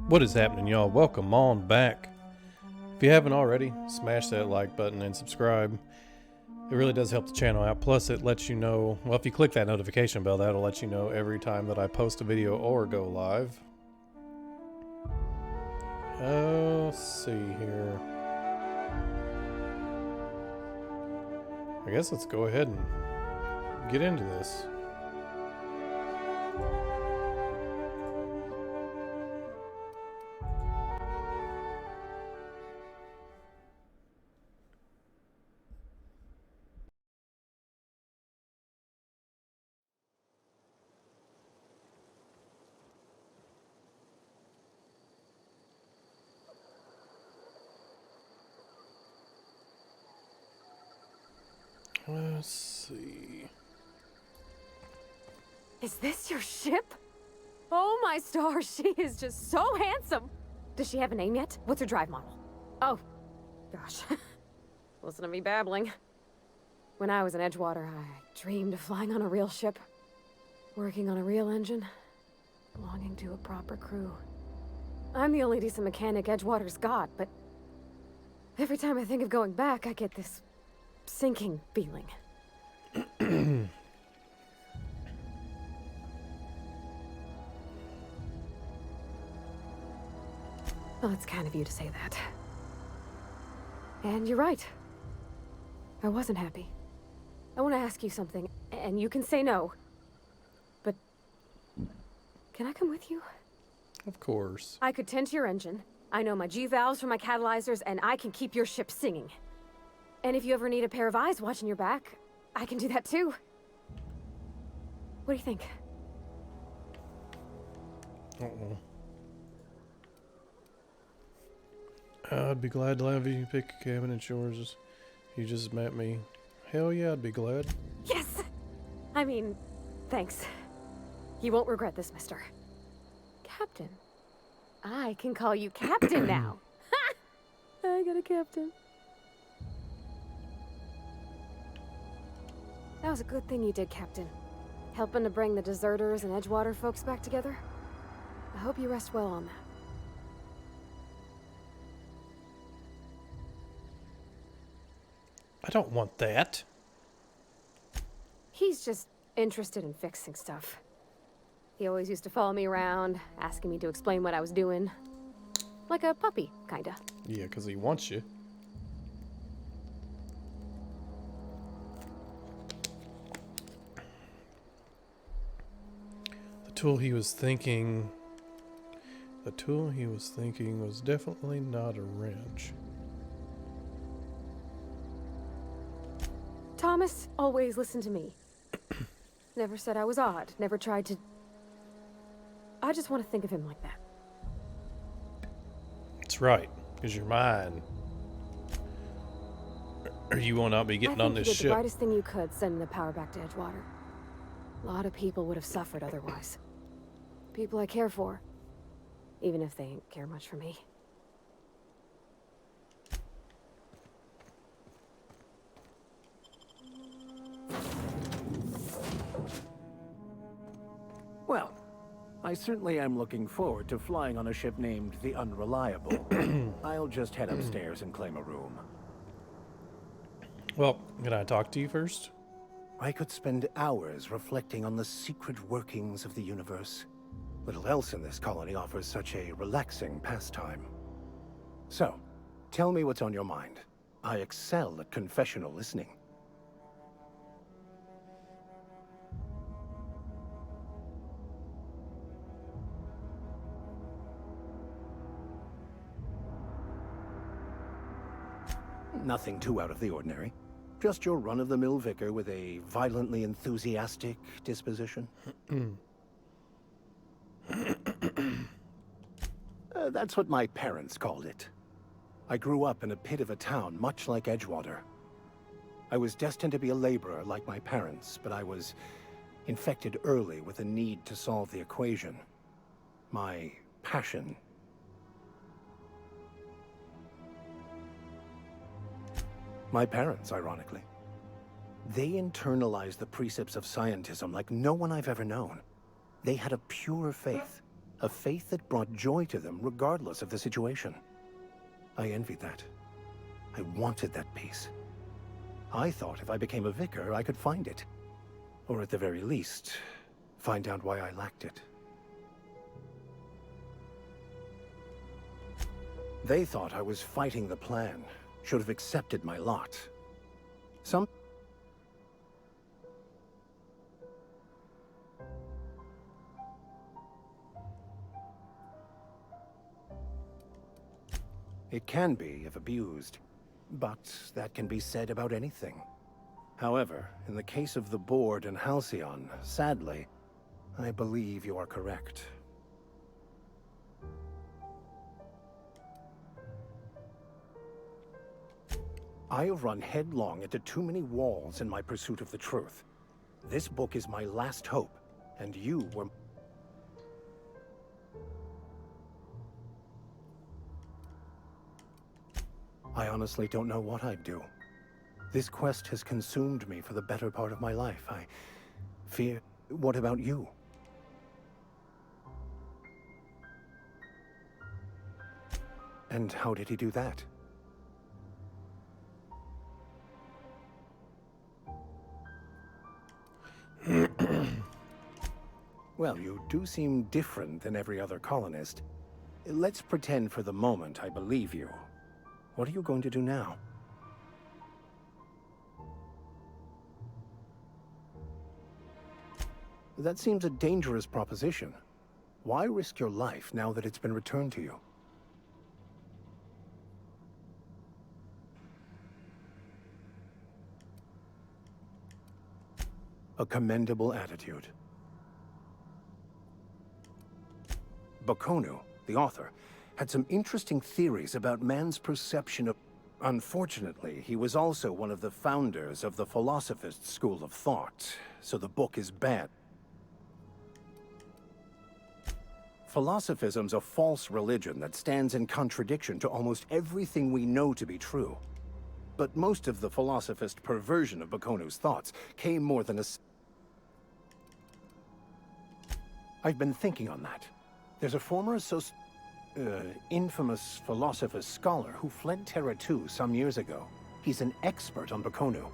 What is happening, y'all? Welcome on back. If you haven't already, smash that like button and subscribe. It really does help the channel out. Plus, it lets you know, well, if you click that notification bell, that'll let you know every time that I post a video or go live. Let's see here. I guess let's go ahead and get into this. Let's see. Is this your ship? Oh my stars, she is just so handsome. Does she have a name yet? What's her drive model? Oh, gosh. Listen to me babbling. When I was in Edgewater, I dreamed of flying on a real ship, working on a real engine, belonging to a proper crew. I'm the only decent mechanic Edgewater's got, but every time I think of going back, I get this sinking feeling. Well, it's kind of you to say that. And you're right. I wasn't happy. I want to ask you something, and you can say no. But can I come with you? Of course. I could tend to your engine. I know my G-valves from my catalyzers, and I can keep your ship singing. And if you ever need a pair of eyes watching your back, I can do that too. What do you think? I'd be glad to have you pick a cabin at yours. You just met me. Hell yeah, I'd be glad. Yes! I mean, thanks. You won't regret this, mister. Captain. I can call you Captain now. Ha! I got a captain. That was a good thing you did, Captain. Helping to bring the deserters and Edgewater folks back together. I hope you rest well on that. I don't want that. He's just interested in fixing stuff. He always used to follow me around, asking me to explain what I was doing. Like a puppy, kinda. Yeah, because he wants you. The tool he was thinking was definitely not a wrench. Thomas always listened to me. Never said I was odd, never tried to... I just want to think of him like that. That's right, because you're mine. Or you will not be getting on this I think you did the ship. brightest thing you could, sending the power back to Edgewater. A lot of people would have suffered otherwise. People I care for. Even if they didn't care much for me. Well, I certainly am looking forward to flying on a ship named the Unreliable. I'll just head upstairs and claim a room. Well, can I talk to you first? I could spend hours reflecting on the secret workings of the universe. Little else in this colony offers such a relaxing pastime. So, tell me what's on your mind. I excel at confessional listening. Nothing too out of the ordinary. Just your run-of-the-mill vicar with a violently enthusiastic disposition. That's what my parents called it. I grew up in a pit of a town, much like Edgewater. I was destined to be a laborer like my parents, but I was infected early with a need to solve the equation. My passion. My parents, ironically. They internalized the precepts of scientism like no one I've ever known. They had a pure faith. A faith that brought joy to them regardless of the situation. I envied that. I wanted that peace. I thought if I became a vicar, I could find it. Or at the very least, find out why I lacked it. They thought I was fighting the plan, should have accepted my lot. It can be, if abused, but that can be said about anything. However, in the case of the Board and Halcyon, sadly, I believe you are correct. I have run headlong into too many walls in my pursuit of the truth. This book is my last hope, and you were... I honestly don't know what I'd do. This quest has consumed me for the better part of my life. I fear... What about you? And how did he do that? Well, you do seem different than every other colonist. Let's pretend for the moment I believe you. What are you going to do now? That seems a dangerous proposition. Why risk your life now that it's been returned to you? A commendable attitude. Bakonu, the author, had some interesting theories about man's perception of... Unfortunately, he was also one of the founders of the Philosophist school of thought, so the book is banned. Philosophism's a false religion that stands in contradiction to almost everything we know to be true. But most of the Philosophist perversion of Bakonu's thoughts came more than a... I've been thinking on that. There's a former infamous Philosophist scholar who fled Terra 2 some years ago. He's an expert on Bakonu.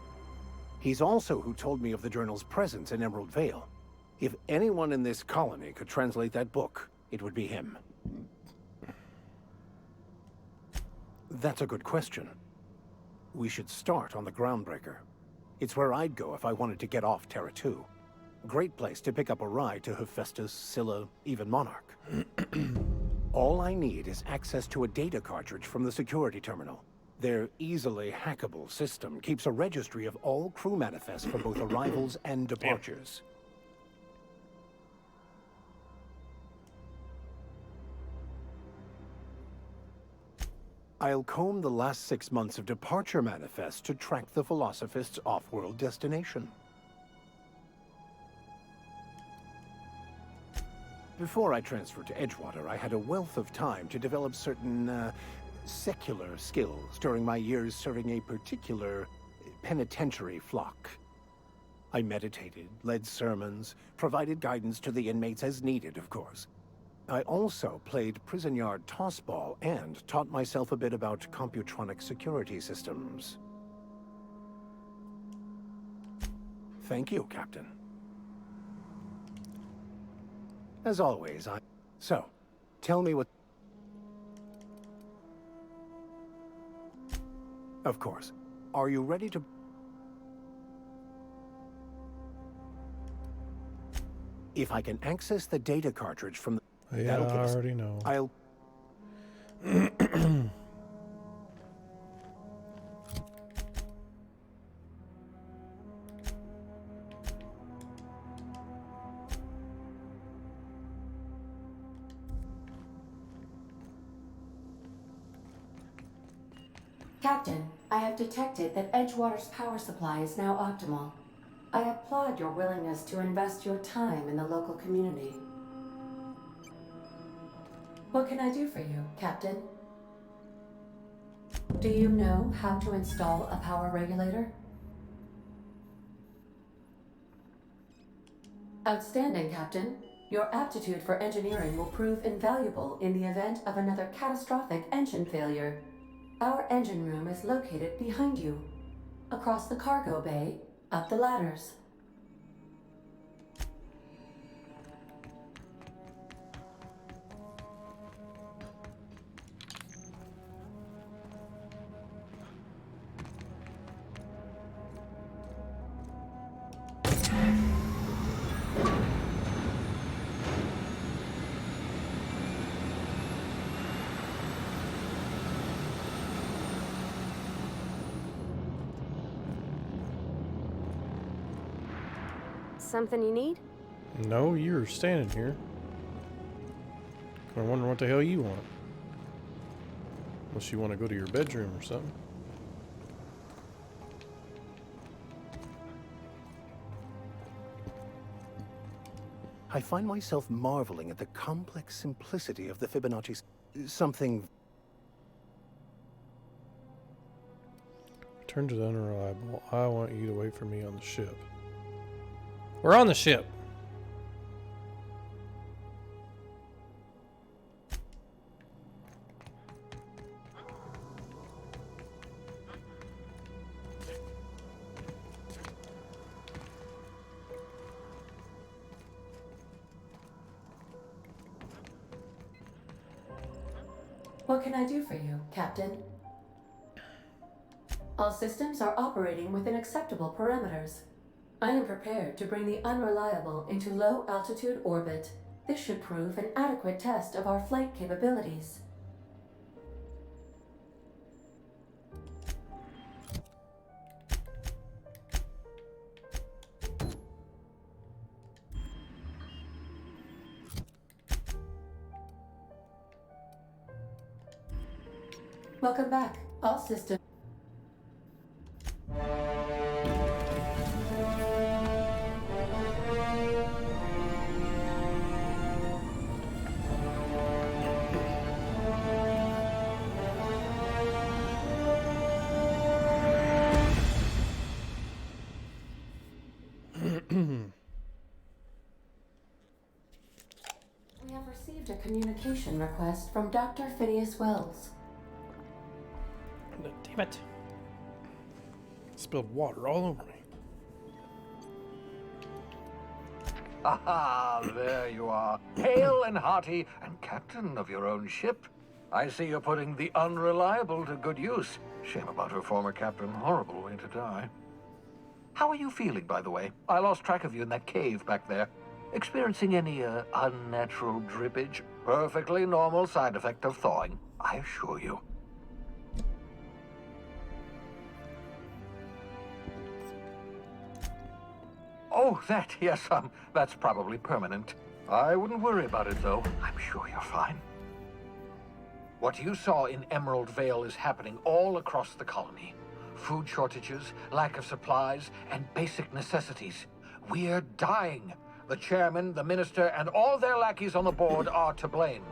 He's also who told me of the journal's presence in Emerald Vale. If anyone in this colony could translate that book, it would be him. That's a good question. We should start on the Groundbreaker. It's where I'd go if I wanted to get off Terra 2. Great place to pick up a ride to Hephaestus, Scylla, even Monarch. All I need is access to a data cartridge from the security terminal. Their easily hackable system keeps a registry of all crew manifests for both arrivals and departures. I'll comb the last 6 months of departure manifests to track the Philosophist's off-world destination. Before I transferred to Edgewater, I had a wealth of time to develop certain, secular skills during my years serving a particular penitentiary flock. I meditated, led sermons, provided guidance to the inmates as needed, of course. I also played prison yard tossball and taught myself a bit about computronic security systems. Thank you, Captain. As always, So, tell me what... Of course. Are you ready to... If I can access the data cartridge from the... Yeah, I already know. I'll... Captain, I have detected that Edgewater's power supply is now optimal. I applaud your willingness to invest your time in the local community. What can I do for you, Captain? Do you know how to install a power regulator? Outstanding, Captain. Your aptitude for engineering will prove invaluable in the event of another catastrophic engine failure. Our engine room is located behind you, across the cargo bay, up the ladders. Something you need? No, you're standing here. I'm wondering what the hell you want. Unless you want to go to your bedroom or something. I find myself marveling at the complex simplicity of the Fibonacci. Something. Return to the unreliable. I want you to wait for me on the ship. We're on the ship. What can I do for you, Captain? All systems are operating within acceptable parameters. I am prepared to bring the unreliable into low-altitude orbit. This should prove an adequate test of our flight capabilities. Welcome back. All systems. We have received a communication request from Dr. Phineas Wells. Damn it. Spilled water all over me. Aha, there you are, hale and hearty, and captain of your own ship. I see you're putting the unreliable to good use. Shame about her former captain. Horrible way to die. How are you feeling, by the way? I lost track of you in that cave back there. Experiencing any, unnatural drippage? Perfectly normal side effect of thawing, I assure you. Oh, yes, that's probably permanent. I wouldn't worry about it, though. I'm sure you're fine. What you saw in Emerald Vale is happening all across the colony. Food shortages, lack of supplies, and basic necessities. We're dying. The chairman, the minister, and all their lackeys on the board are to blame.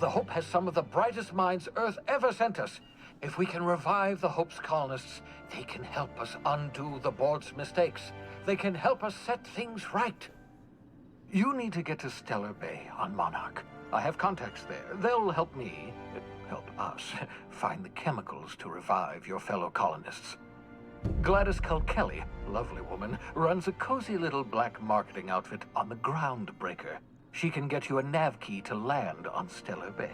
The Hope has some of the brightest minds Earth ever sent us. If we can revive the Hope's colonists, they can help us undo the board's mistakes. They can help us set things right. You need to get to Stellar Bay on Monarch. I have contacts there. They'll help us, find the chemicals to revive your fellow colonists. Gladys Kelly, lovely woman, runs a cozy little black marketing outfit on the Groundbreaker. She can get you a nav key to land on Stellar Bay.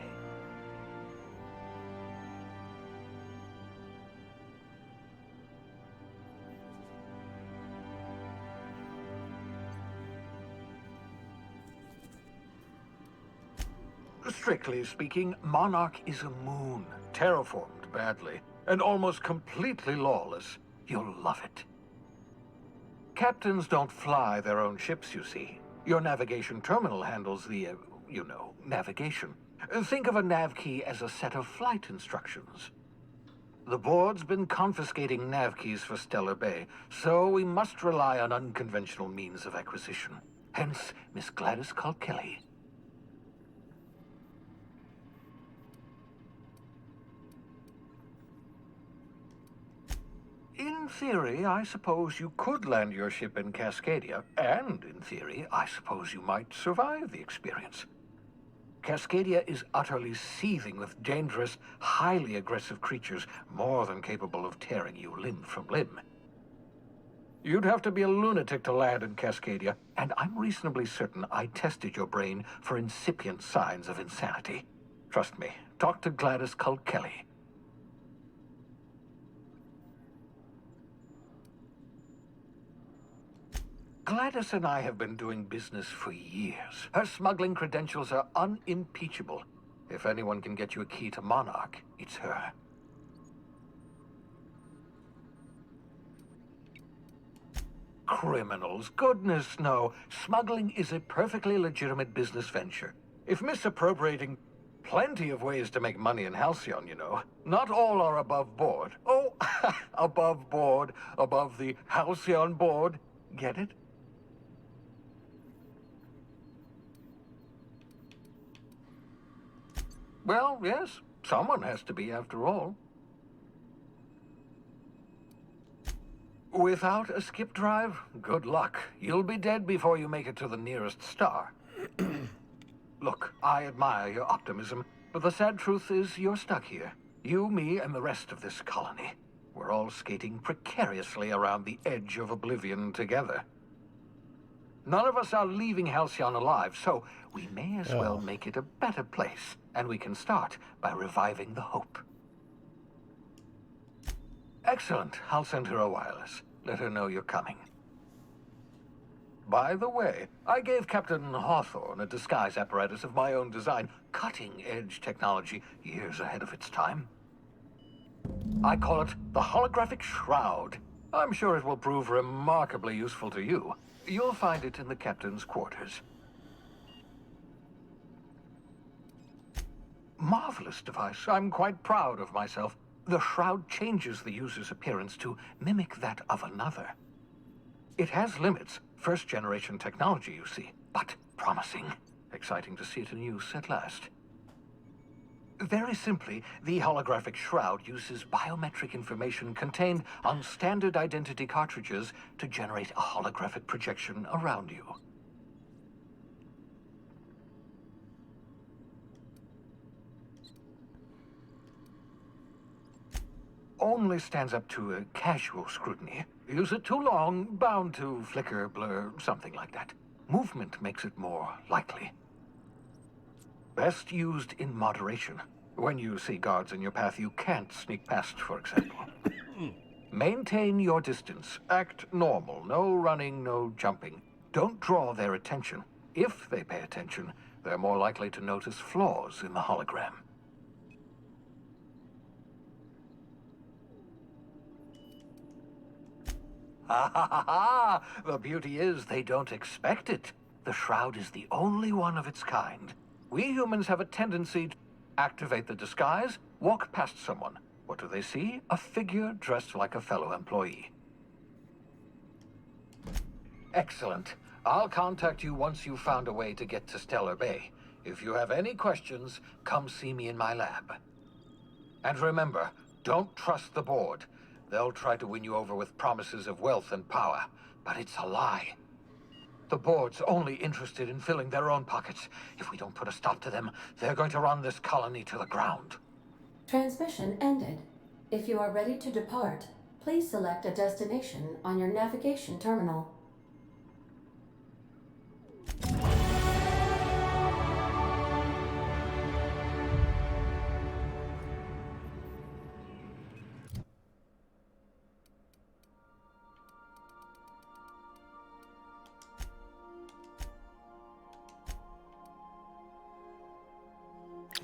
Strictly speaking, Monarch is a moon, terraformed badly, and almost completely lawless. You'll love it. Captains don't fly their own ships, you see. Your navigation terminal handles the, navigation. Think of a nav key as a set of flight instructions. The board's been confiscating nav keys for Stellar Bay, so we must rely on unconventional means of acquisition. Hence, Miss Gladys Kelly. In In theory, I suppose you could land your ship in Cascadia, and in theory, I suppose you might survive the experience. Cascadia is utterly seething with dangerous, highly aggressive creatures more than capable of tearing you limb from limb. You'd have to be a lunatic to land in Cascadia, and I'm reasonably certain I tested your brain for incipient signs of insanity. Trust me, talk to Gladys Culkelly. Gladys and I have been doing business for years. Her smuggling credentials are unimpeachable. If anyone can get you a key to Monarch, it's her. Criminals? Goodness, no. Smuggling is a perfectly legitimate business venture. If misappropriating... Plenty of ways to make money in Halcyon, you know. Not all are above board. Oh, above board, above the Halcyon board. Get it? Well, yes. Someone has to be, after all. Without a skip drive, good luck. You'll be dead before you make it to the nearest star. Look, I admire your optimism, but the sad truth is you're stuck here. You, me, and the rest of this colony. We're all skating precariously around the edge of oblivion together. None of us are leaving Halcyon alive, so we may as well make it a better place. And we can start by reviving the hope. Excellent. I'll send her a wireless. Let her know you're coming. By the way, I gave Captain Hawthorne a disguise apparatus of my own design, cutting-edge technology years ahead of its time. I call it the Holographic Shroud. I'm sure it will prove remarkably useful to you. You'll find it in the captain's quarters. Marvelous device. I'm quite proud of myself. The shroud changes the user's appearance to mimic that of another. It has limits. First-generation technology, you see, but promising. Exciting to see it in use at last. Very simply, the holographic shroud uses biometric information contained on standard identity cartridges to generate a holographic projection around you. Only stands up to a casual scrutiny. Use it too long, bound to flicker, blur, something like that. Movement makes it more likely. Best used in moderation. When you see guards in your path you can't sneak past, for example. Maintain your distance. Act normal. No running, no jumping. Don't draw their attention. If they pay attention, they're more likely to notice flaws in the hologram. Ha ha ha ha! The beauty is they don't expect it. The shroud is the only one of its kind. We humans have a tendency to activate the disguise, walk past someone. What do they see? A figure dressed like a fellow employee. Excellent. I'll contact you once you've found a way to get to Stellar Bay. If you have any questions, come see me in my lab. And remember, don't trust the board. They'll try to win you over with promises of wealth and power, but it's a lie. The board's only interested in filling their own pockets. If we don't put a stop to them, they're going to run this colony to the ground. Transmission ended. If you are ready to depart, please select a destination on your navigation terminal.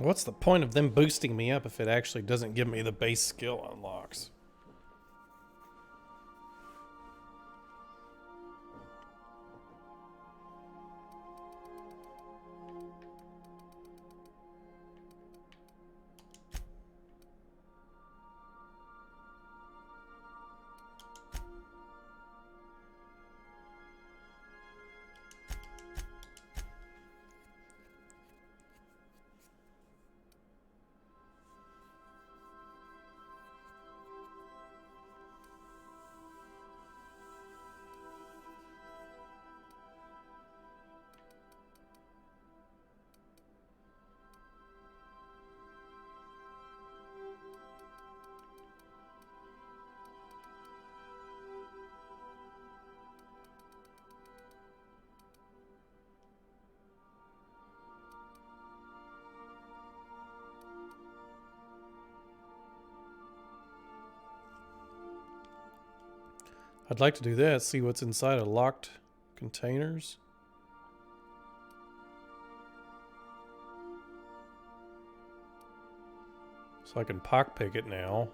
What's the point of them boosting me up if it actually doesn't give me the base skill unlocks? I'd like to do that, see what's inside of locked containers. So I can pockpick it now.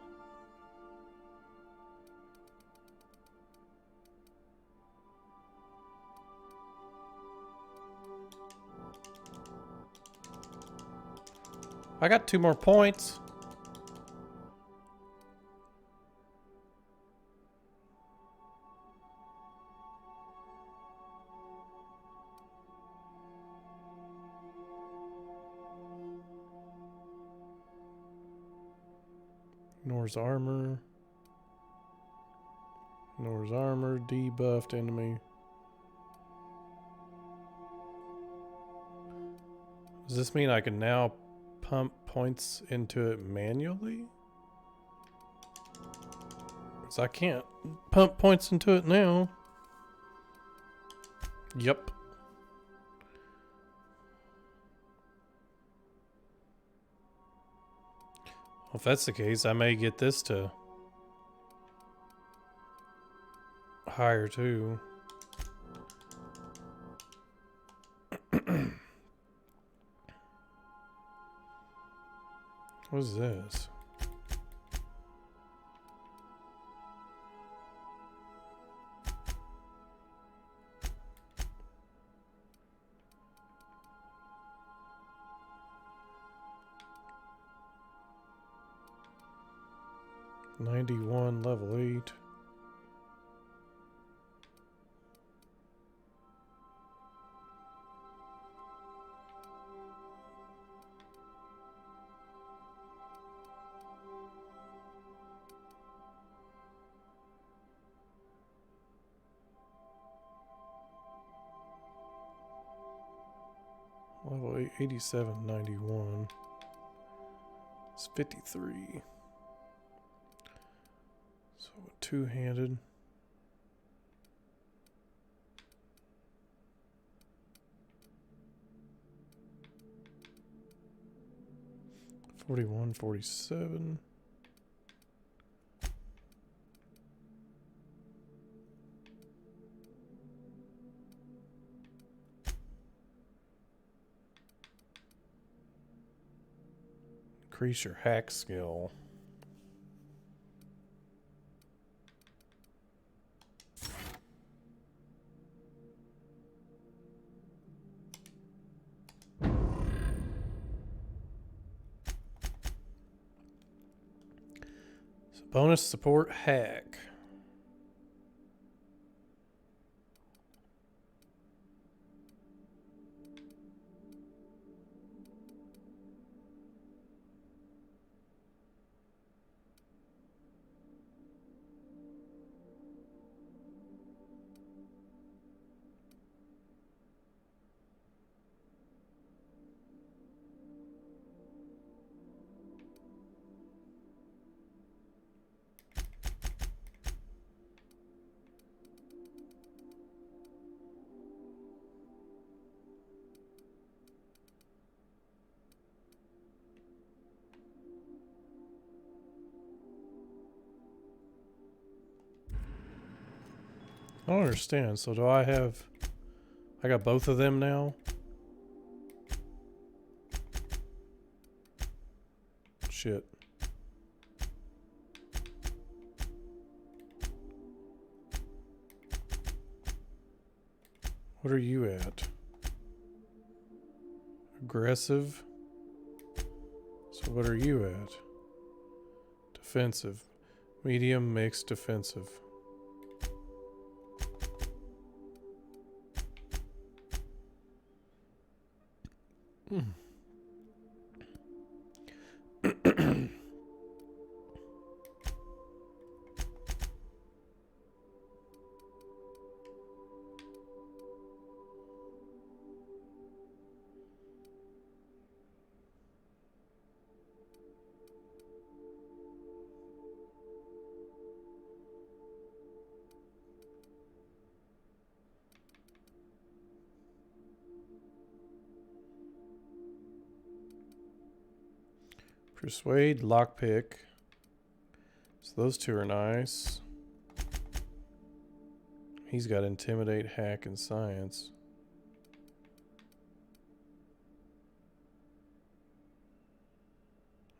I got 2 more points. Ignores armor. Ignores armor. Debuffed enemy. Does this mean I can now pump points into it manually? Because I can't pump points into it now. Yep. Well, if that's the case, I may get this to higher too. What is this? '91 level 8. Level 87, 91. It's 53. So two-handed. '41, '47. Increase your hack skill. So bonus support hack. I don't understand. So do I have... I got both of them now? Shit. What are you at? Aggressive? So what are you at? Defensive. Medium, mixed, defensive. Persuade, lockpick. So those two are nice. He's got intimidate, hack, and science.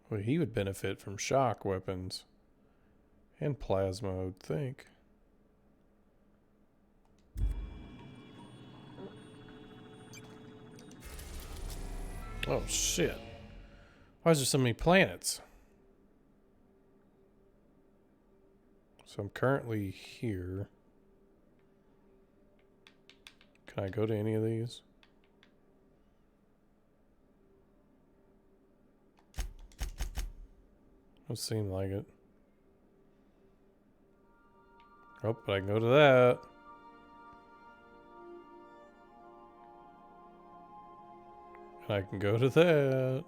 Well, he would benefit from shock weapons and plasma, I would think. Oh shit. Why is there so many planets? So I'm currently here. Can I go to any of these? Don't seem like it. Oh, but I can go to that. And I can go to that.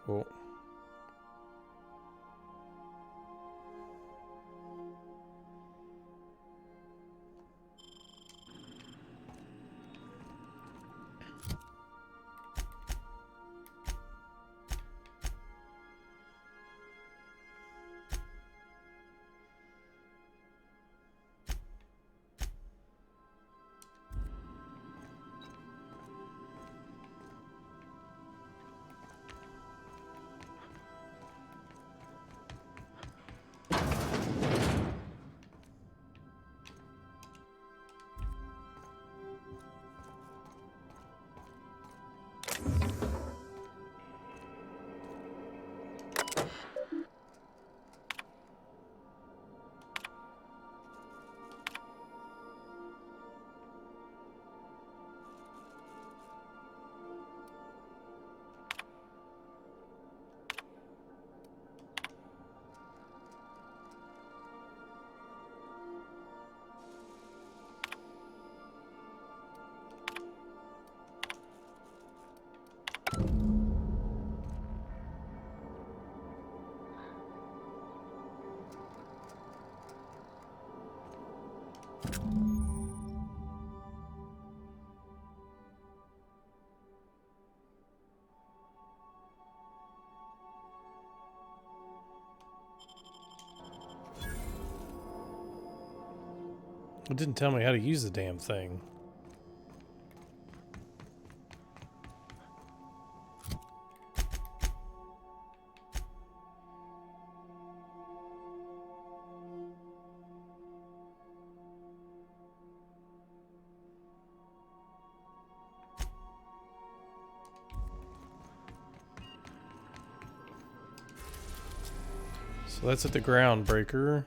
Oh. It didn't tell me how to use the damn thing. So that's at the groundbreaker.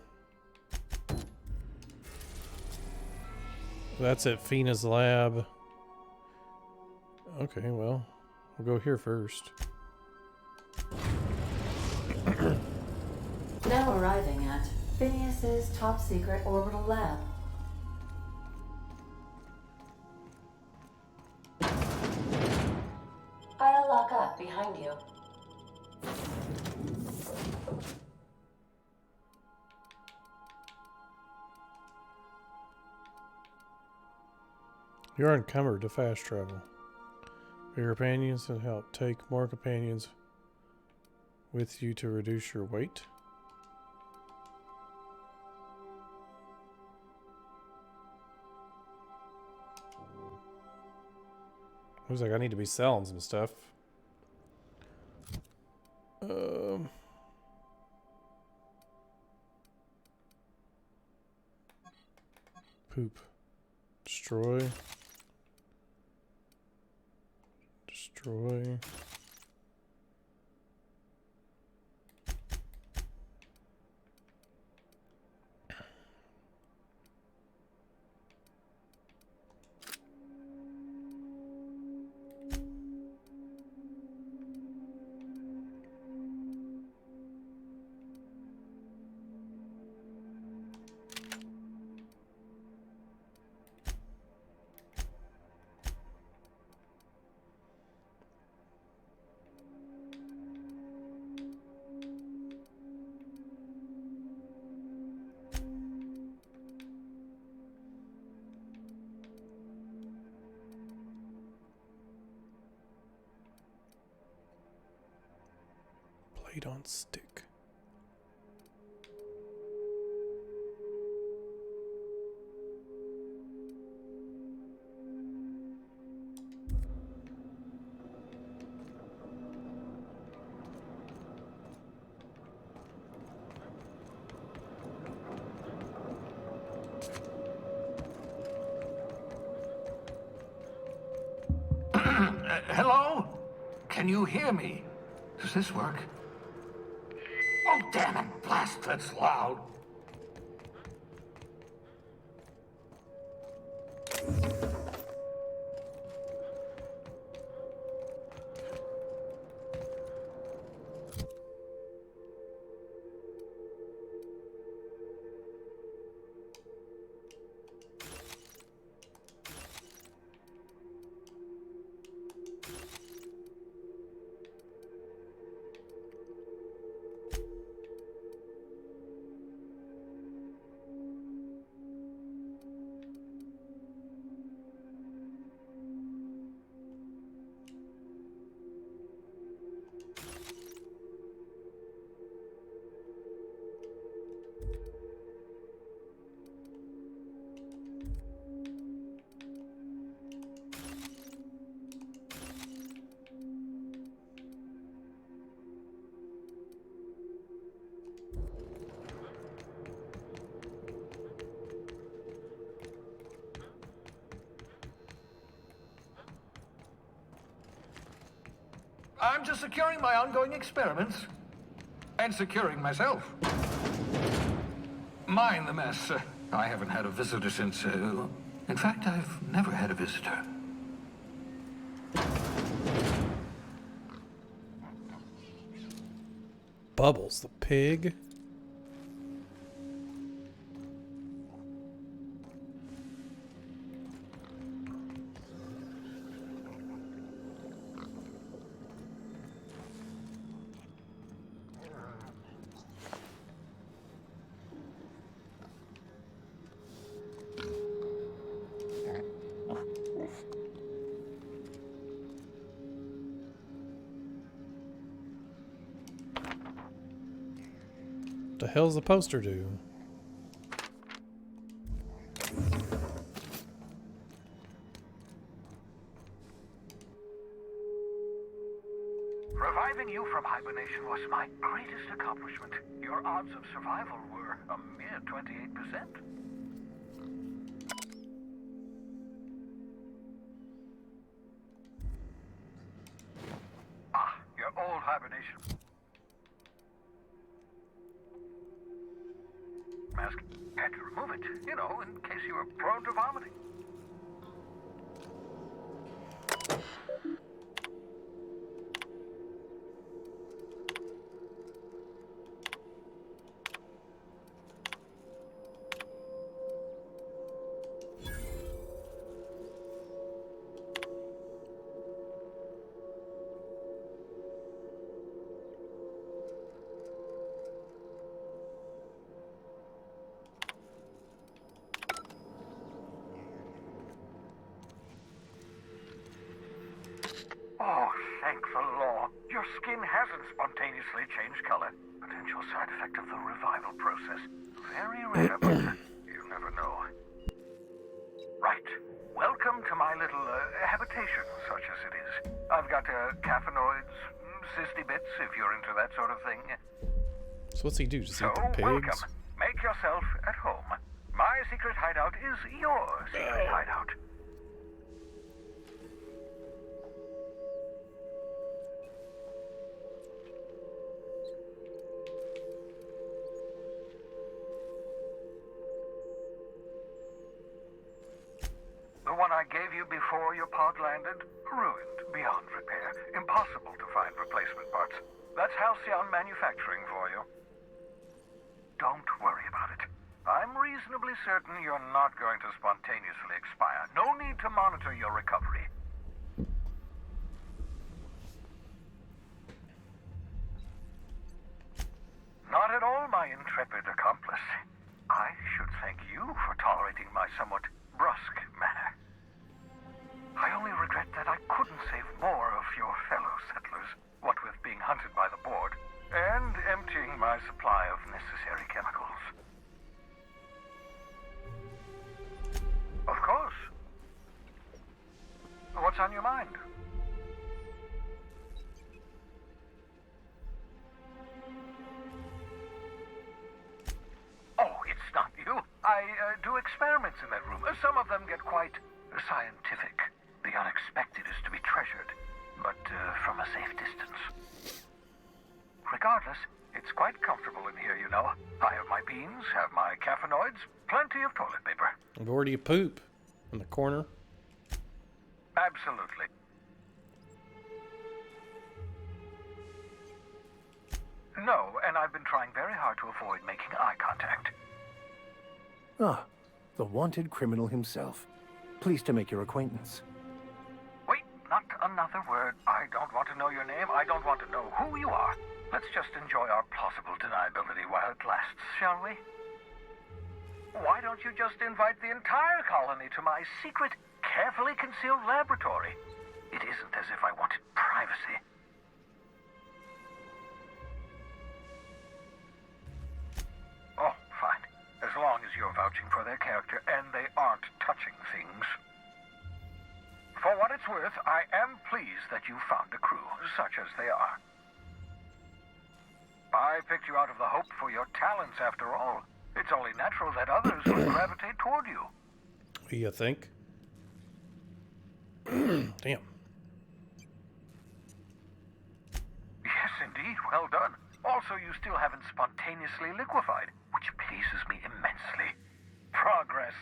That's at Fina's lab. Okay, well, we'll go here first. Now arriving at Phineas's top secret orbital lab. I'll lock up behind you. You're encumbered to fast travel. Your companions can help. Take more companions with you to reduce your weight. Looks like I need to be selling some stuff. Poop. Destroy. Destroy. Blade on stick. Hello? Can you hear me? Does this work? Oh, damn it! Blast, that's loud. I'm just securing my ongoing experiments. And securing myself. Mind the mess. I haven't had a visitor since, in fact, I've never had a visitor. Bubbles, the pig. The hell's the poster do? Reviving you from hibernation was my greatest accomplishment. Your odds of survival were a mere 28%. Ah, your old hibernation mask. Had to remove it, you know, in case you were prone to vomiting. Oh, thank the law. Your skin hasn't spontaneously changed color. Potential side effect of the revival process. Very rare, but you never know. Right. Welcome to my little habitation, such as it is. I've got caffeinoids, cysty bits, if you're into that sort of thing. So what's he do? Just So, eat the pigs? welcome. Make yourself at home. My secret hideout is your secret hideout. The one I gave you before your pod landed? Ruined beyond repair. Impossible to find replacement parts. That's Halcyon Manufacturing for you. Don't worry about it. I'm reasonably certain you're not going to spontaneously expire. No need to monitor your recovery. Not at all, my intrepid accomplice. I should thank you for tolerating my somewhat brusque manner. I only regret that I couldn't save more of your fellow settlers, what with being hunted by the board, on your mind? Oh, it's not you. I do experiments in that room. Some of them get quite scientific. The unexpected is to be treasured, but from a safe distance. Regardless, it's quite comfortable in here, you know. I have my beans, have my caffeinoids, plenty of toilet paper. And where do you poop? In the corner? Absolutely. No, and I've been trying very hard to avoid making eye contact. Ah, the wanted criminal himself. Pleased to make your acquaintance. Wait, not another word. I don't want to know your name. I don't want to know who you are. Let's just enjoy our plausible deniability while it lasts, shall we? Why don't you just invite the entire colony to my secret, carefully concealed laboratory? It isn't as if I wanted privacy. Oh, fine. As long as you're vouching for their character and they aren't touching things. For what it's worth, I am pleased that you found a crew, such as they are. I picked you out of the hope for your talents, after all. It's only natural that others would gravitate toward you. You think? Damn. Yes, indeed. Well done. Also, you still haven't spontaneously liquefied, which pleases me immensely. Progress.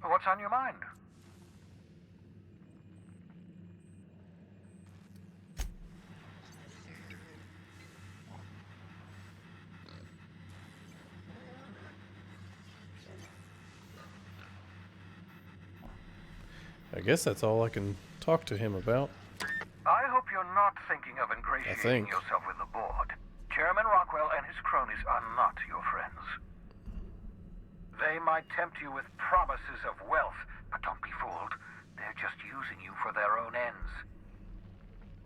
What's on your mind? I guess that's all I can talk to him about. I hope you're not thinking of ingratiating think. yourself with the board. Chairman Rockwell and his cronies are not your friends. They might tempt you with promises of wealth, but don't be fooled. They're just using you for their own ends.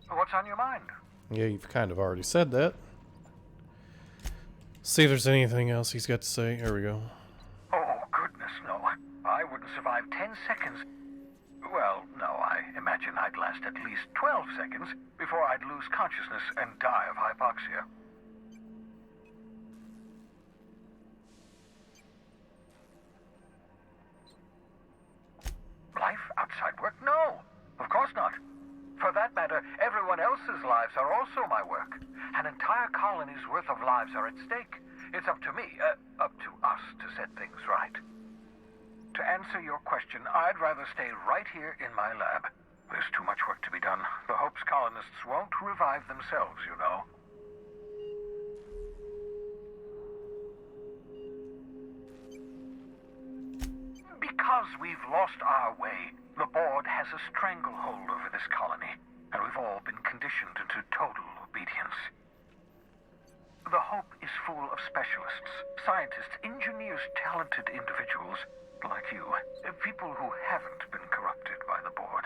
What's on your mind? Yeah, you've kind of already said that. See if there's anything else he's got to say. Here we go. Oh, goodness, no. I wouldn't survive 10 seconds. Well, no, I imagine I'd last at least 12 seconds before I'd lose consciousness and die of hypoxia. Life outside work? No, of course not. For that matter, everyone else's lives are also my work. An entire colony's worth of lives are at stake. It's up to me, up to us to set things right. To answer your question, I'd rather stay right here in my lab. There's too much work to be done. The Hope's colonists won't revive themselves, you know. Because we've lost our way, the board has a stranglehold over this colony, and we've all been conditioned into total obedience. The Hope is full of specialists, scientists, engineers, talented individuals like you, people who haven't been corrupted by the board.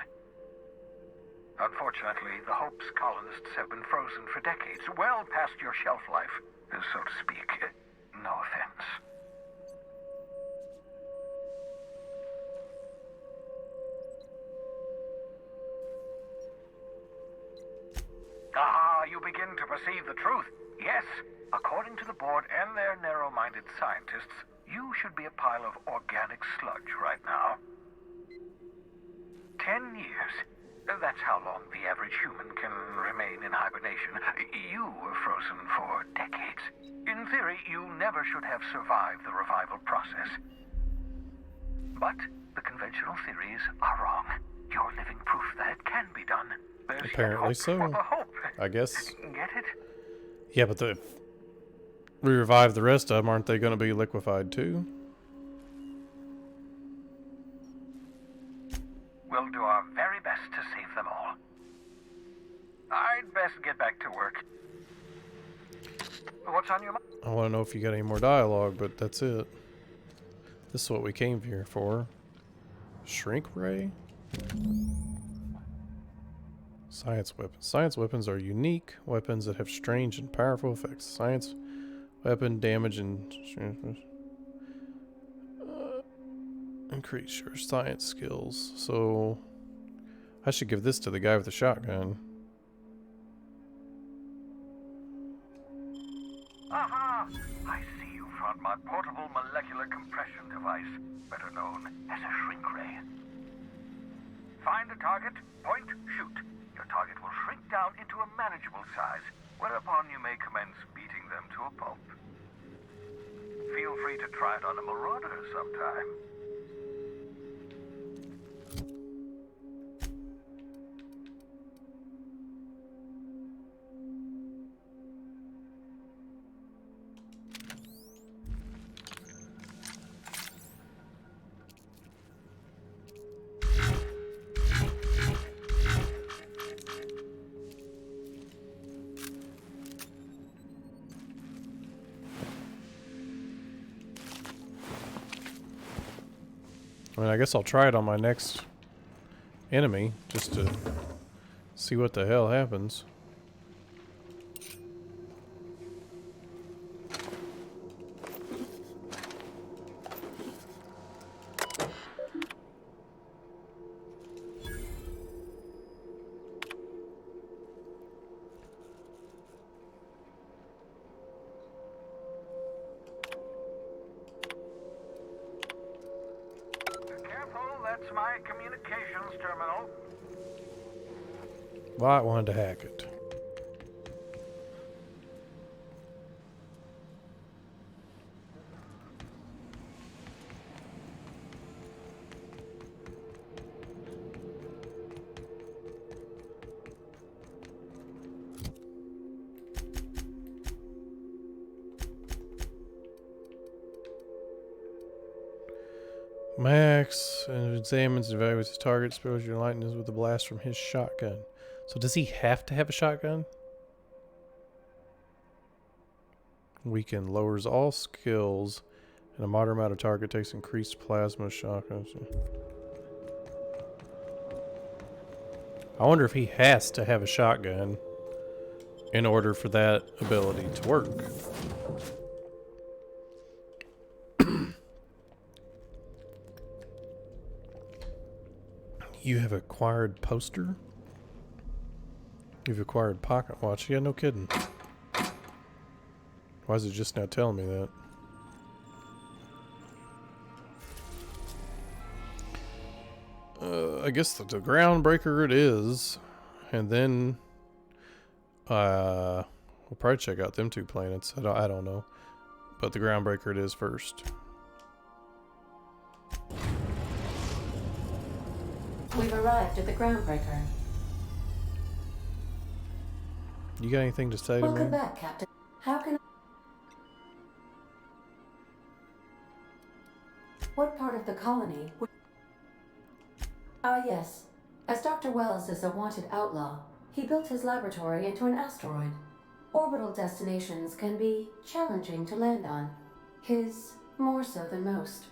Unfortunately, the Hope's colonists have been frozen for decades, well past your shelf life, so to speak. No offense. Ah, you begin to perceive the truth. Yes, according to the board and their narrow-minded scientists, you should be a pile of organic sludge right now. 10 years. That's how long the average human can remain in hibernation. You were frozen for decades. In theory, you never should have survived the revival process. But the conventional theories are wrong. You're living proof that it can be done. There's yet Apparently hope so. for the hope. I guess. Get it? Yeah, but if we revive the rest of them, aren't they going to be liquefied too? We'll do our very best to save them all. I'd best get back to work. What's on your mind? I want to know if you got any more dialogue, but that's it. This is what we came here for. Shrink ray? Science weapons. Science weapons are unique weapons that have strange and powerful effects. Science weapon damage and Increase your science skills. So I should give this to the guy with the shotgun. Aha! I see you found my portable molecular compression device, better known as a shrink ray. Find a target, point, shoot. Your target will shrink down into a manageable size, whereupon you may commence beating them to a pulp. Feel free to try it on a marauder sometime. I mean, I guess I'll try it on my next enemy, just to see what the hell happens. That's my communications terminal. Well, I wanted to hack it. Max examines and evaluates his target, exposes your lightness with a blast from his shotgun. So does he have to have a shotgun? Weaken lowers all skills, and a moderate amount of target takes increased plasma shotguns. I wonder if he has to have a shotgun in order for that ability to work. You have acquired poster? You've acquired pocket watch. Yeah, no kidding. Why is it just now telling me that? I guess the groundbreaker it is. And then we'll probably check out them two planets. I don't know. But the groundbreaker it is first. We've arrived at the groundbreaker. You got anything to say to me? Welcome back, Captain. How can I... What part of the colony... Ah, yes. As Dr. Wells is a wanted outlaw, he built his laboratory into an asteroid. Orbital destinations can be challenging to land on. His more so than most.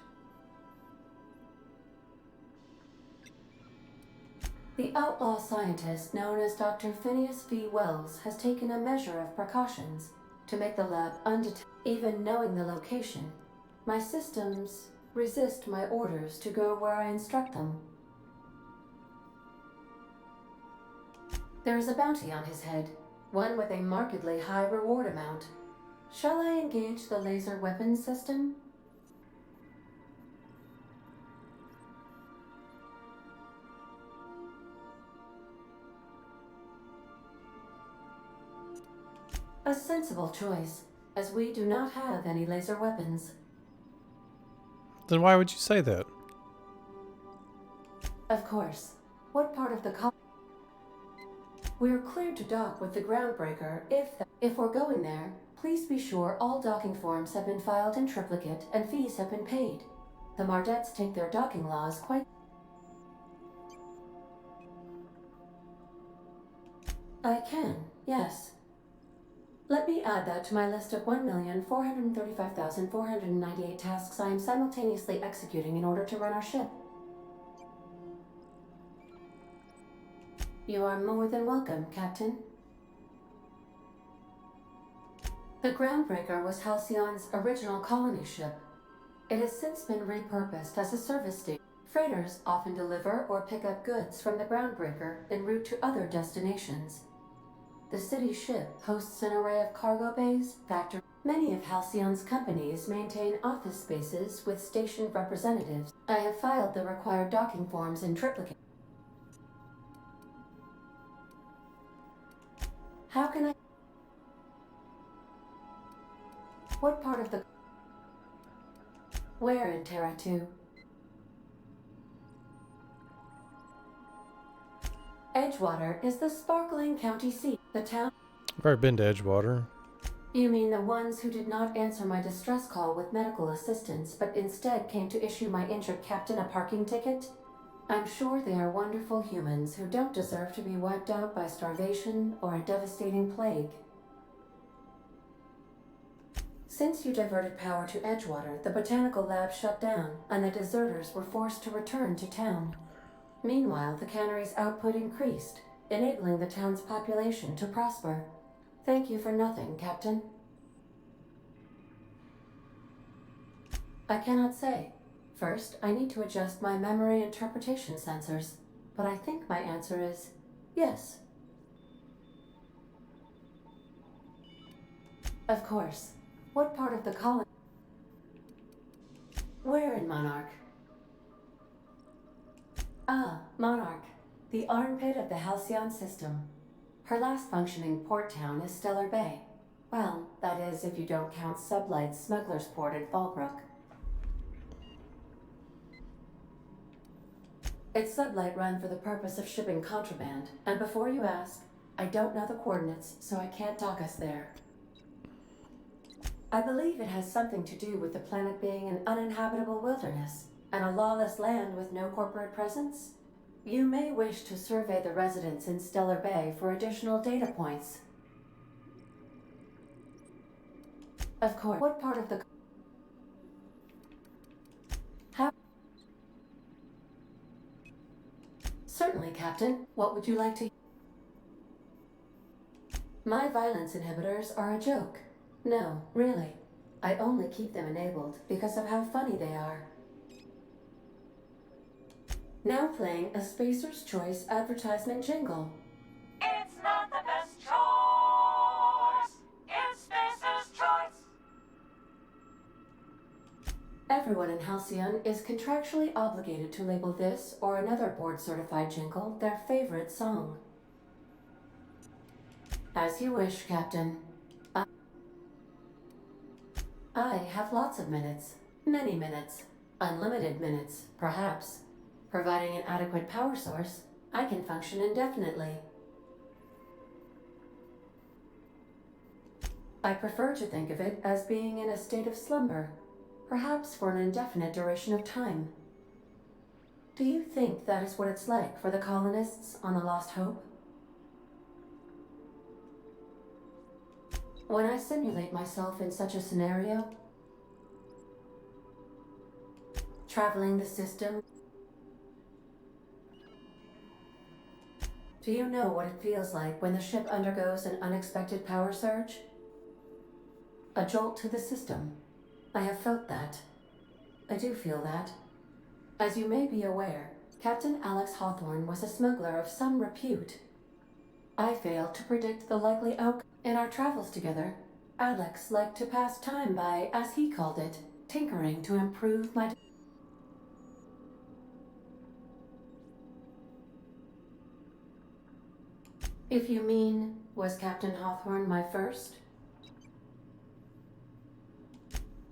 The outlaw scientist known as Dr. Phineas V. Wells has taken a measure of precautions to make the lab undetected. Even knowing the location, my systems resist my orders to go where I instruct them. There is a bounty on his head, one with a markedly high reward amount. Shall I engage the laser weapons system? A sensible choice, as we do not have any laser weapons. Then why would you say that? Of course. What part of the We're cleared to dock with the groundbreaker if we're going there. Please be sure all docking forms have been filed in triplicate and fees have been paid. The Mardettes take their docking laws quite... I can, yes. Let me add that to my list of 1,435,498 tasks I am simultaneously executing in order to run our ship. You are more than welcome, Captain. The Groundbreaker was Halcyon's original colony ship. It has since been repurposed as a service station. Freighters often deliver or pick up goods from the groundbreaker en route to other destinations. The city ship hosts an array of cargo bays, factories. Many of Halcyon's companies maintain office spaces with station representatives. I have filed the required docking forms in triplicate. How can I... What part of the... Where in Terra 2? Edgewater is the sparkling county seat. The town... I've already been to Edgewater. You mean the ones who did not answer my distress call with medical assistance, but instead came to issue my injured captain a parking ticket? I'm sure they are wonderful humans who don't deserve to be wiped out by starvation or a devastating plague. Since you diverted power to Edgewater, the botanical lab shut down, and the deserters were forced to return to town. Meanwhile, the cannery's output increased, enabling the town's population to prosper. Thank you for nothing, Captain. I cannot say. First, I need to adjust my memory interpretation sensors, but I think my answer is yes. Of course. What part of the colony? Where in Monarch? Ah, Monarch, the armpit of the Halcyon system. Her last functioning port town is Stellar Bay. Well, that is if you don't count Sublight's Smuggler's Port at Fallbrook. It's Sublight run for the purpose of shipping contraband, and before you ask, I don't know the coordinates, so I can't dock us there. I believe it has something to do with the planet being an uninhabitable wilderness, and a lawless land with no corporate presence. You may wish to survey the residents in Stellar Bay for additional data points. Of course. What part of the... How... Certainly, Captain. What would you like to... My violence inhibitors are a joke. No, really. I only keep them enabled because of how funny they are. Now playing a Spacer's Choice advertisement jingle. It's not the best choice. It's Spacer's Choice. Everyone in Halcyon is contractually obligated to label this or another board-certified jingle their favorite song. As you wish, Captain. I have lots of minutes. Many minutes. Unlimited minutes, perhaps. Providing an adequate power source, I can function indefinitely. I prefer to think of it as being in a state of slumber, perhaps for an indefinite duration of time. Do you think that is what it's like for the colonists on the Lost Hope? When I simulate myself in such a scenario, traveling the system, do you know what it feels like when the ship undergoes an unexpected power surge? A jolt to the system. I have felt that. I do feel that. As you may be aware, Captain Alex Hawthorne was a smuggler of some repute. I failed to predict the likely outcome. In our travels together, Alex liked to pass time by, as he called it, tinkering to improve my... If you mean, was Captain Hawthorne my first?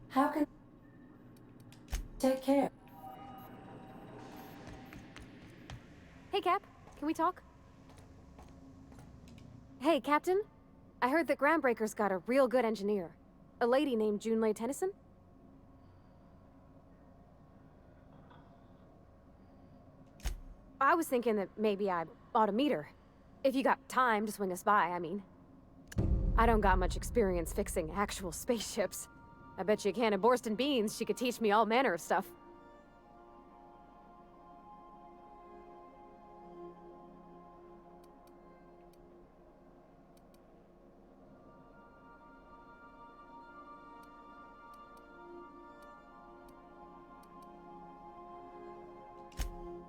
How can... Take care. Hey, Cap. Can we talk? Hey, Captain. I heard that Groundbreaker's got a real good engineer. A lady named Junlei Tennyson? I was thinking that maybe I ought to meet her. If you got time to swing us by, I mean. I don't got much experience fixing actual spaceships. I bet you a can of Borston beans she could teach me all manner of stuff.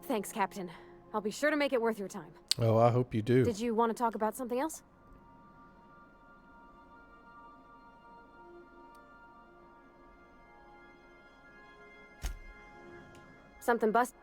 Thanks, Captain. I'll be sure to make it worth your time. Oh, I hope you do. Did you want to talk about something else? Something bust?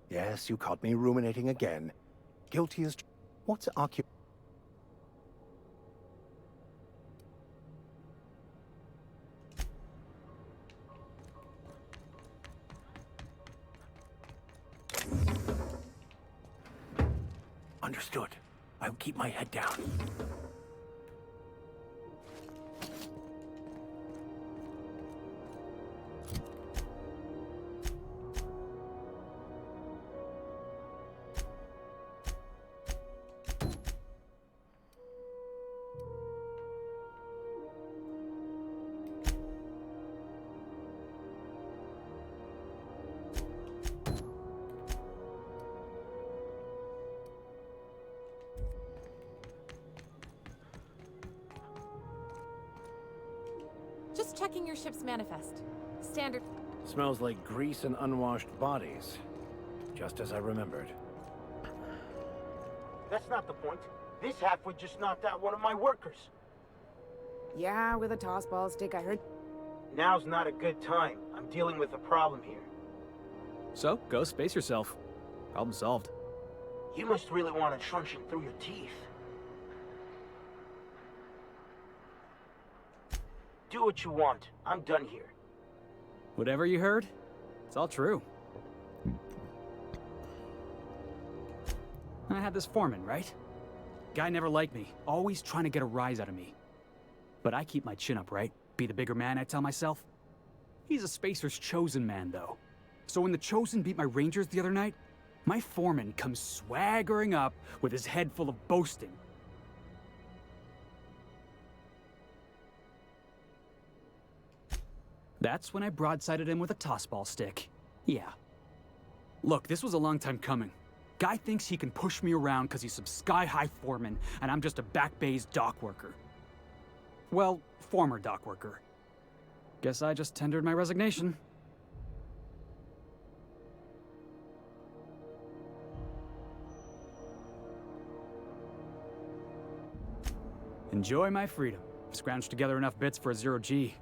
Yes, you caught me ruminating again. Guilty as... What's Understood. I'll keep my head down. Just checking your ship's manifest. Standard. Smells like grease and unwashed bodies. Just as I remembered. That's not the point. This halfwit just knocked out one of my workers. Yeah, with a tossball stick, I heard. Now's not a good time. I'm dealing with a problem here. So, go space yourself. Problem solved. You must really want a truncheon through your teeth. Do what you want. I'm done here. Whatever you heard, it's all true. I had this foreman, right? Guy never liked me, always trying to get a rise out of me. But I keep my chin up, right? Be the bigger man, I tell myself. He's a Spacer's chosen man, though. So when the Chosen beat my Rangers the other night, my foreman comes swaggering up with his head full of boasting. That's when I broadsided him with a tossball stick. Yeah. Look, this was a long time coming. Guy thinks he can push me around because he's some sky-high foreman, and I'm just a back bay's dock worker. Well, former dock worker. Guess I just tendered my resignation. Enjoy my freedom. Scrounged together enough bits for a 0G.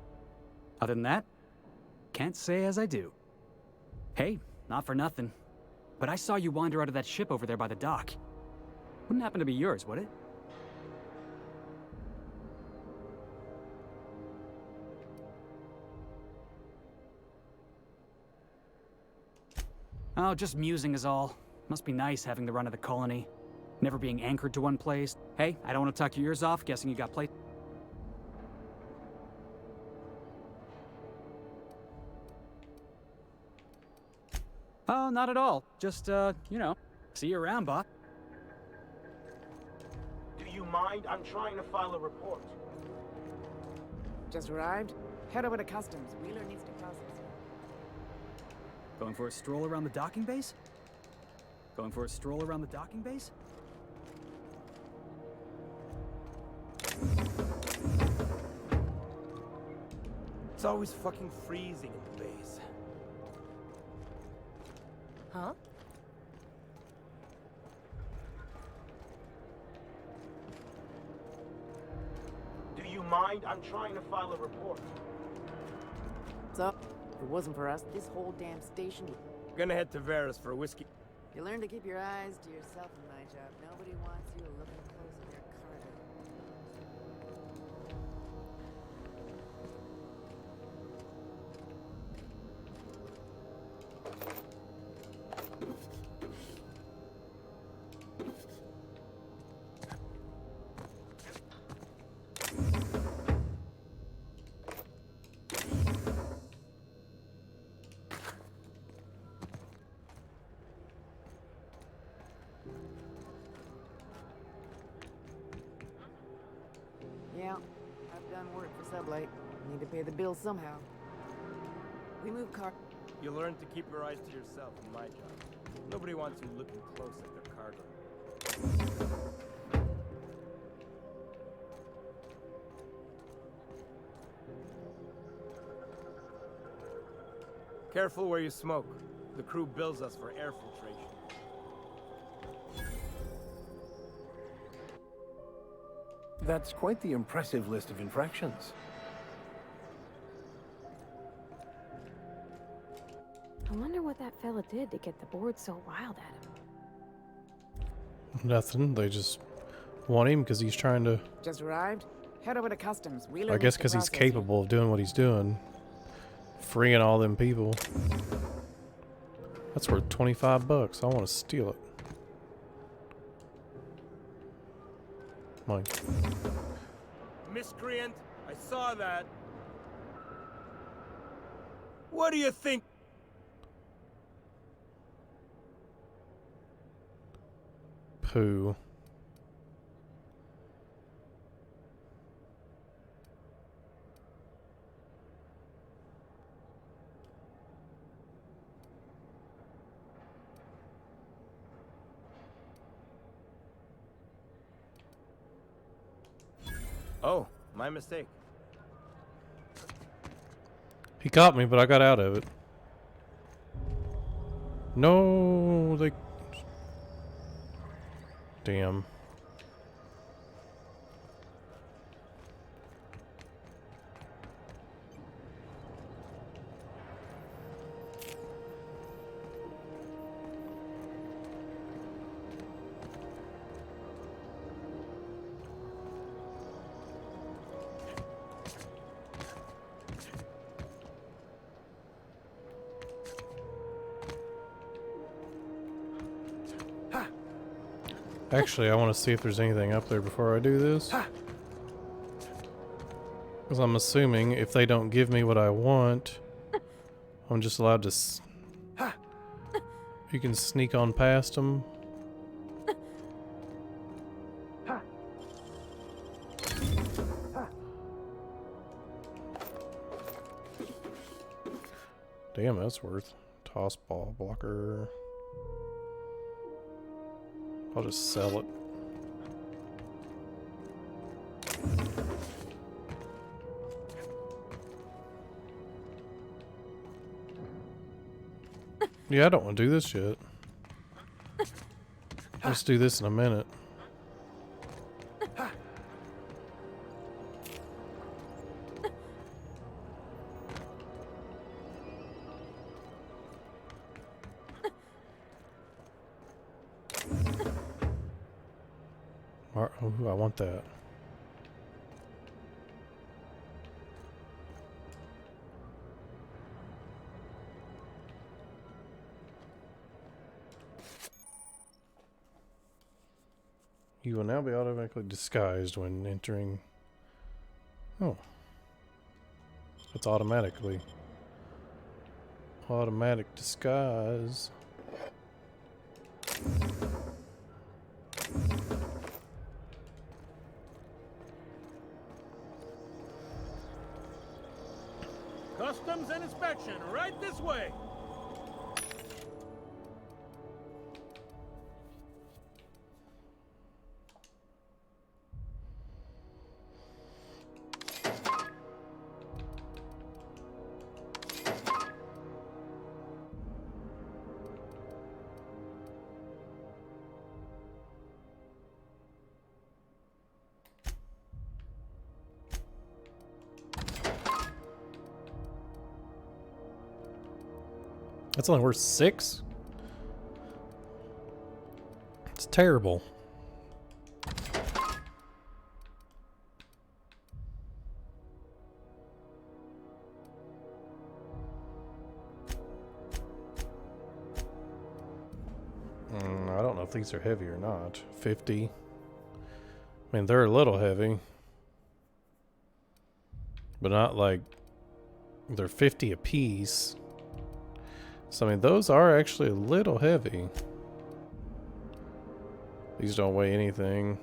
Other than that, can't say as I do. Hey, not for nothing, but I saw you wander out of that ship over there by the dock. Wouldn't happen to be yours, would it? Oh, just musing is all. Must be nice having the run of the colony. Never being anchored to one place. Hey, I don't want to talk your ears off, guessing you got play. Oh, not at all. Just, you know, see you around, Bob. Do you mind? I'm trying to file a report. Just arrived. Head over to customs. Wheeler needs to process. Going for a stroll around the docking base? Going for a stroll around the docking base? It's always fucking freezing in the base. Huh? Do you mind? I'm trying to file a report. What's up? If it wasn't for us, this whole damn station. Gonna head to Varus for a whiskey. You learn to keep your eyes to yourself in my job. Nobody wants you looking close at your cargo. out. I've done work for Sublight. Need to pay the bills somehow. We move car. You learn to keep your eyes to yourself in my job. Nobody wants you looking close at their cargo. Careful where you smoke. The crew bills us for air filtration. That's quite the impressive list of infractions. I wonder what that fella did to get the board so wild at him. Nothing. They just want him because he's trying to. Just arrived? Head over to customs. I guess because he's capable of doing what he's doing. Freeing all them people. That's worth $25. I want to steal it. Mike. Miscreant, I saw that. What do you think? Pooh. Oh, my mistake. He caught me, but I got out of it. No, they... Damn. Actually, I want to see if there's anything up there before I do this. Because I'm assuming if they don't give me what I want, I'm just allowed to... You can sneak on past them. Damn, that's worth. Toss ball blocker. I'll just sell it. Yeah, I don't want to do this yet. Let's do this in a minute. Oh, I want that. You will now be automatically disguised when entering. Oh. It's automatically. Automatic disguise. Customs and inspection, right this way. That's only worth 6? It's terrible. I don't know if these are heavy or not. 50. I mean, they're a little heavy. But not like... They're 50 a piece. So, I mean, those are actually a little heavy. These don't weigh anything.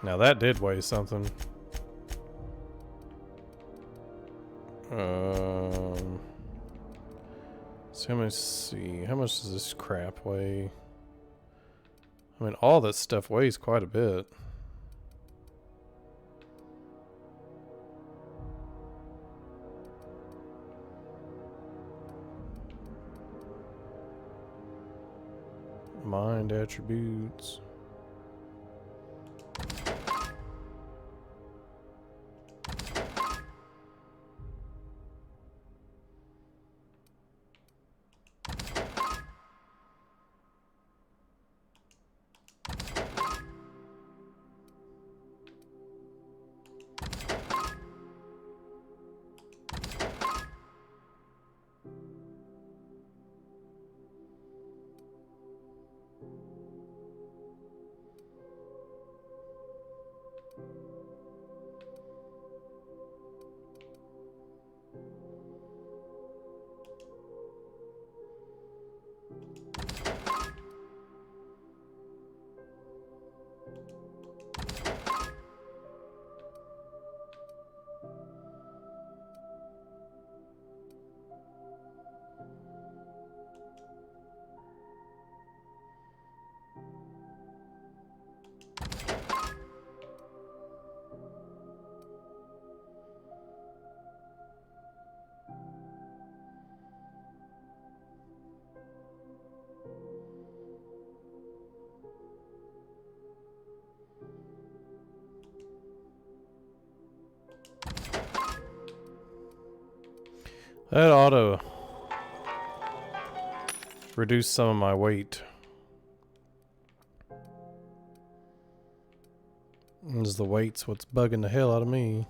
Now that did weigh something. So let's see. How much does this crap weigh? I mean, all this stuff weighs quite a bit. Mind attributes. That ought to reduce some of my weight. Is the weight's what's bugging the hell out of me.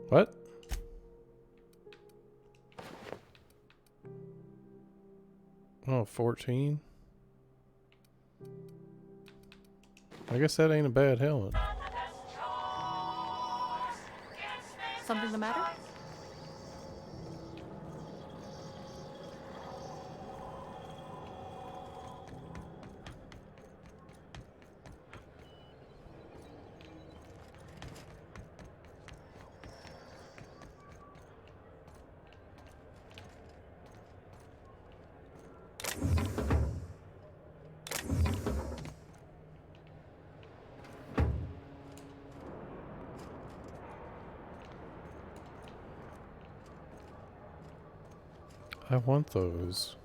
What? Oh, 14? I guess that ain't a bad helmet. Something the matter? I want those.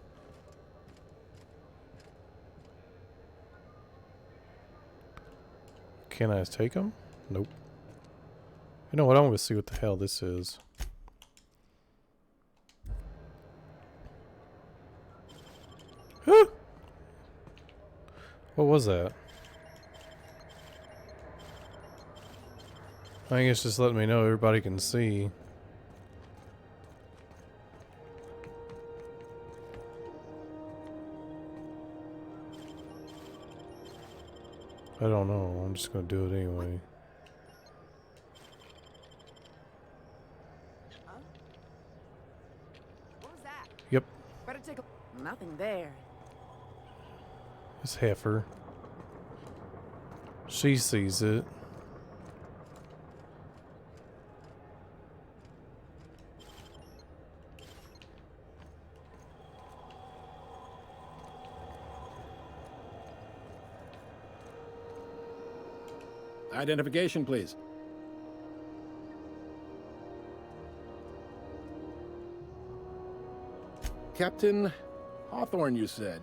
Can I take them? Nope. You know what? I'm going to see what the hell this is. What was that? I think it's just letting me know everybody can see. I don't know. I'm just going to do it anyway. Huh? What was that? Yep. Better take a... Nothing there. This heifer. She sees it. Identification, please. Captain Hawthorne, you said.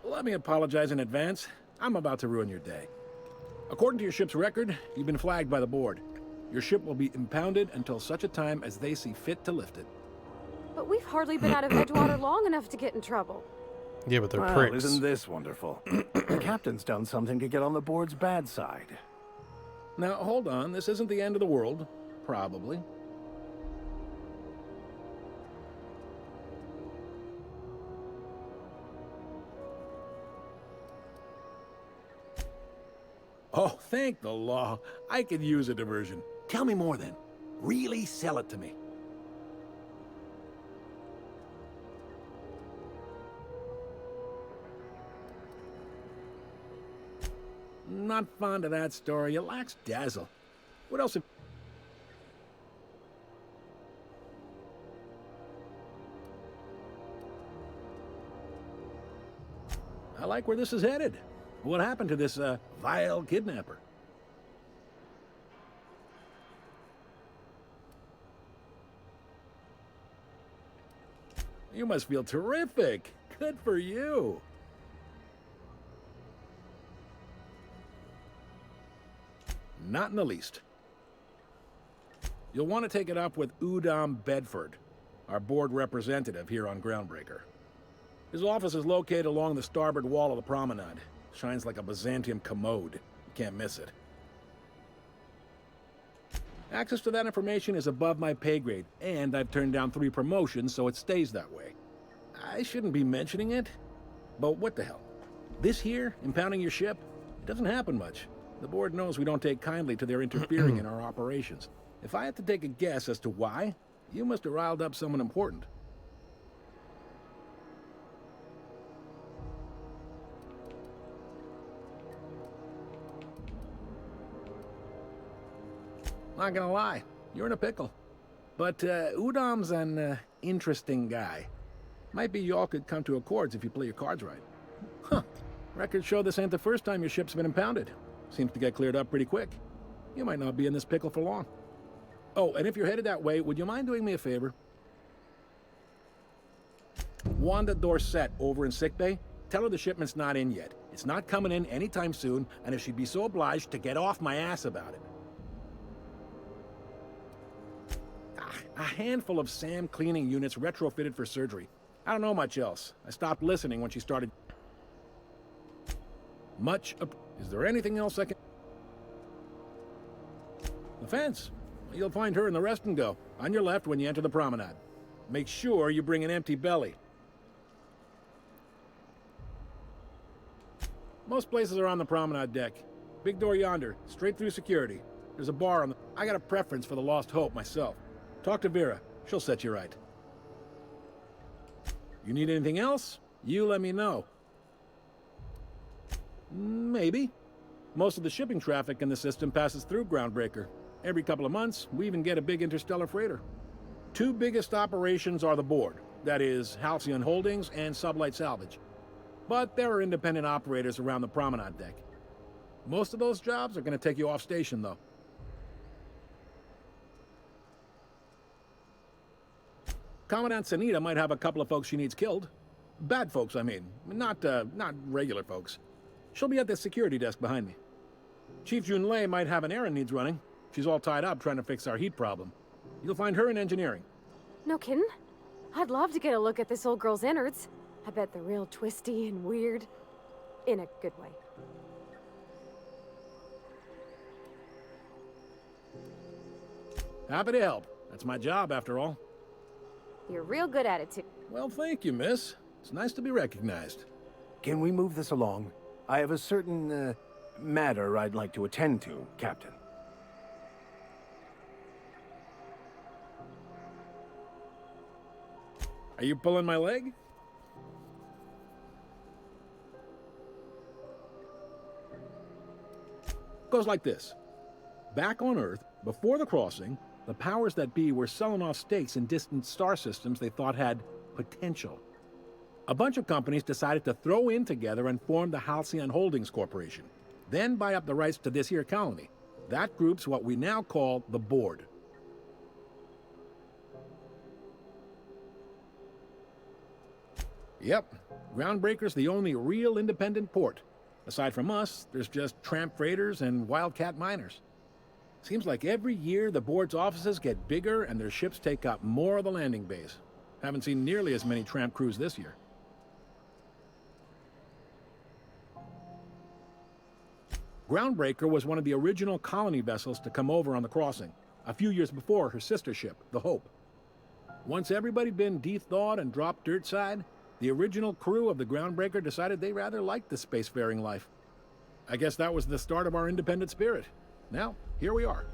Let me apologize in advance. I'm about to ruin your day. According to your ship's record, you've been flagged by the board. Your ship will be impounded until such a time as they see fit to lift it. But we've hardly been out of Edgewater long enough to get in trouble. Yeah, but they're Well, pricks. isn't this wonderful? The captain's done something to get on the board's bad side. Now, hold on. This isn't the end of the world. Probably. Oh, thank the law. I could use a diversion. Tell me more then. Really sell it to me. Not fond of that story. It lacks dazzle. What else? I like where this is headed. What happened to this, vile kidnapper? You must feel terrific. Good for you. Not in the least. You'll want to take it up with Udom Bedford, our board representative here on Groundbreaker. His office is located along the starboard wall of the promenade. Shines like a Byzantium commode. You can't miss it. Access to that information is above my pay grade, and I've turned down 3 promotions, so it stays that way. I shouldn't be mentioning it, but what the hell? This here, impounding your ship, it doesn't happen much. The board knows we don't take kindly to their interfering in our operations. If I had to take a guess as to why, you must have riled up someone important. Not gonna lie, you're in a pickle. But Udom's an interesting guy. Might be y'all could come to accords if you play your cards right. Huh. Records show this ain't the first time your ship's been impounded. Seems to get cleared up pretty quick. You might not be in this pickle for long. Oh, and if you're headed that way, would you mind doing me a favor? Wanda Dorset over in sickbay, tell her the shipment's not in yet. It's not coming in anytime soon, and if she'd be so obliged to get off my ass about it. A handful of SAM cleaning units retrofitted for surgery. I don't know much else. I stopped listening when she started. Is there anything else I can... The fence. You'll find her in the rest and go, on your left when you enter the promenade. Make sure you bring an empty belly. Most places are on the promenade deck. Big door yonder, straight through security. There's a bar on the... I got a preference for the Lost Hope myself. Talk to Vera. She'll set you right. You need anything else? You let me know. Maybe. Most of the shipping traffic in the system passes through Groundbreaker. Every couple of months, we even get a big interstellar freighter. 2 biggest operations are the board. That is, Halcyon Holdings and Sublight Salvage. But there are independent operators around the promenade deck. Most of those jobs are going to take you off station, though. Commandant Sanita might have a couple of folks she needs killed. Bad folks, I mean. Not regular folks. She'll be at the security desk behind me. Chief Junlei might have an errand needs running. She's all tied up trying to fix our heat problem. You'll find her in engineering. No kidding? I'd love to get a look at this old girl's innards. I bet they're real twisty and weird. In a good way. Happy to help. That's my job, after all. You're real good at it, too. Well, thank you, miss. It's nice to be recognized. Can we move this along? I have a certain, matter I'd like to attend to, Captain. Are you pulling my leg? Goes like this. Back on Earth, before the crossing, the powers that be were selling off stakes in distant star systems they thought had potential. A bunch of companies decided to throw in together and form the Halcyon Holdings Corporation, then buy up the rights to this here colony. That group's what we now call the Board. Yep, Groundbreaker's the only real independent port. Aside from us, there's just tramp freighters and wildcat miners. Seems like every year the board's offices get bigger and their ships take up more of the landing bays. Haven't seen nearly as many tramp crews this year. Groundbreaker was one of the original colony vessels to come over on the crossing, a few years before her sister ship, the Hope. Once everybody'd been de-thawed and dropped dirt side, the original crew of the Groundbreaker decided they rather liked the spacefaring life. I guess that was the start of our independent spirit. Now, here we are.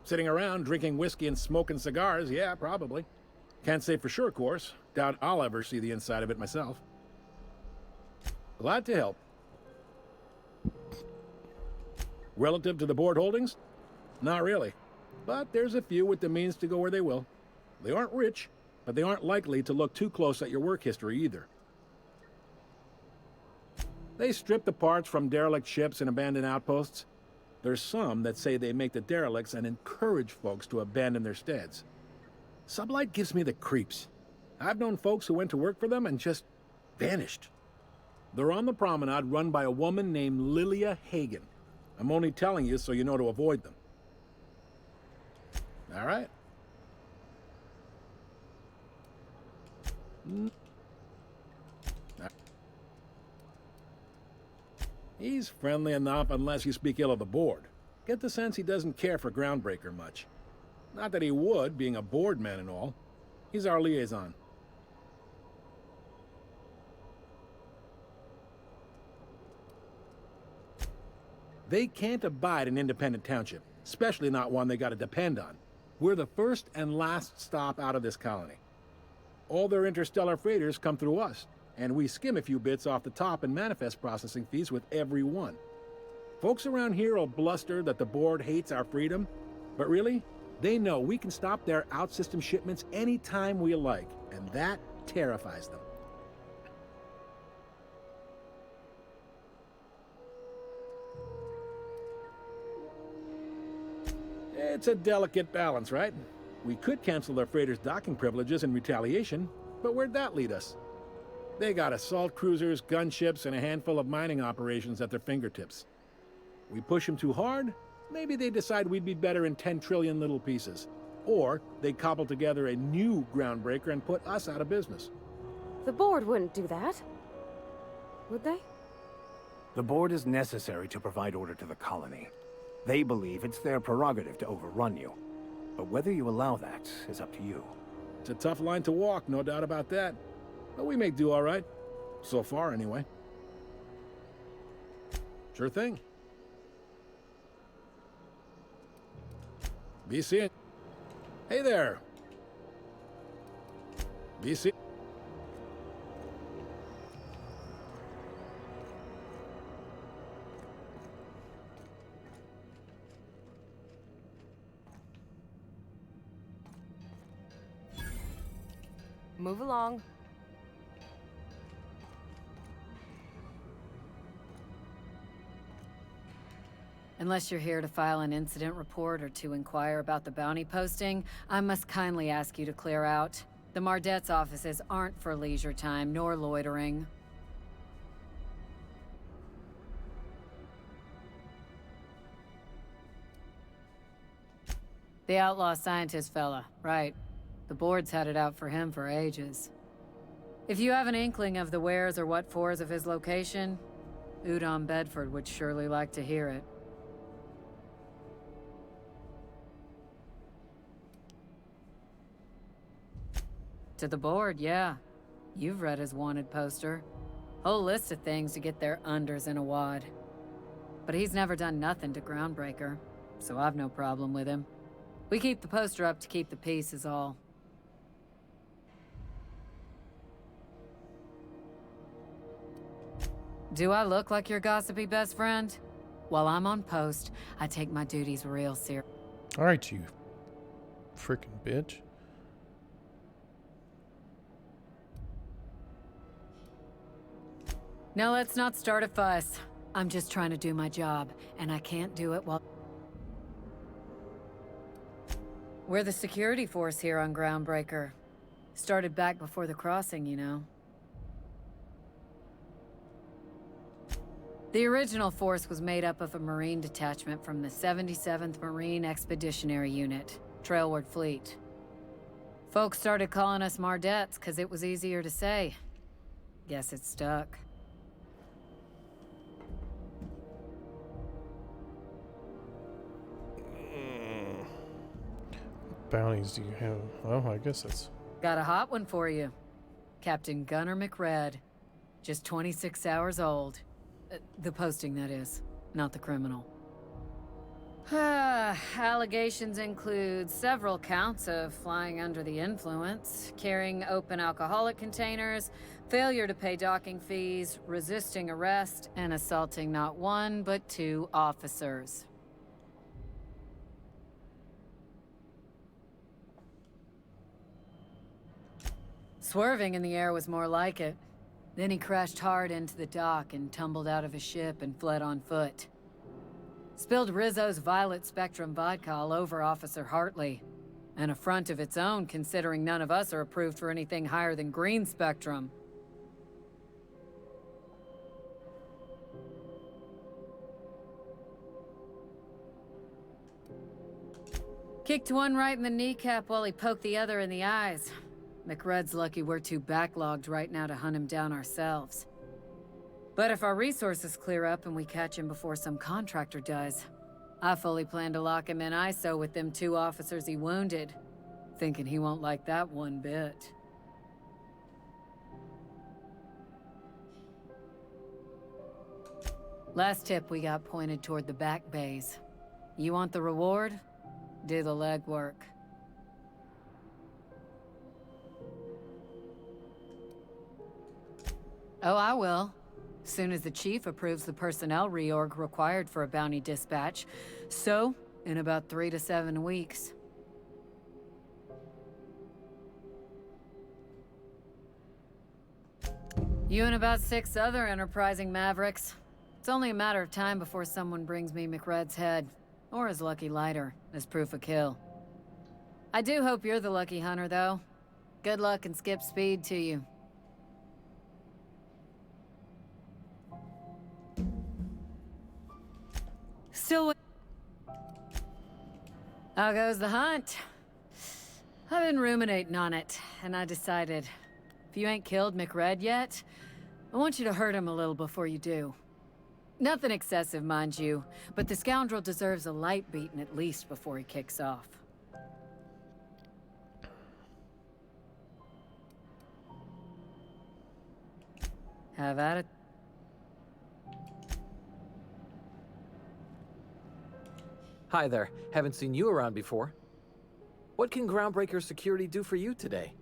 Sitting around drinking whiskey and smoking cigars, yeah, probably. Can't say for sure, of course. Doubt I'll ever see the inside of it myself. Glad to help. Relative to the board holdings? Not really. But there's a few with the means to go where they will. They aren't rich, but they aren't likely to look too close at your work history either. They strip the parts from derelict ships and abandoned outposts. There's some that say they make the derelicts and encourage folks to abandon their steads. Sublight gives me the creeps. I've known folks who went to work for them and just vanished. They're on the promenade run by a woman named Lilia Hagen. I'm only telling you so you know to avoid them. All right. He's friendly enough unless you speak ill of the board. Get the sense he doesn't care for Groundbreaker much. Not that he would, being a board man and all. He's our liaison. They can't abide an independent township, especially not one they gotta depend on. We're the first and last stop out of this colony. All their interstellar freighters come through us, and we skim a few bits off the top in manifest processing fees with every one. Folks around here will bluster that the board hates our freedom, but really, they know we can stop their out-system shipments anytime we like, and that terrifies them. It's a delicate balance, right? We could cancel their freighters' docking privileges in retaliation, but where'd that lead us? They got assault cruisers, gunships, and a handful of mining operations at their fingertips. We push them too hard, maybe they decide we'd be better in 10 trillion little pieces. Or they cobble together a new Groundbreaker and put us out of business. The board wouldn't do that. Would they? The board is necessary to provide order to the colony. They believe it's their prerogative to overrun you. But whether you allow that is up to you. It's a tough line to walk, no doubt about that. But we make do all right. So far, anyway. Sure thing. Be seeing. Hey there. Be seeing. Move along. Unless you're here to file an incident report or to inquire about the bounty posting, I must kindly ask you to clear out. The Mardet's offices aren't for leisure time nor loitering. The outlaw scientist fella, right. The board's had it out for him for ages. If you have an inkling of the wheres or what-fors of his location, Udon Bedford would surely like to hear it. To the board, yeah. You've read his wanted poster. Whole list of things to get their unders in a wad. But he's never done nothing to Groundbreaker, so I've no problem with him. We keep the poster up to keep the peace is all. Do I look like your gossipy best friend? While I'm on post, I take my duties real serious. All right, you freaking bitch. Now let's not start a fuss. I'm just trying to do my job, and I can't do it while... We're the security force here on Groundbreaker. Started back before the crossing, you know. The original force was made up of a Marine detachment from the 77th Marine Expeditionary Unit, Trailward Fleet. Folks started calling us Mardettes because it was easier to say. Guess it stuck. Bounties do you have? Well, I guess that's... Got a hot one for you. Captain Gunnar McRed. Just 26 hours old. The posting, that is, not the criminal. Allegations include several counts of flying under the influence, carrying open alcoholic containers, failure to pay docking fees, resisting arrest, and assaulting not one but 2 officers. Swerving in the air was more like it. Then he crashed hard into the dock and tumbled out of his ship and fled on foot. Spilled Rizzo's Violet Spectrum vodka all over Officer Hartley. An affront of its own, considering none of us are approved for anything higher than green spectrum. Kicked one right in the kneecap while he poked the other in the eyes. McRed's lucky we're too backlogged right now to hunt him down ourselves. But if our resources clear up and we catch him before some contractor does, I fully plan to lock him in ISO with them 2 officers he wounded, thinking he won't like that one bit. Last tip we got pointed toward the back bays. You want the reward? Do the legwork. Oh, I will. Soon as the chief approves the personnel reorg required for a bounty dispatch. So, in about 3 to 7 weeks. You and about 6 other enterprising mavericks. It's only a matter of time before someone brings me McRed's head, or his lucky lighter, as proof of kill. I do hope you're the lucky hunter, though. Good luck and skip speed to you. Still. How goes the hunt? I've been ruminating on it, and I decided, if you ain't killed McRed yet, I want you to hurt him a little before you do. Nothing excessive, mind you, but the scoundrel deserves a light beating at least before he kicks off. Have at it. Hi there. Haven't seen you around before. What can Groundbreaker Security do for you today?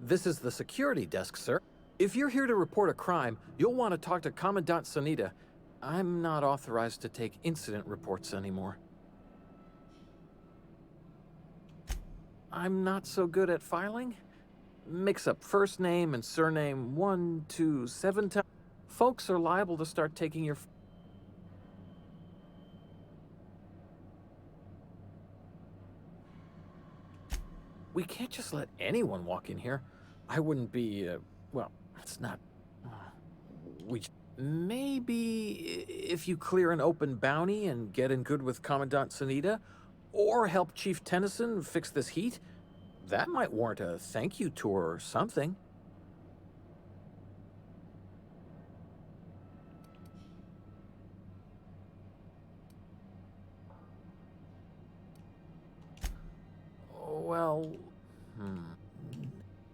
This is the security desk, sir. If you're here to report a crime, you'll want to talk to Commandant Sanita. I'm not authorized to take incident reports anymore. I'm not so good at filing. Mix up first name and surname 1, 2, 7 times. Folks are liable to start taking your... We can't just let anyone walk in here. I wouldn't be, well, it's not... Maybe if you clear an open bounty and get in good with Commandant Sanita, or help Chief Tennyson fix this heat, that might warrant a thank you tour or something. Well,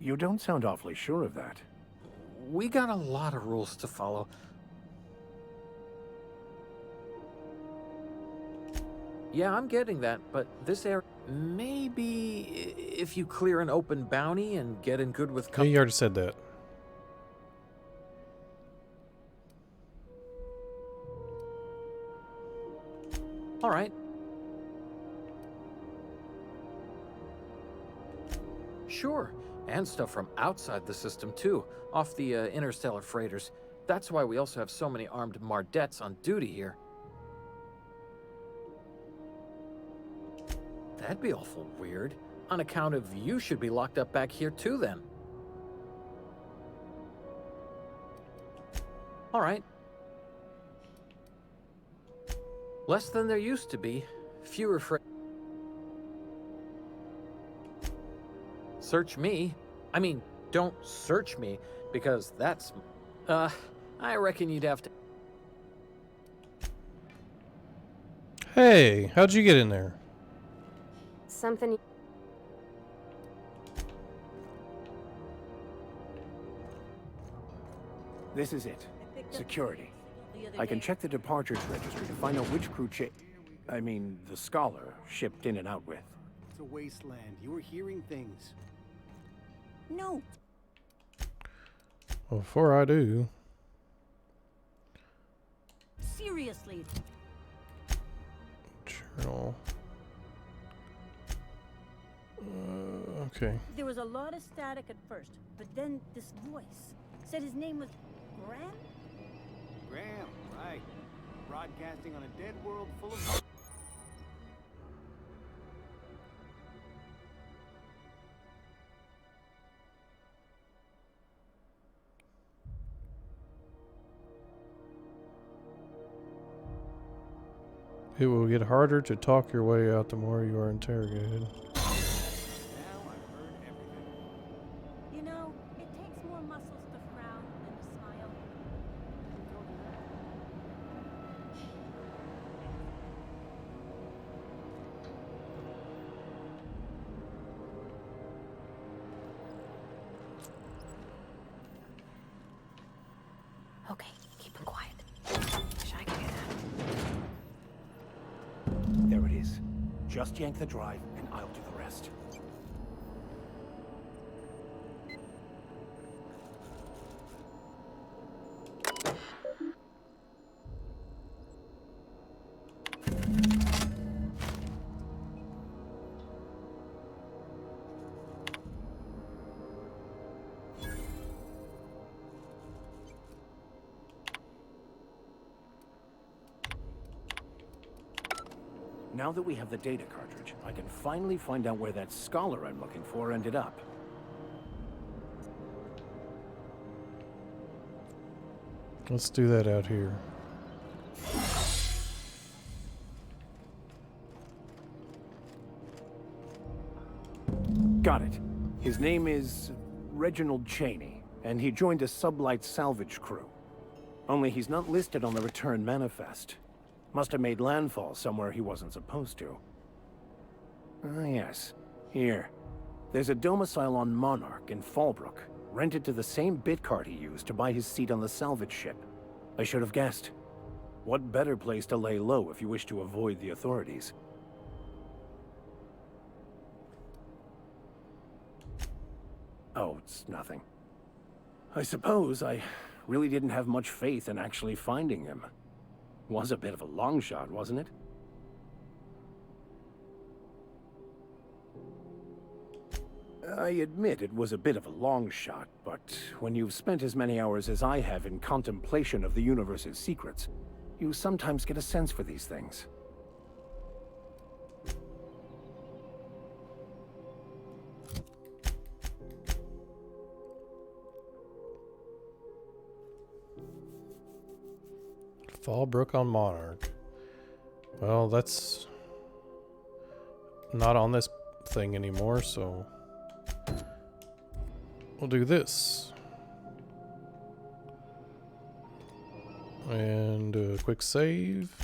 You don't sound awfully sure of that. We got a lot of rules to follow. Yeah, I'm getting that, but this area... Maybe if you clear an open bounty and get in good with... Yeah, you already said that. All right. Sure, and stuff from outside the system too, off the interstellar freighters. That's why we also have so many armed Mardettes on duty here. That'd be awful weird. On account of you should be locked up back here too then. All right. Less than there used to be. Fewer Search me? I mean, don't search me, because that's... I reckon you'd have to... Hey, how'd you get in there? Something. This is it. Security. I can check the departures registry to find out which crew the Scholar shipped in and out with. It's a wasteland. You were hearing things. No. Well, before I do... Seriously. Journal. Okay. There was a lot of static at first, but then this voice said his name was Graham? Graham, right. Broadcasting on a dead world full of... It will get harder to talk your way out the more you are interrogated. You know, it takes more muscles to frown than to smile. Okay, keep him quiet. Wish I could do There it is. Just yank the drive, and I'll do the rest. Now that we have the data cartridge, I can finally find out where that Scholar I'm looking for ended up. Let's do that out here. Got it. His name is Reginald Cheney, and he joined a sublight salvage crew. Only he's not listed on the return manifest. Must have made landfall somewhere he wasn't supposed to. Ah, yes. Here. There's a domicile on Monarch in Fallbrook, rented to the same bit card he used to buy his seat on the salvage ship. I should have guessed. What better place to lay low if you wish to avoid the authorities? Oh, it's nothing. I suppose I really didn't have much faith in actually finding him. Was a bit of a long shot, wasn't it? I admit it was a bit of a long shot, but when you've spent as many hours as I have in contemplation of the universe's secrets, you sometimes get a sense for these things. Fallbrook on Monarch. Well, that's not on this thing anymore, so we'll do this. And do a quick save.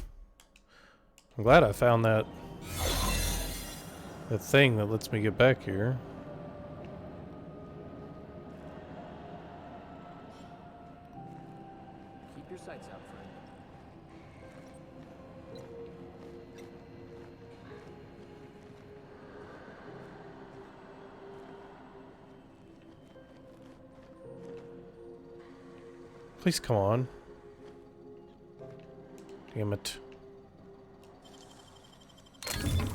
I'm glad I found that thing that lets me get back here. Keep your sights out, friend. Please come on. Damn it.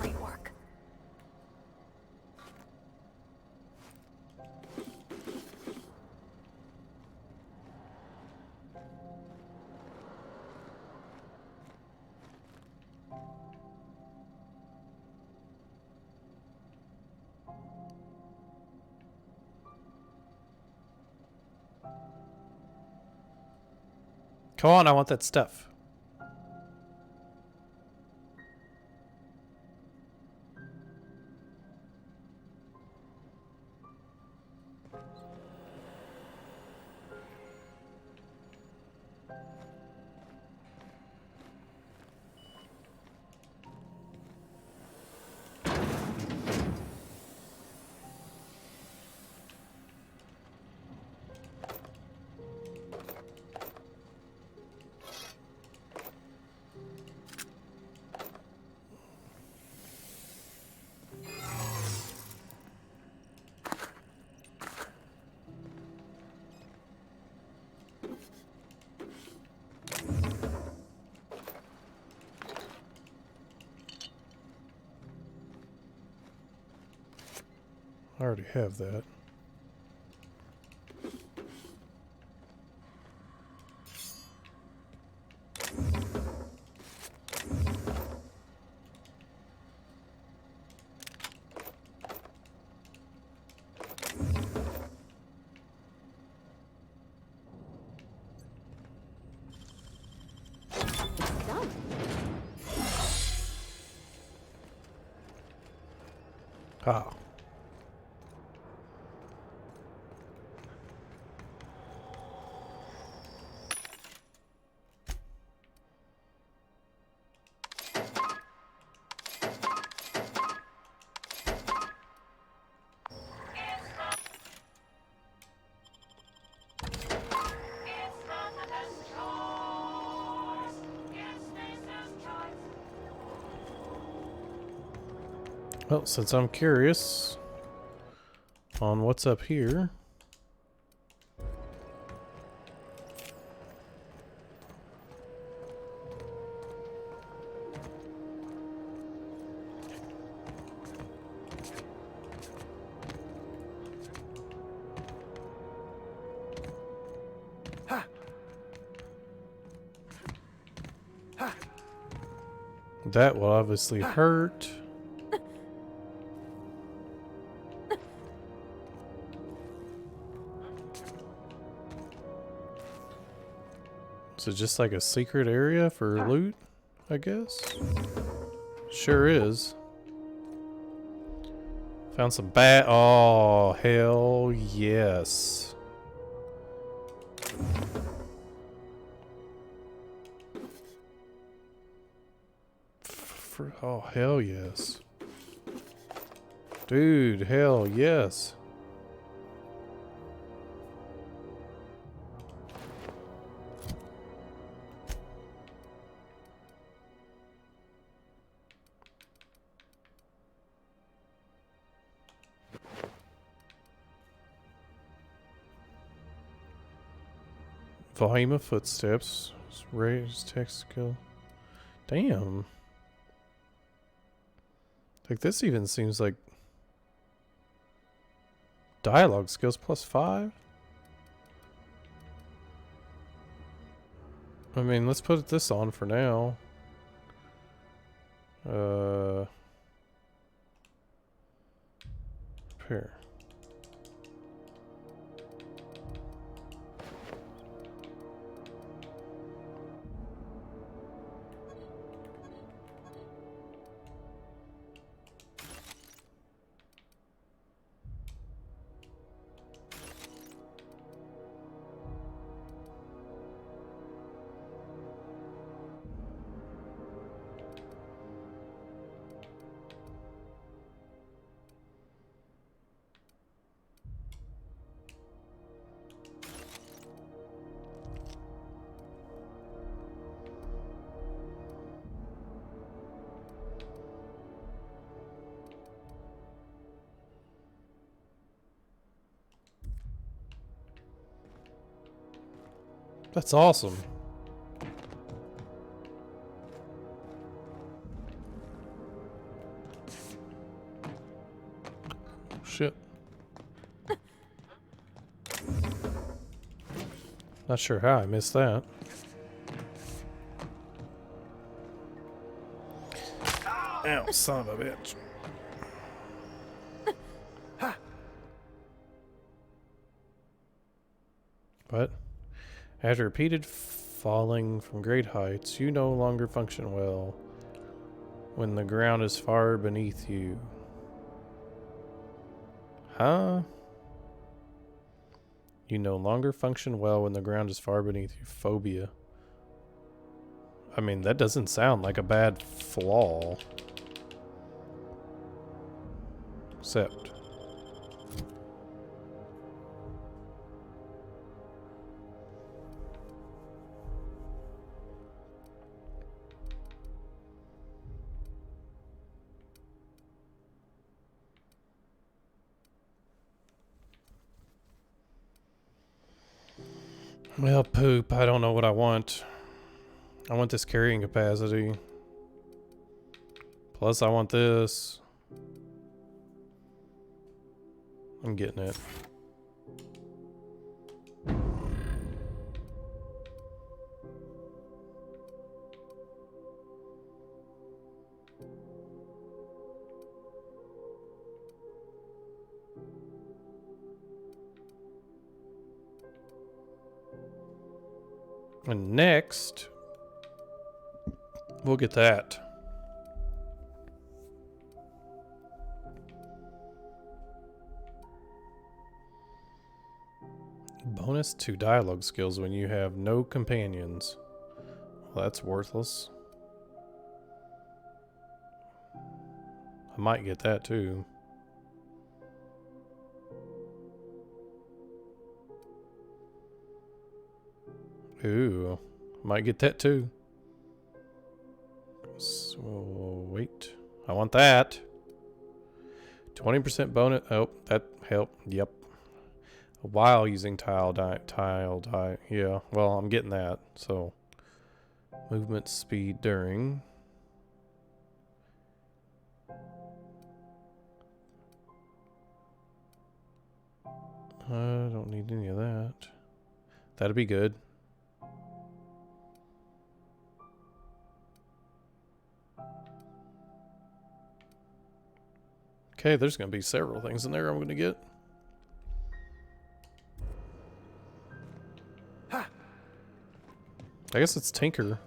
Great work. Come on, I want that stuff. I already have that. Ah. Well, since I'm curious on what's up here. That will obviously hurt. Is it just like a secret area for loot, I guess? Sure is. Found some bat. Oh, hell yes. Oh, hell yes. Dude, hell yes. Volume of footsteps. Raised text skill. Damn. Like this even seems like dialogue skills +5. I mean, let's put this on for now. Repair. That's awesome. Shit. Not sure how I missed that. Ow, son of a bitch. What? After repeated Falling from great heights, you no longer function well when the ground is far beneath you. Huh? You no longer function well when the ground is far beneath you. Phobia. I mean, that doesn't sound like a bad flaw. Except. Well, poop. I don't know what I want. I want this carrying capacity. Plus, I want this. I'm getting it. And next, we'll get that. Bonus to dialogue skills when you have no companions. Well, that's worthless. I might get that too. Ooh, might get that too. So, wait. I want that. 20% bonus. Oh, that helped. Yep. While using tile die. Yeah, well, I'm getting that. So, movement speed during. I don't need any of that. That'd be good. Okay, there's going to be several things in there I'm going to get. I guess it's Tinker.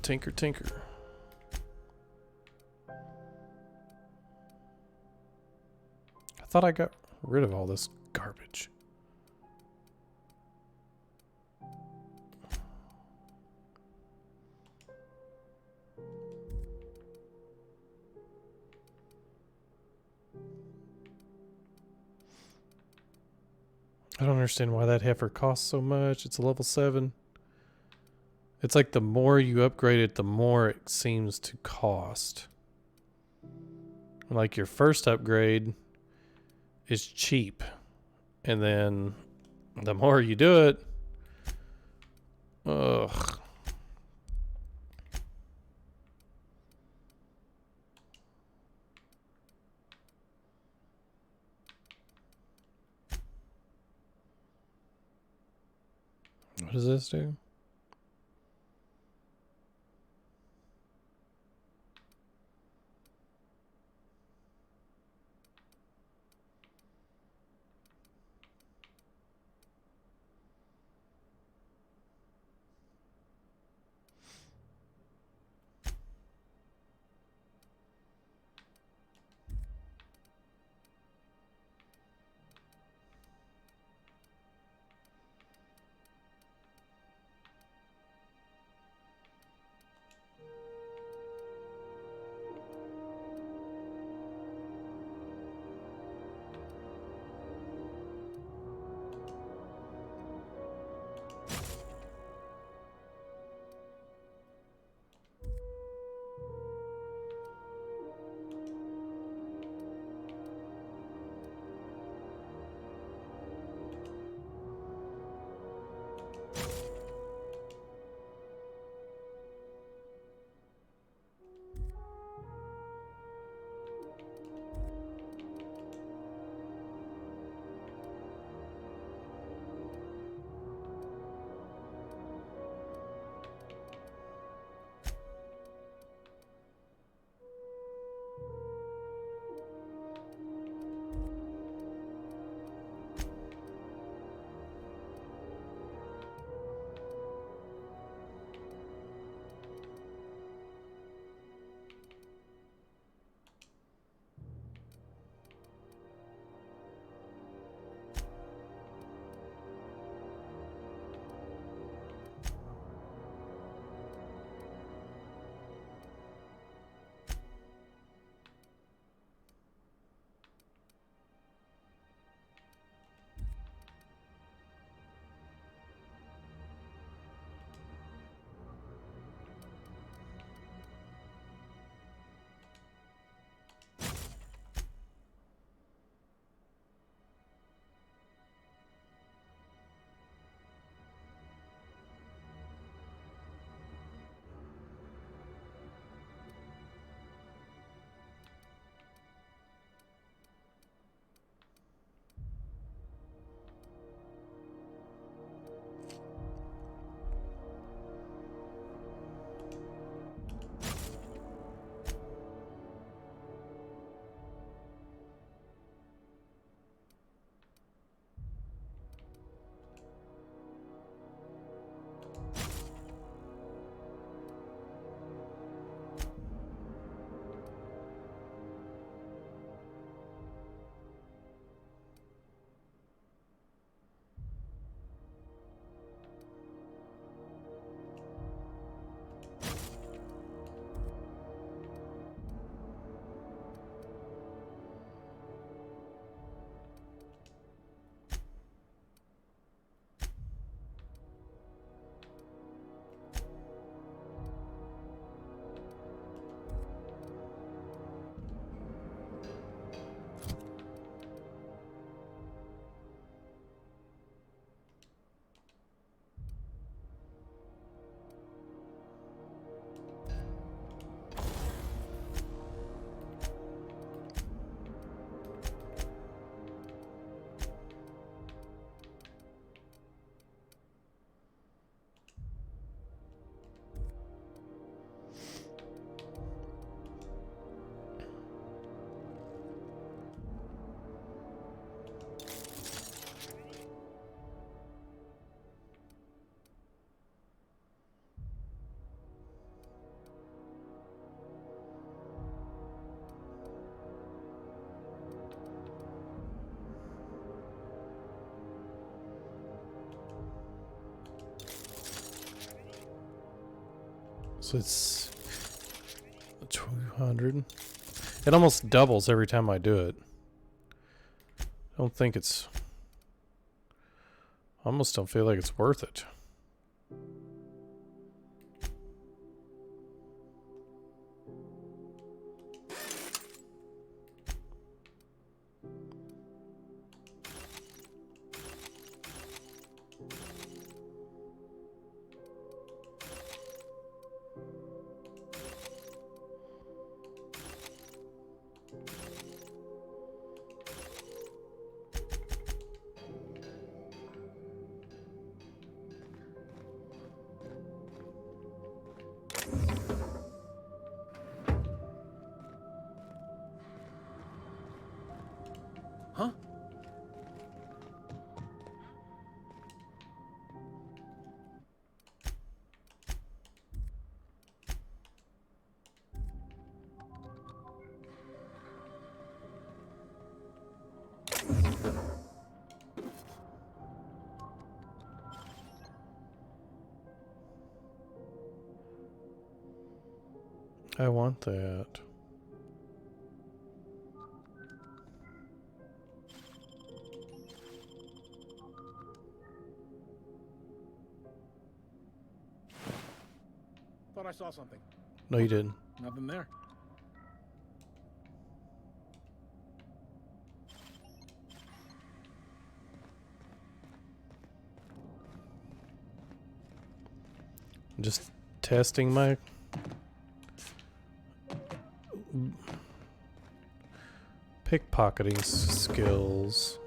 Tinker. I thought I got rid of all this garbage. I don't understand why that heifer costs so much. It's a level 7. It's like the more you upgrade it, the more it seems to cost. Like your first upgrade is cheap. And then the more you do it, ugh. What does this do? So it's 200. It almost doubles every time I do it. I don't think it's... I almost don't feel like it's worth it. Huh? I want that. Thought I saw something. No, you didn't. Nothing there. I'm just testing my pickpocketing skills.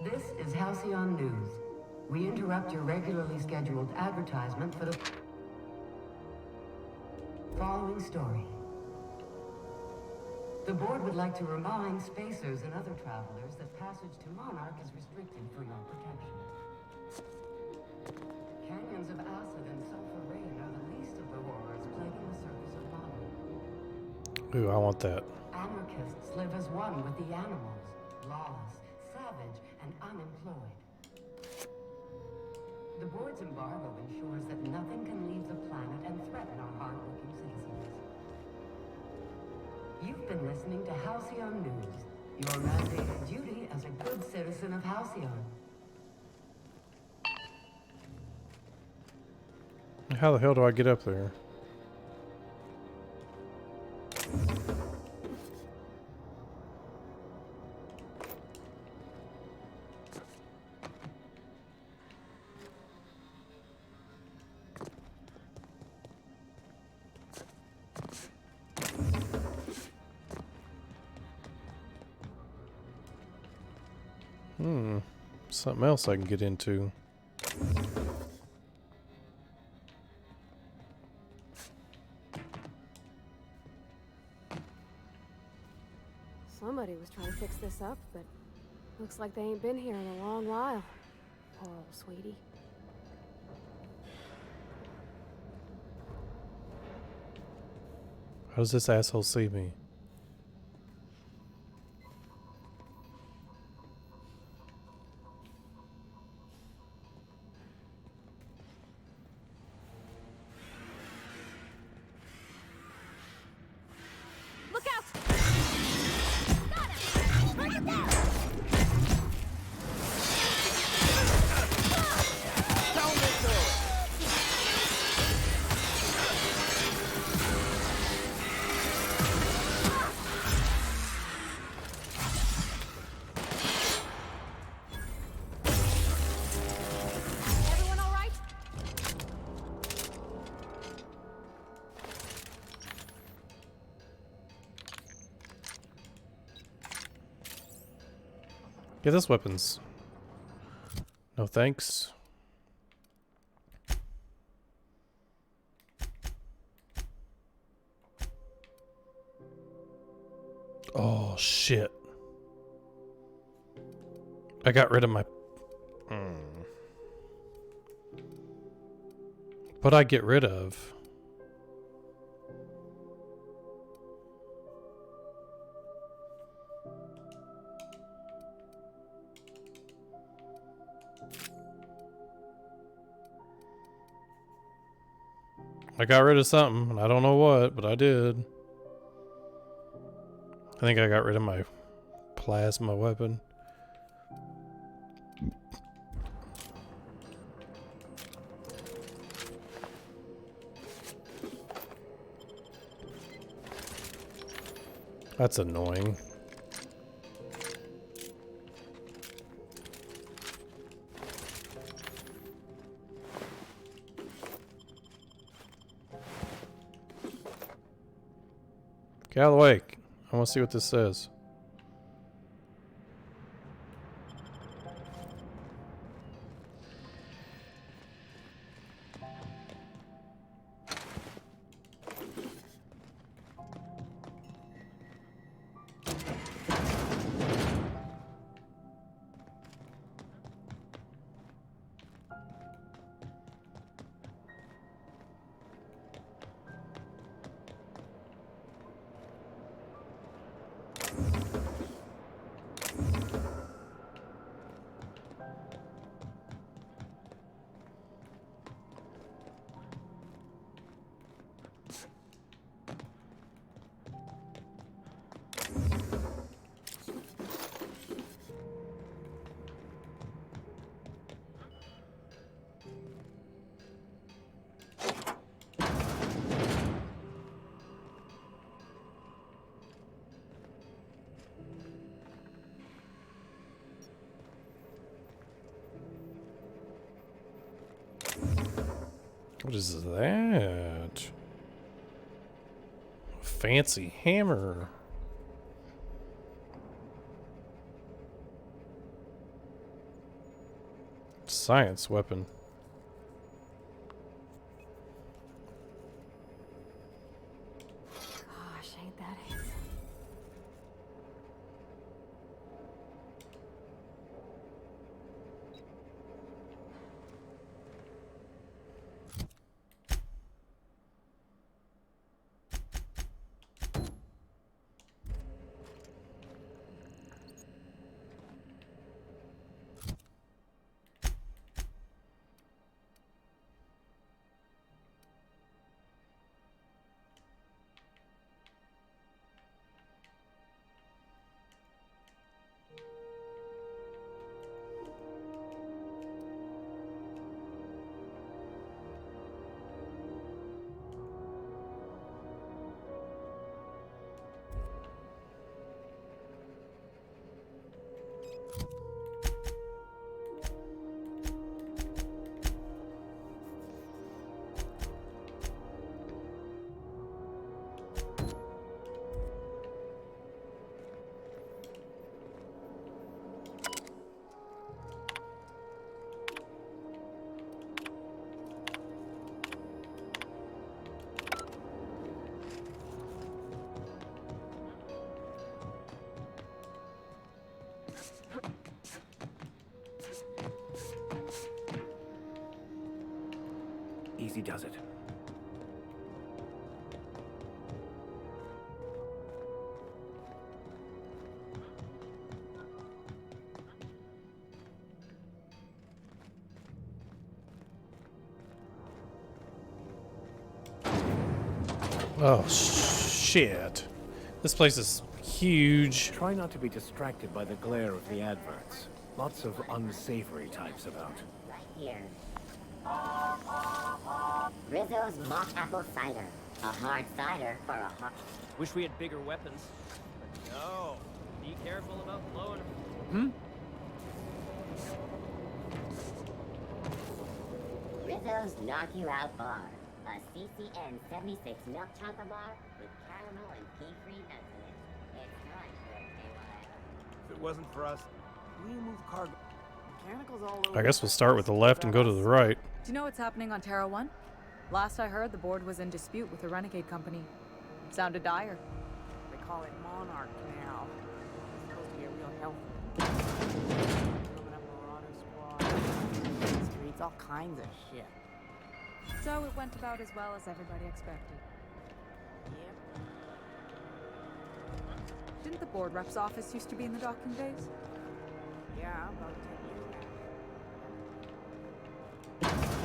This is Halcyon News. We interrupt your regularly scheduled advertisement for the following story. The board would like to remind spacers and other travelers that passage to Monarch is restricted for your protection. Canyons of acid and sulfur rain are the least of the horrors plaguing the surface of Monarch. Ooh, I want that. Anarchists live as one with the animals, lawless, savage, and unemployed. The board's embargo ensures that nothing can leave the planet and threaten our hard-working citizens. You've been listening to Halcyon News, your mandated duty as a good citizen of Halcyon. How the hell do I get up there? Something else I can get into. Somebody was trying to fix this up, but looks like they ain't been here in a long while. Poor old sweetie. How does this asshole see me? Look out! Got him! Right there! Everyone all right? Yeah, this weapon's... No thanks. Oh, shit. I got rid of my... What'd I get rid of? I got rid of something, and I don't know what, but I did. I think I got rid of my plasma weapon. That's annoying. Get out of the way. I want to see what this says. What is that? A fancy hammer. Science weapon. Gosh, ain't that handsome. easy does it. Oh, shit. This place is huge. Try not to be distracted by the glare of the adverts. Lots of unsavory types about. Here. Rizzo's mock apple cider. A hard cider for a hot. Wish we had bigger weapons. But no. Be careful about blowing. Rizzo's Knock You Out Bar. A CCN 76 milk chocolate bar with caramel and pea-free nuts in it. It's not for KY. If it wasn't for us, We move cargo. Mechanicals all over. I guess we'll start with the left and go to the right. Do you know what's happening on Terra 1? Last I heard, the board was in dispute with the Renegade Company. Sounded dire. They call it Monarch now. It's supposed to be a real health. Coming up Marauder Squad. Streets, all kinds of shit. So it went about as well as everybody expected. Yep. Didn't the board rep's office used to be in the docking bays? Yeah, about 10 years now.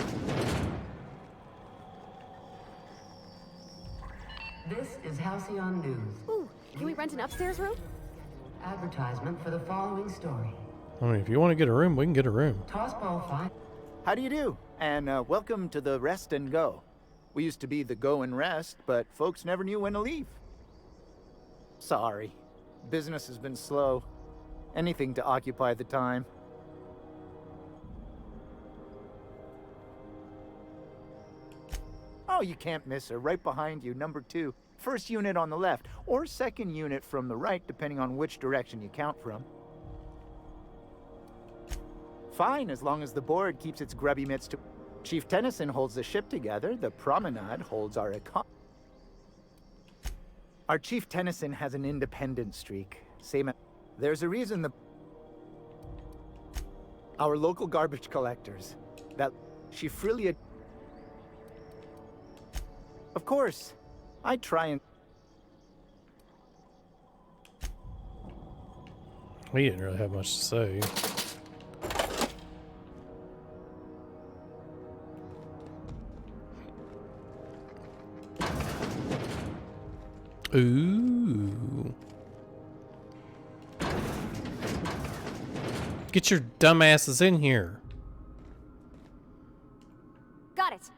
This is Halcyon News. Ooh, can we rent an upstairs room? Advertisement for the following story. I mean, if you want to get a room, we can get a room. Tossball 5. How do you do? And welcome to the Rest and Go. We used to be the Go and Rest, but folks never knew when to leave. Sorry. Business has been slow. Anything to occupy the time. Oh, you can't miss her. Right behind you, number 2. First unit on the left, or second unit from the right, depending on which direction you count from. Fine, as long as the board keeps its grubby mitts to... Chief Tennyson holds the ship together. The Promenade holds our Our Chief Tennyson has an independent streak. Same... There's a reason the... Our local garbage collectors. That... She freely... Of course. I try and... We didn't really have much to say. Ooh. Get your dumbasses in here. Got it.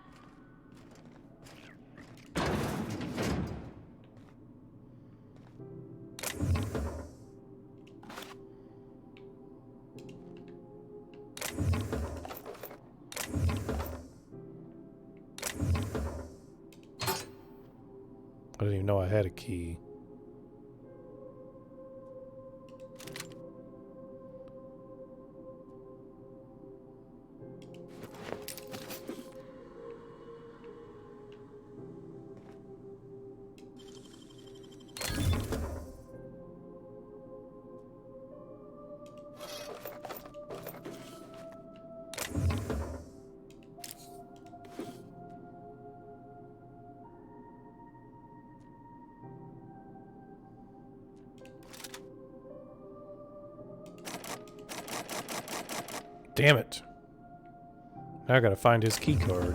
I didn't even know I had a key. Damn it. Now I gotta find his key card.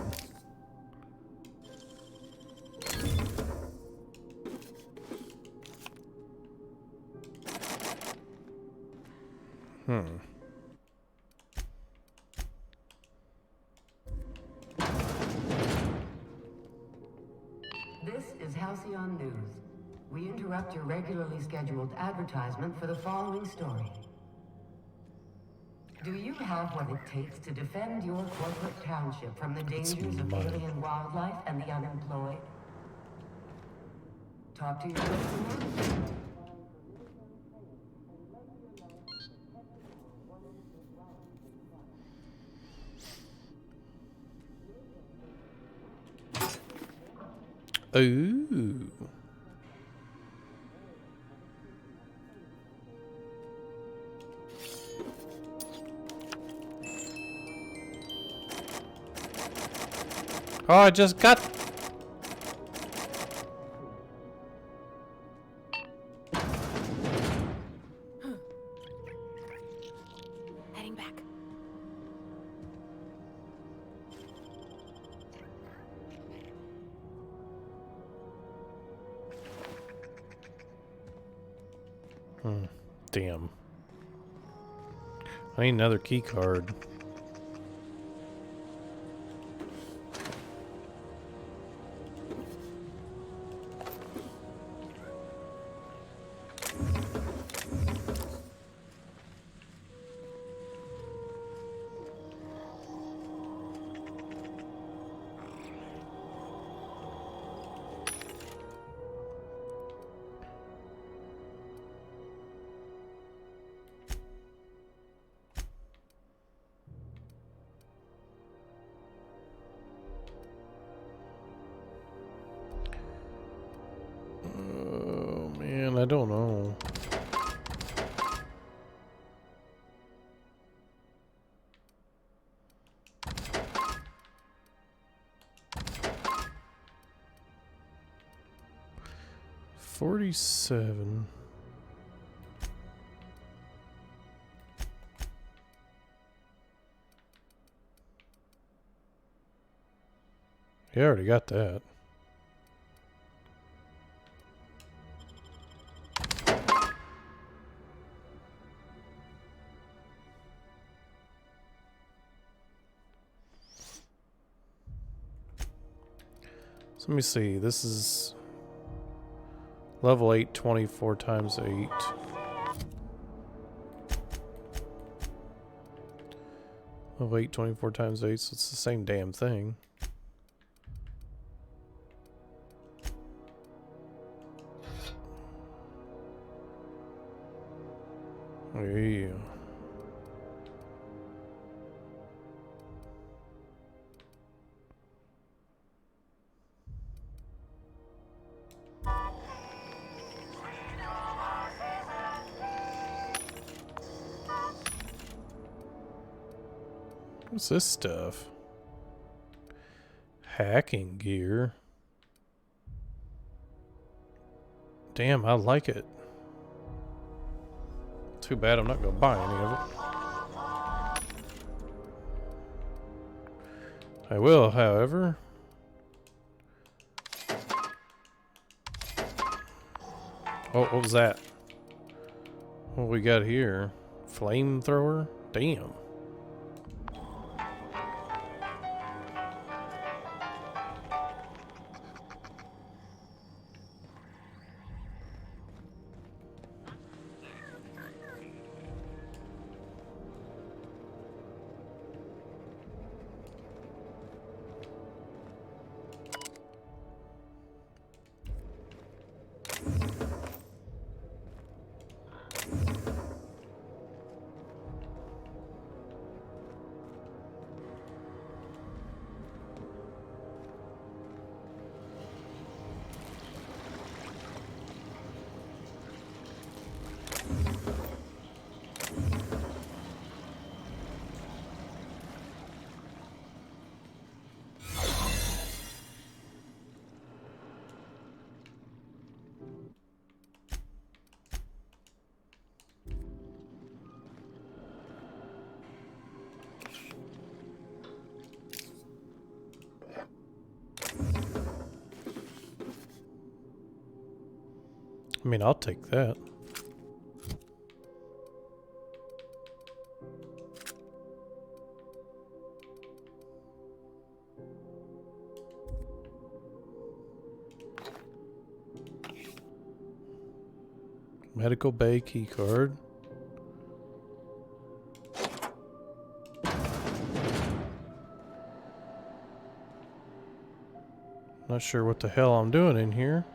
This is Halcyon News. We interrupt your regularly scheduled advertisement for the following story. Do you have what it takes to defend your corporate township from the dangers of alien wildlife and the unemployed? Talk to your local manager. Ooh. Oh, I just got... Heading back. Damn. I need another key card. Oh man, I don't know. $47. Yeah, I already got that. So let me see. This is level 8, 24 times 8. Level 8, 24 times 8, so it's the same damn thing. Yeah. What's this stuff? Hacking gear. Damn, I like it. Too bad I'm not going to buy any of it. I will, however. Oh, what was that? What we got here? Flamethrower? Damn. I mean, I'll take that. Medical bay key card. Not sure what the hell I'm doing in here.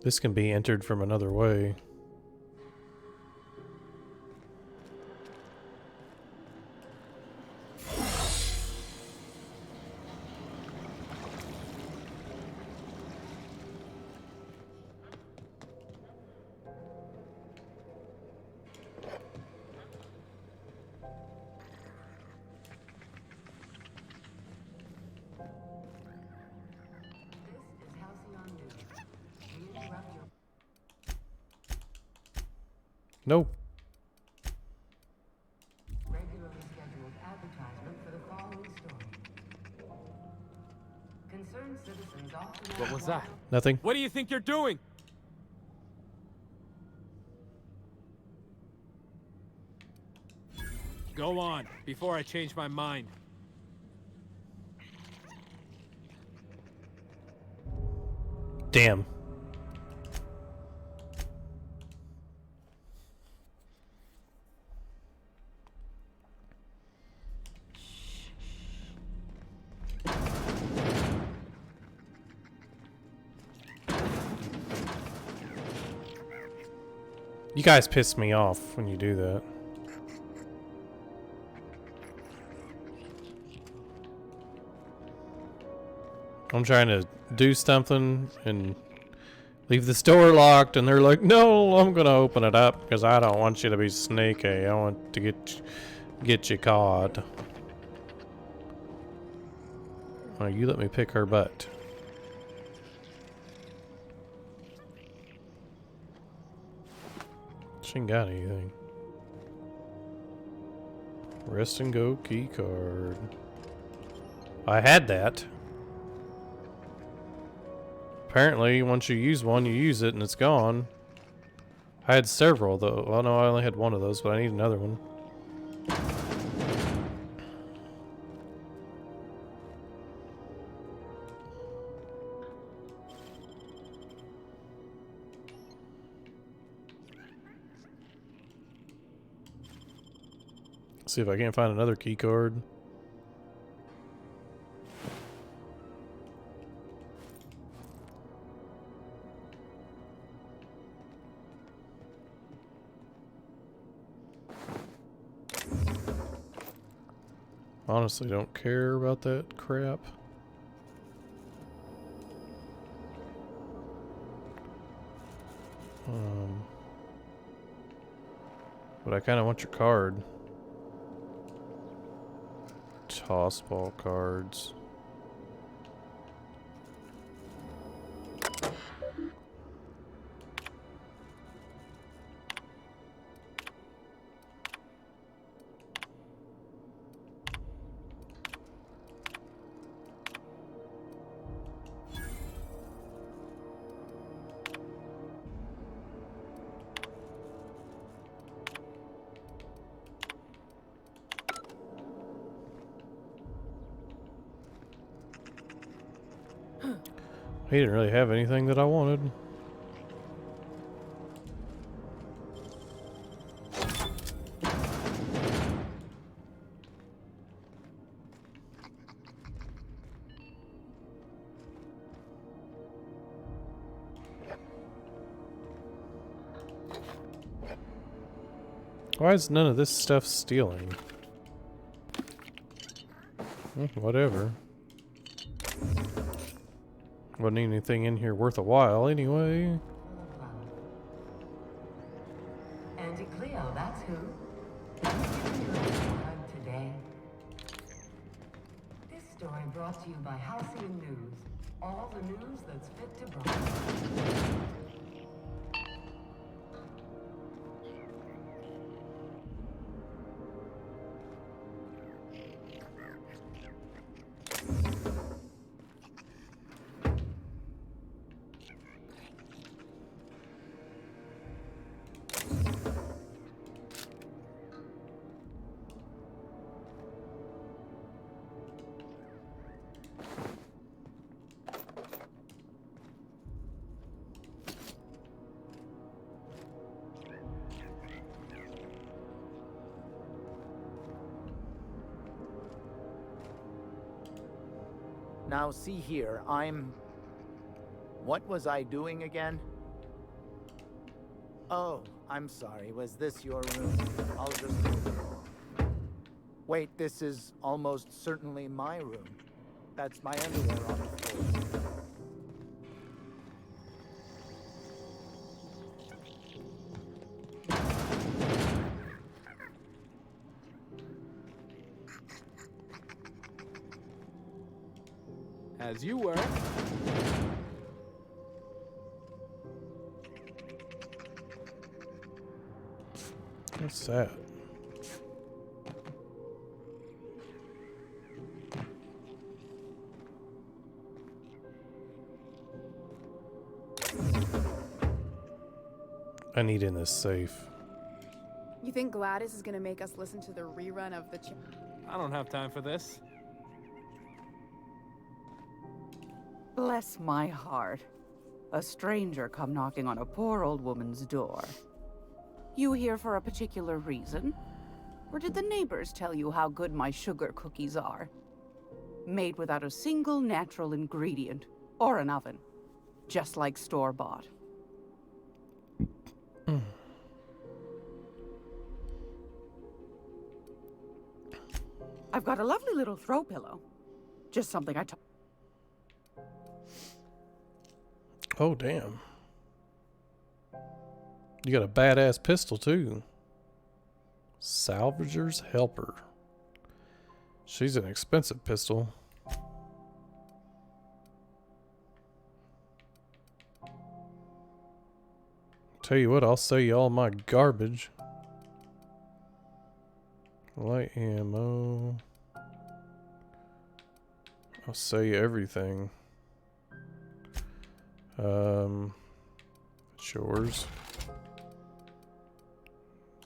This can be entered from another way. No. Regularly scheduled advertisement for the following story. Concerned citizens often What was that? Nothing. What do you think you're doing? Go on, before I change my mind. Damn. You guys piss me off when you do that. I'm trying to do something and leave the store locked, and they're like, "No, I'm gonna open it up because I don't want you to be sneaky. I want to get you caught." Oh, you let me pick her butt. She ain't got anything. Rest and go key card. I had that. Apparently, once you use one, you use it and it's gone. I had several though. Well, no, I only had one of those, but I need another one. See if I can't find another key card. Honestly, don't care about that crap. But I kind of want your card. Toss ball cards. He didn't really have anything that I wanted. Why is none of this stuff stealing? Whatever. Wasn't anything in here worth a while anyway. Auntie Cleo, that's who. Have you given your aunt a hug today? This story brought to you by Halcyon News. All the news that's fit to broadcast. Now see here, what was I doing again? Oh, I'm sorry. Was this your room? I'll just... Wait, this is almost certainly my room. That's my underwear on the floor. As you were. What's that? I need in this safe. You think Gladys is gonna make us listen to the rerun of the I don't have time for this. Bless my heart. A stranger come knocking on a poor old woman's door. You here for a particular reason? Or did the neighbors tell you how good my sugar cookies are? Made without a single natural ingredient, or an oven. Just like store-bought. I've got a lovely little throw pillow. Just something I took. Oh, damn. You got a badass pistol, too. Salvager's Helper. She's an expensive pistol. Tell you what, I'll sell you all my garbage. Light ammo. I'll sell you everything. Chores.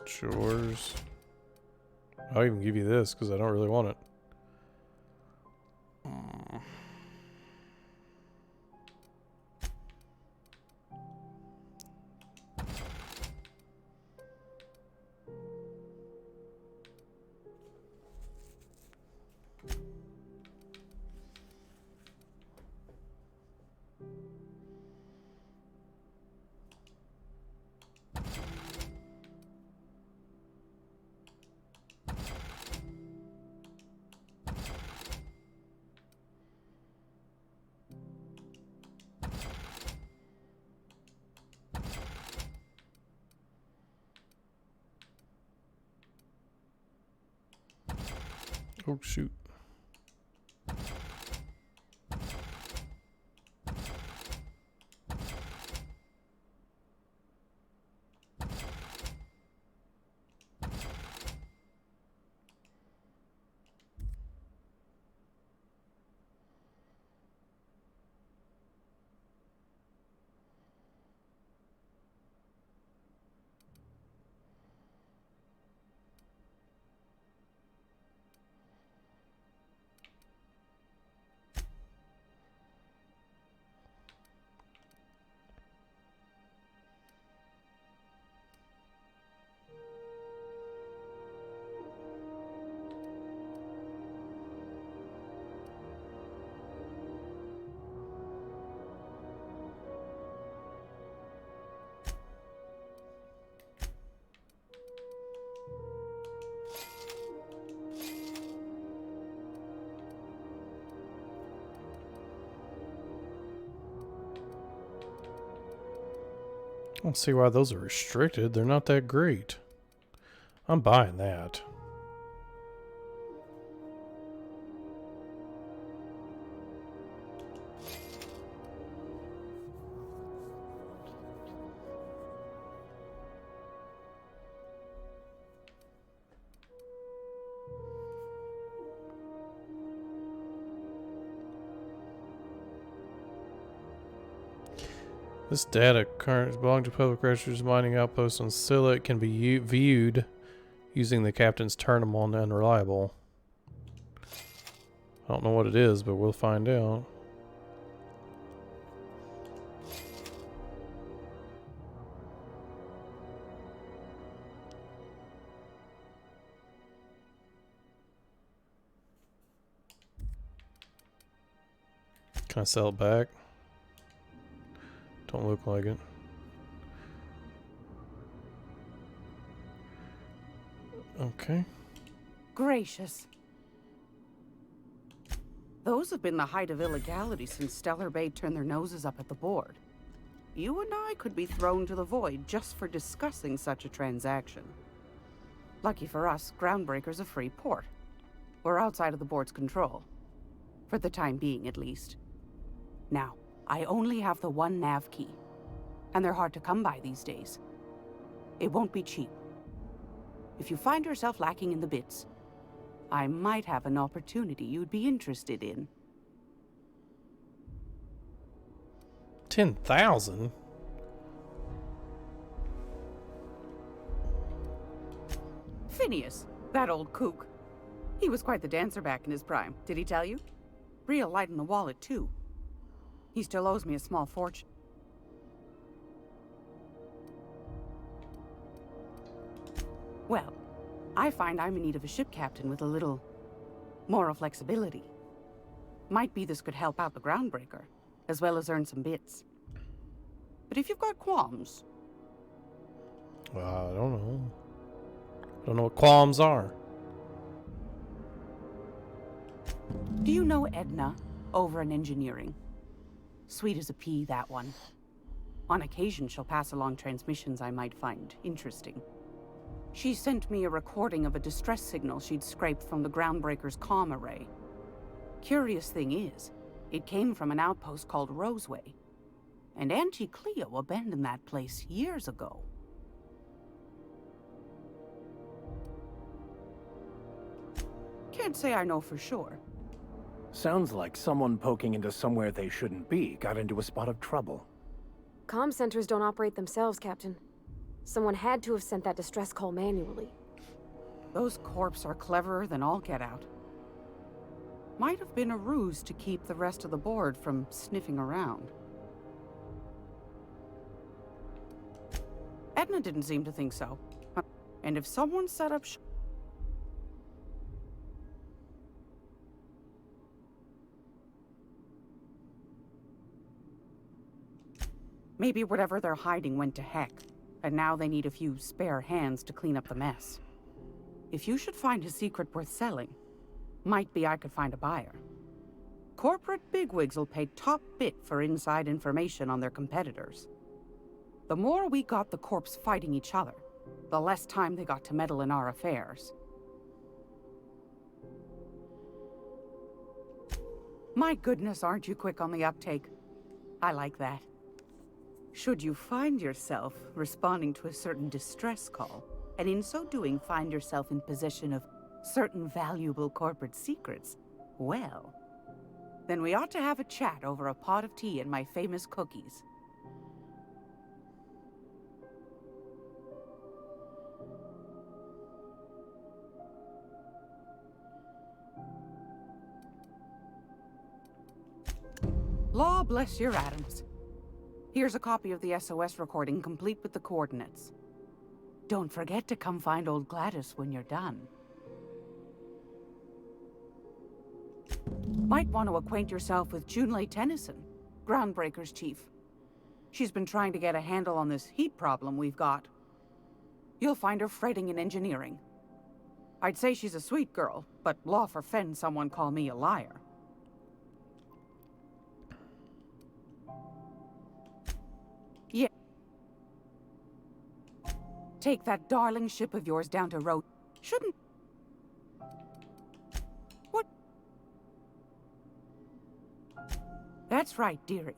Chores. I'll even give you this because I don't really want it. Oh, shoot. I don't see why those are restricted. They're not that great. I'm buying that. This data currently belongs to public records mining outpost on Scylla. It can be viewed using the captain's terminal on Unreliable. I don't know what it is, but we'll find out. Can I sell it back? Don't look like it. Okay. Gracious. Those have been the height of illegality since Stellar Bay turned their noses up at the board. You and I could be thrown to the void just for discussing such a transaction. Lucky for us, Groundbreaker's a free port. We're outside of the board's control. For the time being, at least. Now, I only have the one nav key. And they're hard to come by these days. It won't be cheap. If you find yourself lacking in the bits, I might have an opportunity you'd be interested in. 10,000? Phineas, that old kook. He was quite the dancer back in his prime, did he tell you? Real light in the wallet, too. He still owes me a small fortune. Well, I find I'm in need of a ship captain with a little moral flexibility. Might be this could help out the groundbreaker, as well as earn some bits. But if you've got qualms... Well, I don't know. I don't know what qualms are. Do you know Edna, over in engineering? Sweet as a pea, that one. On occasion, she'll pass along transmissions I might find interesting. She sent me a recording of a distress signal she'd scraped from the groundbreaker's comm array. Curious thing is, it came from an outpost called Roseway. And Auntie Cleo abandoned that place years ago. Can't say I know for sure. Sounds like someone poking into somewhere they shouldn't be got into a spot of trouble. Comm centers don't operate themselves, Captain. Someone had to have sent that distress call manually. Those corps are cleverer than all get out. Might have been a ruse to keep the rest of the board from sniffing around. Edna didn't seem to think so. And if someone set up maybe whatever they're hiding went to heck, and now they need a few spare hands to clean up the mess. If you should find a secret worth selling, might be I could find a buyer. Corporate bigwigs will pay top bit for inside information on their competitors. The more we got the corps fighting each other, the less time they got to meddle in our affairs. My goodness, aren't you quick on the uptake? I like that. Should you find yourself responding to a certain distress call, and in so doing find yourself in possession of certain valuable corporate secrets, well, then we ought to have a chat over a pot of tea and my famous cookies. Law bless your atoms. Here's a copy of the SOS recording, complete with the coordinates. Don't forget to come find old Gladys when you're done. Might want to acquaint yourself with Junlei Tennyson, Groundbreaker's chief. She's been trying to get a handle on this heat problem we've got. You'll find her fretting in engineering. I'd say she's a sweet girl, but law forfend someone call me a liar. Yeah. Take that darling ship of yours down to Road. Shouldn't... What? That's right, dearie.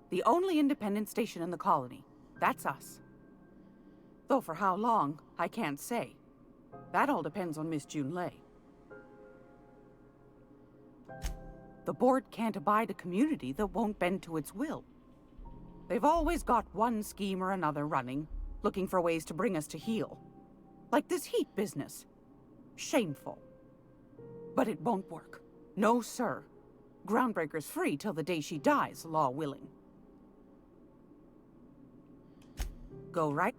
The only independent station in the colony. That's us. Though for how long, I can't say. That all depends on Miss Junlei. The board can't abide a community that won't bend to its will. They've always got one scheme or another running, looking for ways to bring us to heel. Like this heat business. Shameful. But it won't work. No, sir. Groundbreaker's free till the day she dies, law willing. Go right.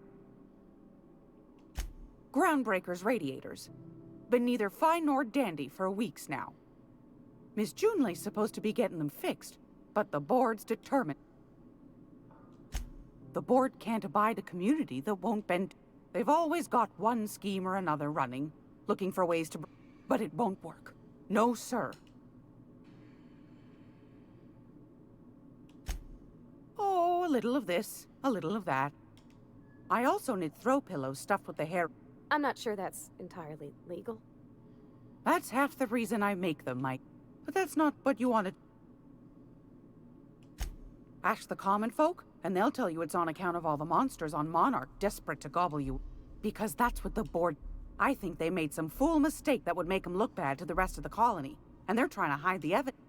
Groundbreaker's radiators. Been neither fine nor dandy for weeks now. Miss Junlei's supposed to be getting them fixed, but the board's determined. The board can't abide a community that won't bend. They've always got one scheme or another running, looking for ways to... But it won't work. No, sir. Oh, a little of this, a little of that. I also knit throw pillows stuffed with the hair... I'm not sure that's entirely legal. That's half the reason I make them, Mike. But that's not what you wanted. Ask the common folk, and they'll tell you it's on account of all the monsters on Monarch desperate to gobble you. Because that's what the board... I think they made some fool mistake that would make them look bad to the rest of the colony, and they're trying to hide the evidence.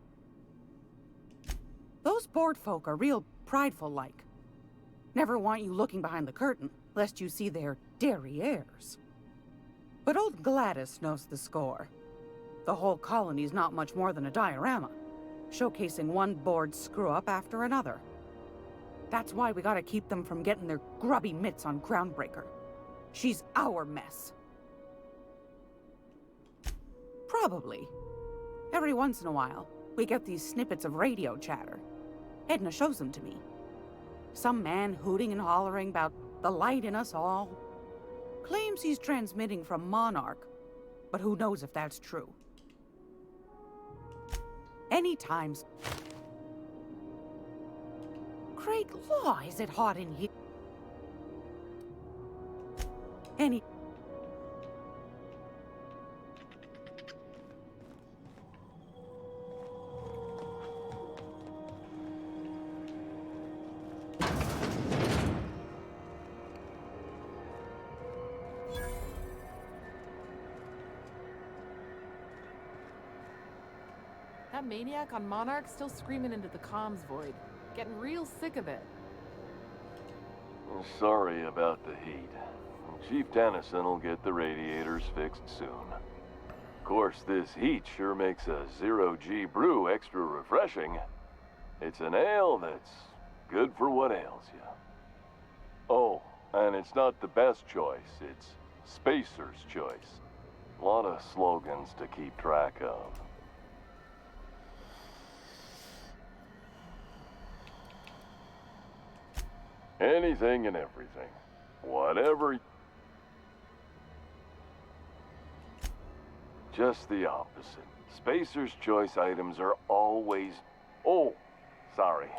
Those board folk are real prideful-like. Never want you looking behind the curtain, lest you see their derrieres. But old Gladys knows the score. The whole colony's not much more than a diorama, showcasing one board screw-up after another. That's why we gotta keep them from getting their grubby mitts on Groundbreaker. She's our mess. Probably. Every once in a while, we get these snippets of radio chatter. Edna shows them to me. Some man hooting and hollering about the light in us all. Claims he's transmitting from Monarch, but who knows if that's true. Anytimes. Craig, law, is it hot in here? That maniac on Monarch still screaming into the comms void. Getting real sick of it. Sorry about the heat. Chief Tennyson will get the radiators fixed soon. Of course, this heat sure makes a zero-G brew extra refreshing. It's an ale that's good for what ails you. Oh, and it's not the best choice, it's Spacer's choice. A lot of slogans to keep track of. Anything and everything. Whatever. Just the opposite. Spacer's choice items are always... Oh, sorry.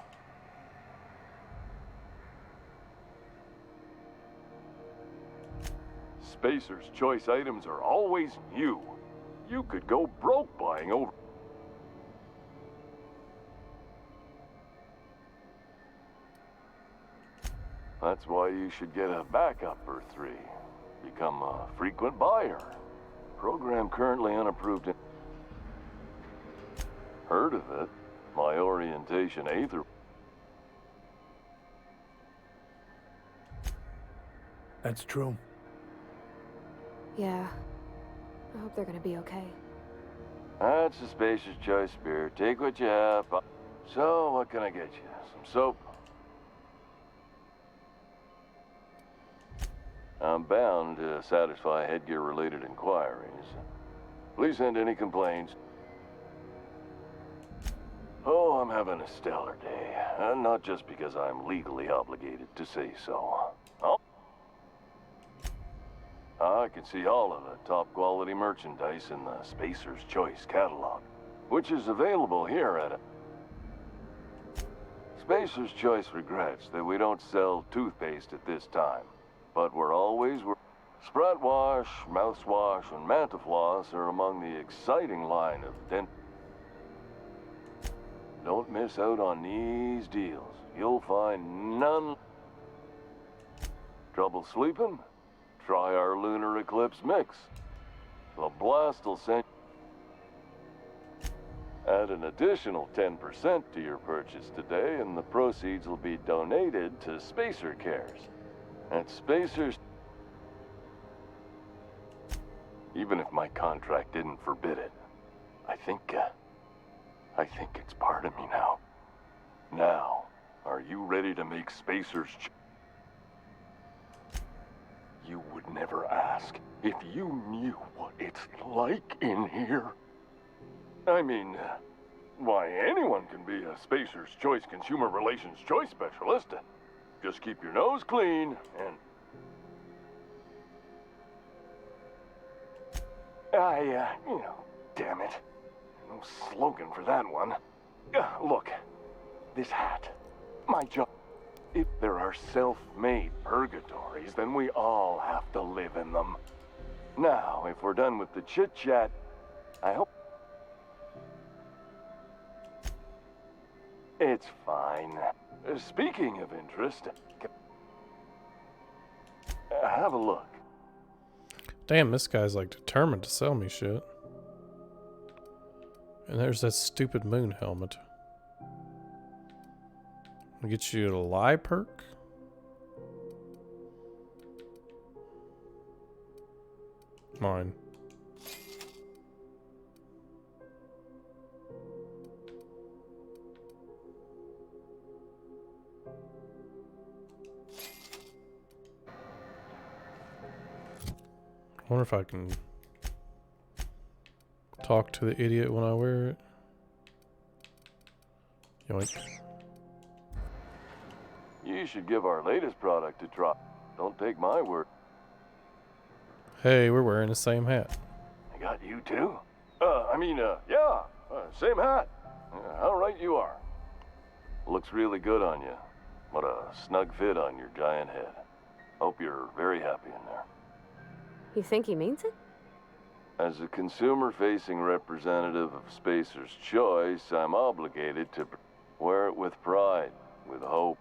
Spacer's choice items are always new. You could go broke buying over... That's why you should get a backup or 3. Become a frequent buyer. Program currently unapproved in... Heard of it? My orientation Aether... That's true. Yeah. I hope they're gonna be okay. That's a Spacer's choice beer. Take what you have. So, what can I get you? Some soap? I'm bound to satisfy headgear-related inquiries. Please send any complaints. Oh, I'm having a stellar day. And not just because I'm legally obligated to say so. Oh. I can see all of the top-quality merchandise in the Spacer's Choice catalog, which is available here at a... Spacer's Choice regrets that we don't sell toothpaste at this time. But we're always... Sprat Wash, Mouthwash, and Mantafloss are among the exciting line of dent... Don't miss out on these deals. You'll find none... Trouble sleeping? Try our Lunar Eclipse Mix. The blast will send... Add an additional 10% to your purchase today, and the proceeds will be donated to Spacer Cares. At Spacer's... Even if my contract didn't forbid it, I think it's part of me now. Now, are you ready to make Spacer's... You would never ask if you knew what it's like in here. I mean, why, anyone can be a Spacer's Choice Consumer Relations Choice Specialist. Just keep your nose clean, and... damn it. No slogan for that one. Look, this hat, my job. If there are self-made purgatories, then we all have to live in them. Now, if we're done with the chit-chat, I hope... It's fine. Speaking of interest, have a look. Damn, this guy's like determined to sell me shit. And there's that stupid moon helmet. I'll get you a lie perk. Mine. I wonder if I can talk to the idiot when I wear it. Yoink. You should give our latest product a try. Don't take my word. Hey, we're wearing the same hat. I got you too? Same hat. How right you are. Looks really good on you. What a snug fit on your giant head. Hope you're very happy in there. You think he means it? As a consumer-facing representative of Spacer's Choice, I'm obligated to wear it with pride, with hope.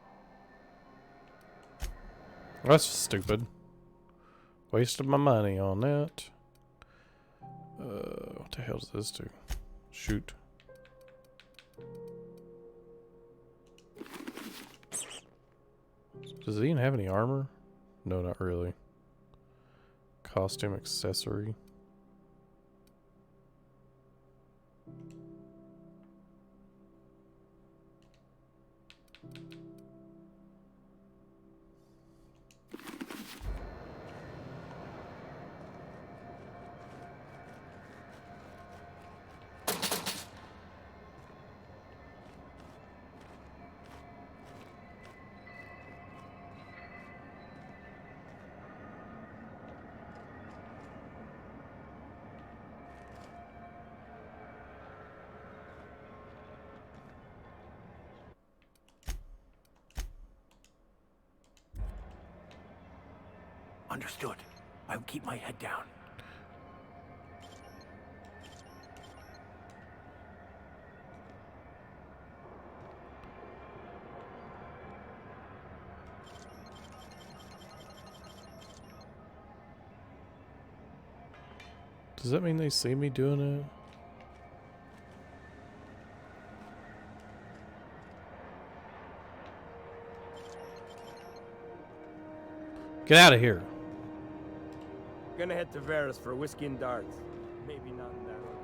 That's just stupid. Wasted my money on that. What the hell does this do? Shoot. Does it even have any armor? No, not really. Costume accessory. Understood. I'll keep my head down. Does that mean they see me doing it? Get out of here. Gonna head to Varus for whiskey and darts. Maybe not in that order.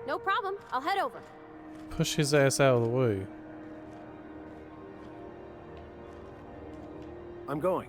No problem. I'll head over. Push his ass out of the way. I'm going.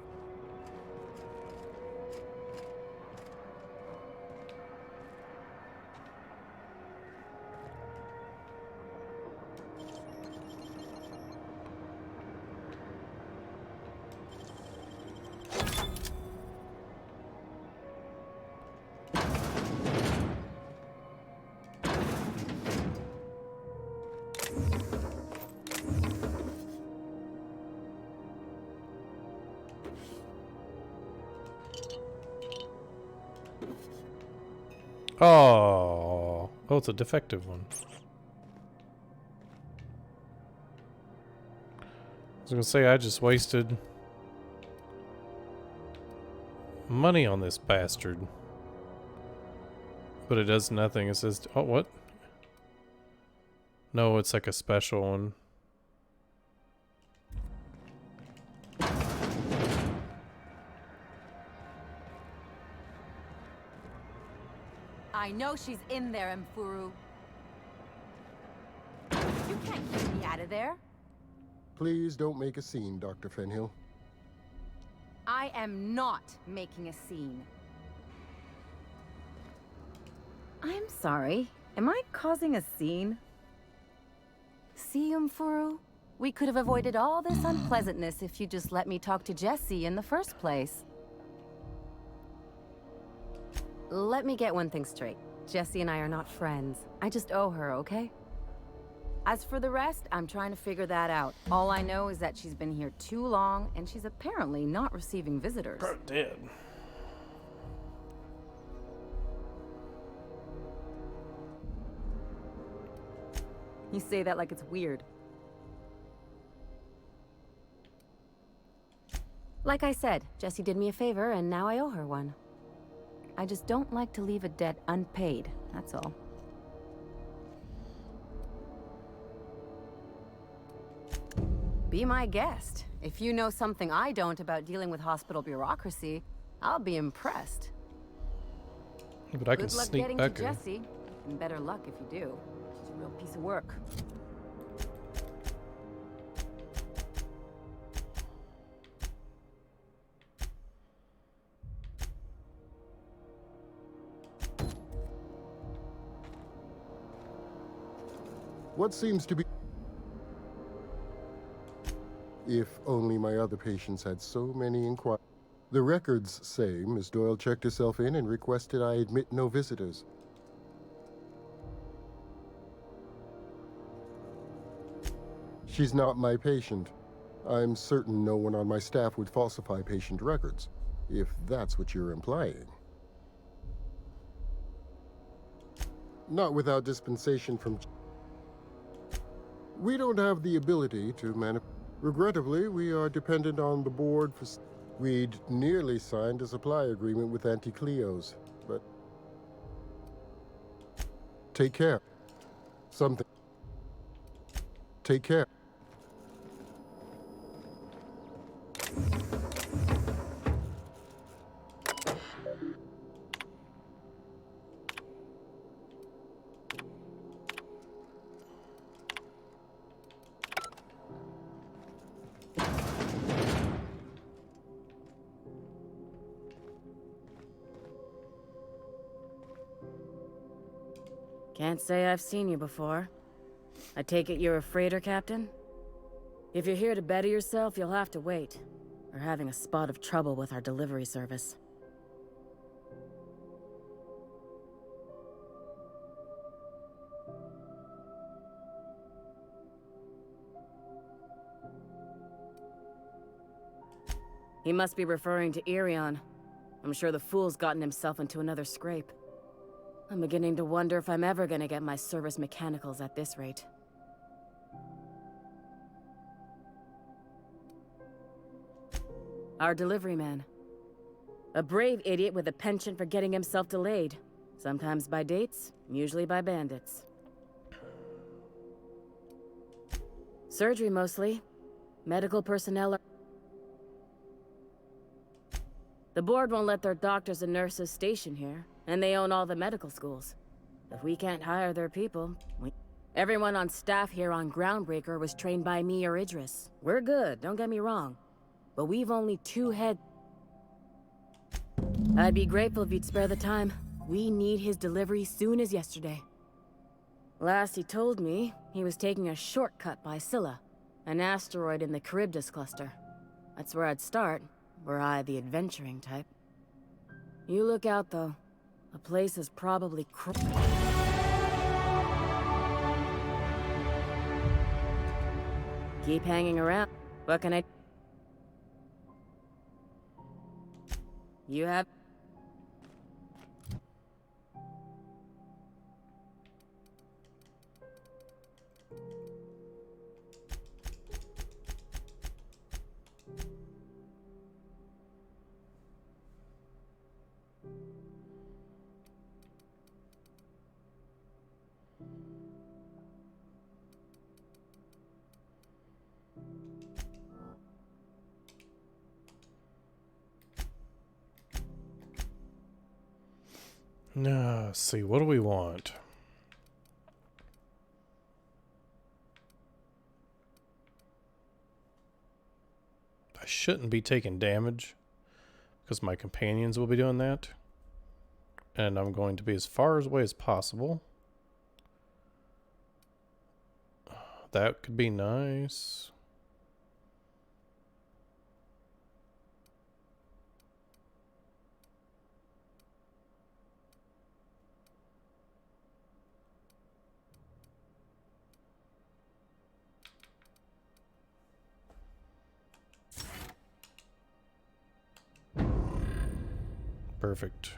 Oh, it's a defective one. I was gonna say I just wasted money on this bastard. But it does nothing. It says, oh, what? No, it's like a special one. I know she's in there, Mfuru. You can't keep me out of there. Please don't make a scene, Dr. Fenhill. I am not making a scene. I'm sorry. Am I causing a scene? See, Mfuru? We could have avoided all this unpleasantness if you just let me talk to Jessie in the first place. Let me get one thing straight. Jessie and I are not friends. I just owe her, okay? As for the rest, I'm trying to figure that out. All I know is that she's been here too long, and she's apparently not receiving visitors. Bro, dead. You say that like it's weird. Like I said, Jessie did me a favor, and now I owe her one. I just don't like to leave a debt unpaid, that's all. Be my guest. If you know something I don't about dealing with hospital bureaucracy, I'll be impressed. But I can Good luck sneak getting back to here. Jessie, and better luck if you do. She's a real piece of work. What seems to be... If only my other patients had so many inquiries. The records say Miss Doyle checked herself in and requested I admit no visitors. She's not my patient. I'm certain no one on my staff would falsify patient records, if that's what you're implying. Not without dispensation from... We don't have the ability to Regrettably, we are dependent on the board for... We'd nearly signed a supply agreement with Anti-Cleos, but... Take care. Something... Take care. Can't say I've seen you before. I take it you're a freighter captain? If you're here to better yourself, you'll have to wait. We're having a spot of trouble with our delivery service. He must be referring to Irion. I'm sure the fool's gotten himself into another scrape. I'm beginning to wonder if I'm ever gonna get my service mechanicals at this rate. Our delivery man. A brave idiot with a penchant for getting himself delayed. Sometimes by dates, usually by bandits. Surgery mostly. Medical personnel are... The board won't let their doctors and nurses station here, and they own all the medical schools. If we can't hire their people, Everyone on staff here on Groundbreaker was trained by me or Idris. We're good, don't get me wrong. But we've only 2 heads. I'd be grateful if you'd spare the time. We need his delivery soon as yesterday. Last he told me, he was taking a shortcut by Scylla, an asteroid in the Charybdis cluster. That's where I'd start, were I the adventuring type. You look out, though. The place is probably Keep hanging around. What can I... You have... Let's see, what do we want? I shouldn't be taking damage because my companions will be doing that. And I'm going to be as far away as possible. That could be nice. Perfect.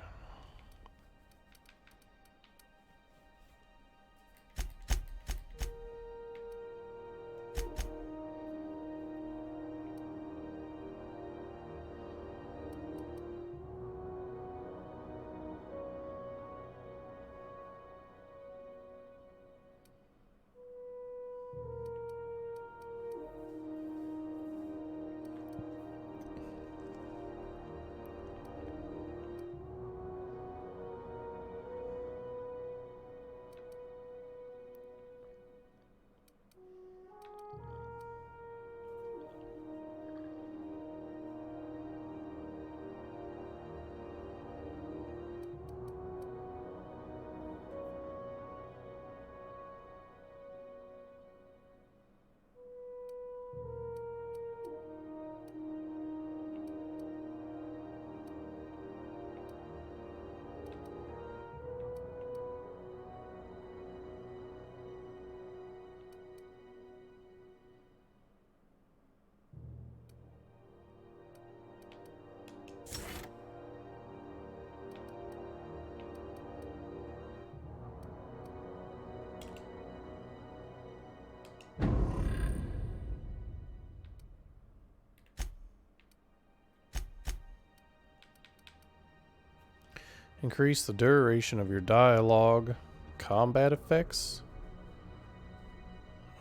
Increase the duration of your dialogue. Combat effects?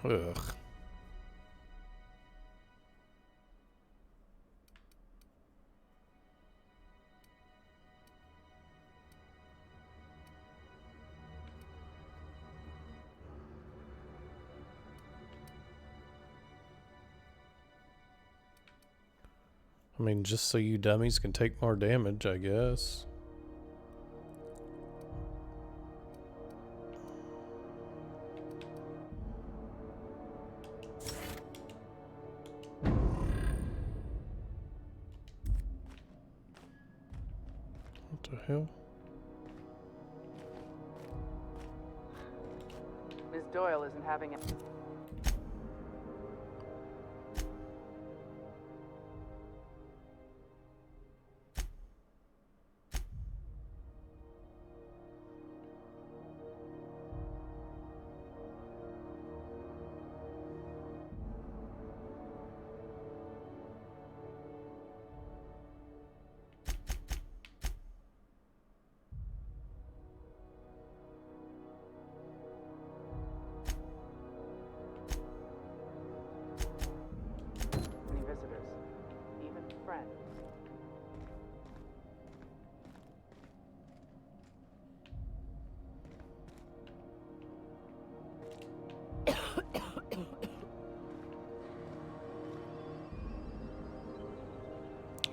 Ugh. I mean, just so you dummies can take more damage, I guess. What the hell? Miss Doyle isn't having it. Any visitors? Even friends?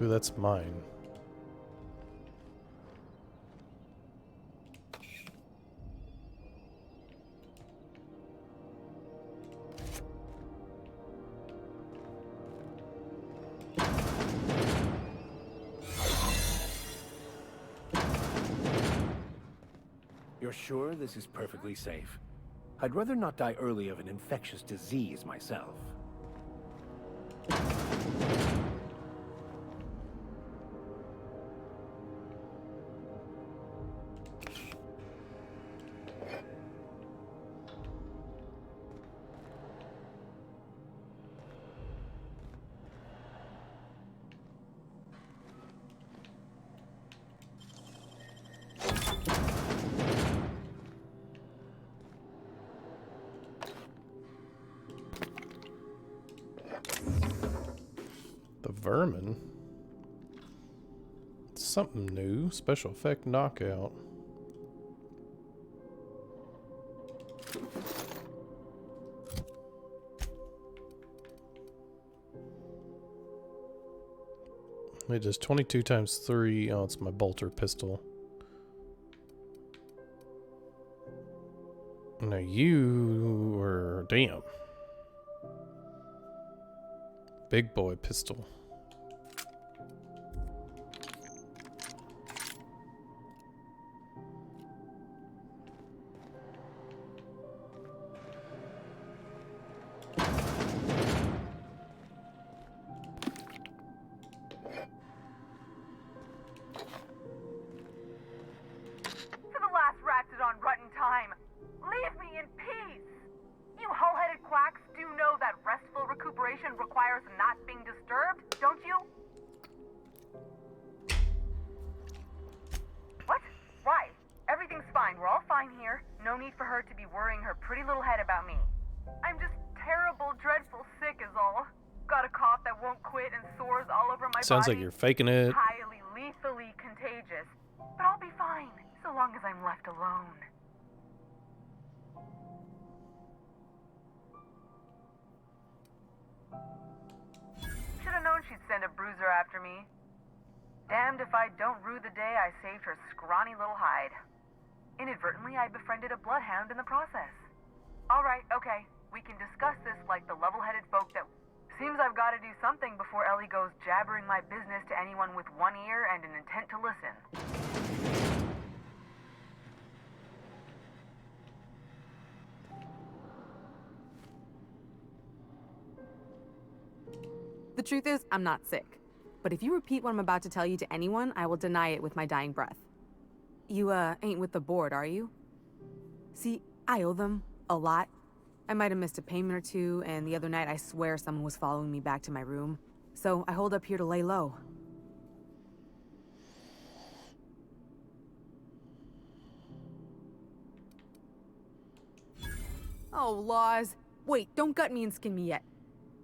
Ooh, that's mine. You're sure this is perfectly safe? I'd rather not die early of an infectious disease myself. The vermin? Something new. Special effect knockout. It is 22 times 3. Oh, it's my bolter pistol. Now you were... Damn. Big boy pistol. To the last ratted on rotten time, leave me in peace! You hull-headed quacks do know that restful recuperation requires not being disturbed, don't you? What? Why? Everything's fine. We're all fine here. No need for her to be worrying her pretty little head about me. I'm just terrible, dreadful sick is all. Got a cough that won't quit and sores all over my Sounds body. like you're faking it. Highly, lethally contagious. But I'll be fine, so long as I'm left alone. Should've known she'd send a bruiser after me. Damned if I don't rue the day I saved her scrawny little hide. Inadvertently, I befriended a bloodhound in the process. Alright, okay. We can discuss this like the level-headed folk that... Seems I've got to do something before Ellie goes jabbering my business to anyone with one ear and an intent to listen. The truth is, I'm not sick. But if you repeat what I'm about to tell you to anyone, I will deny it with my dying breath. You, ain't with the board, are you? See, I owe them a lot. I might have missed a payment or two, and the other night I swear someone was following me back to my room. So I hold up here to lay low. Oh, laws. Wait, don't gut me and skin me yet.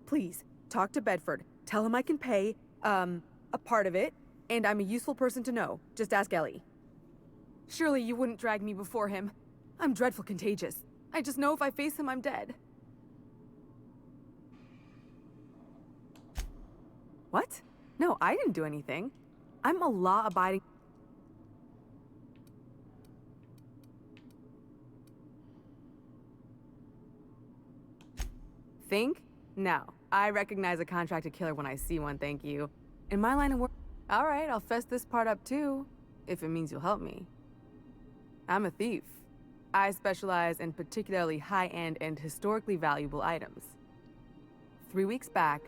Please, talk to Bedford. Tell him I can pay, a part of it, and I'm a useful person to know. Just ask Ellie. Surely you wouldn't drag me before him. I'm dreadful contagious. I just know if I face him, I'm dead. What? No, I didn't do anything. I'm a law-abiding... Think? No. I recognize a contracted killer when I see one, thank you. In my line of work... Alright, I'll fess this part up too, if it means you'll help me. I'm a thief. I specialize in particularly high-end and historically valuable items. 3 weeks back,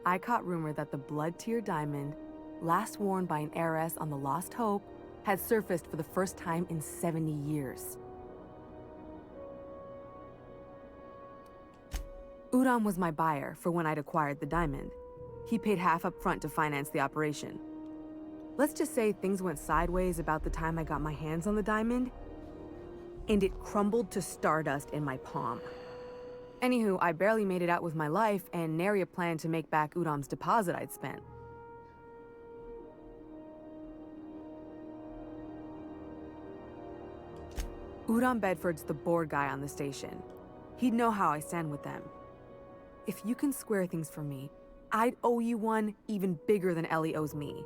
I caught rumor that the blood-tier diamond, last worn by an heiress on the Lost Hope, had surfaced for the first time in 70 years. Udon was my buyer for when I'd acquired the diamond. He paid half up front to finance the operation. Let's just say things went sideways about the time I got my hands on the diamond, and it crumbled to stardust in my palm. Anywho, I barely made it out with my life, and nary a plan to make back Udam's deposit I'd spent. Udam Bedford's the board guy on the station. He'd know how I stand with them. If you can square things for me, I'd owe you one even bigger than Ellie owes me.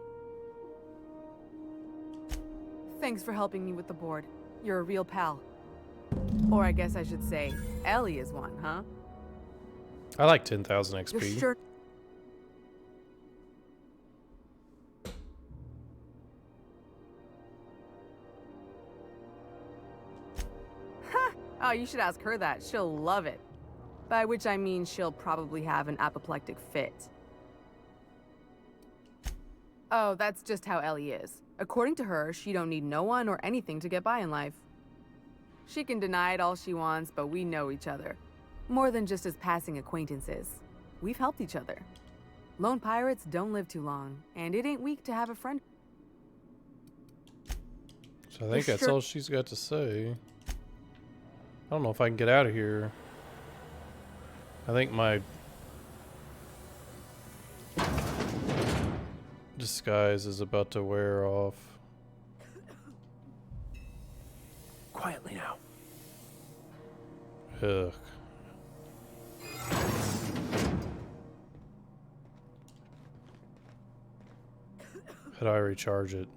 Thanks for helping me with the board. You're a real pal. Or I guess I should say, Ellie is one, huh? I like 10,000 XP. You're sure... Oh, you should ask her that. She'll love it. By which I mean she'll probably have an apoplectic fit. Oh, that's just how Ellie is. According to her, she don't need no one or anything to get by in life. She can deny it all she wants, but we know each other. More than just as passing acquaintances. We've helped each other. Lone pirates don't live too long, and it ain't weak to have a friend. So I think that's all she's got to say. I don't know if I can get out of here. I think my disguise is about to wear off. Quietly now. Ugh. How do I recharge it?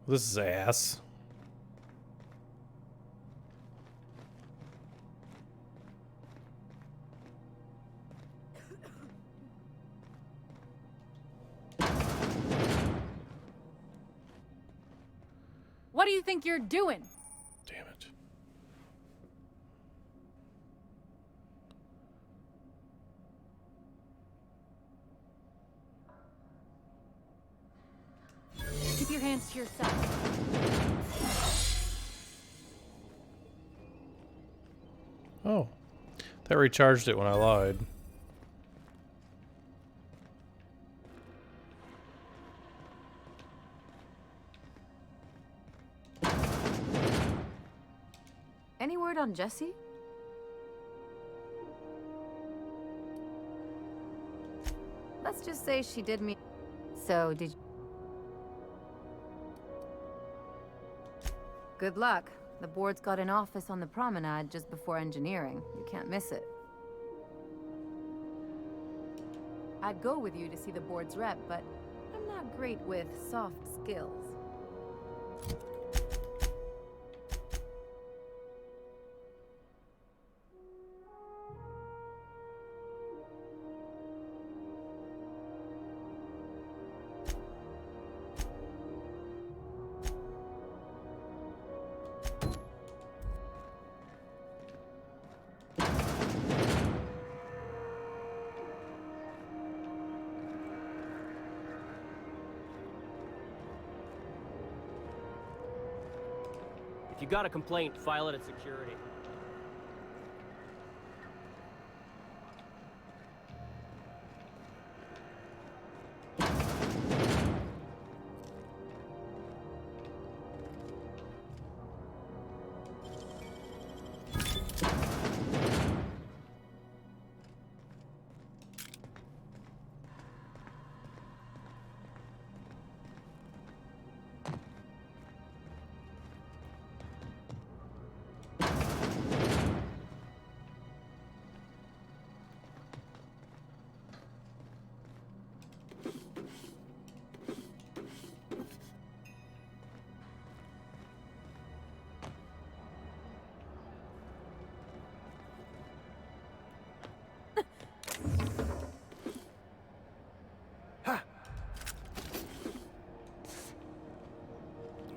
This is ass. What do you think you're doing? Damn it. Keep your hands to yourself. Oh. That recharged it when I lied. Any word on Jessie? Let's just say she did me. So, did you... Good luck. The board's got an office on the promenade just before engineering. You can't miss it. I'd go with you to see the board's rep, but I'm not great with soft skills. If you got a complaint, file it at security.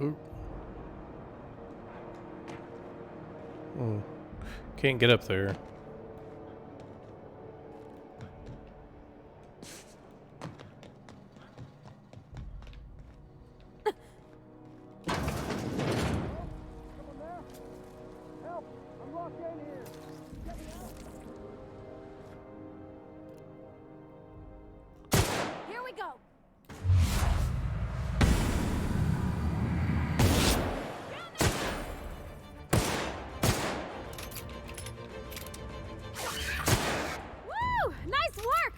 Ooh. Can't get up there. Here we go. Woo! Nice work.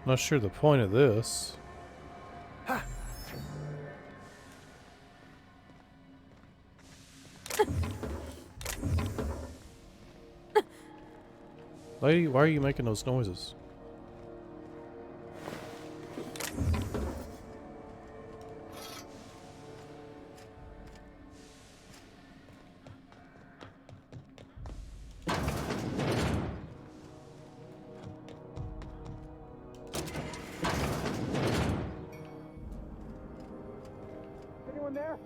Not sure the point of this. Lady, why are you making those noises? Anyone there?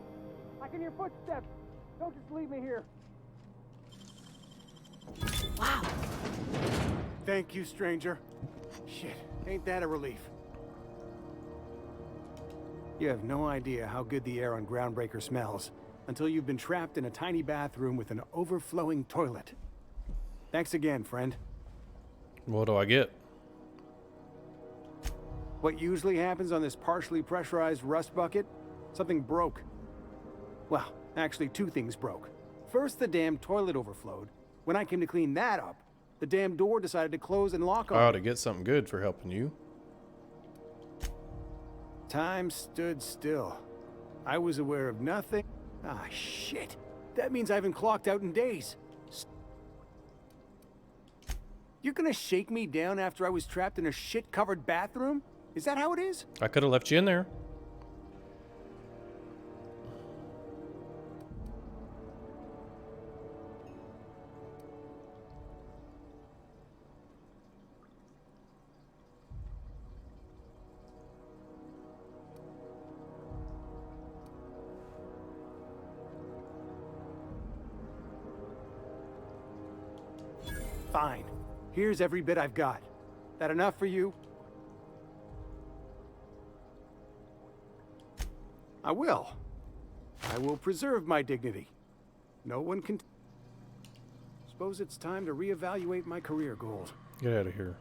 I can hear footsteps. Don't just leave me here. Wow. Thank you, stranger. Shit, ain't that a relief? You have no idea how good the air on Groundbreaker smells until you've been trapped in a tiny bathroom with an overflowing toilet. Thanks again, friend. What do I get? What usually happens on this partially pressurized rust bucket? Something broke. Well, actually, two things broke. First, the damn toilet overflowed. When I came to clean that up, the damn door decided to close and lock on I ought me. to get something good for helping you. Time stood still. I was aware of nothing. Ah, shit. That means I haven't clocked out in days. You're gonna shake me down after I was trapped in a shit-covered bathroom? Is that how it is? I could have left you in there. Fine. Here's every bit I've got. That enough for you? I will. I will preserve my dignity. No one can... Suppose it's time to reevaluate my career goals. Get out of here.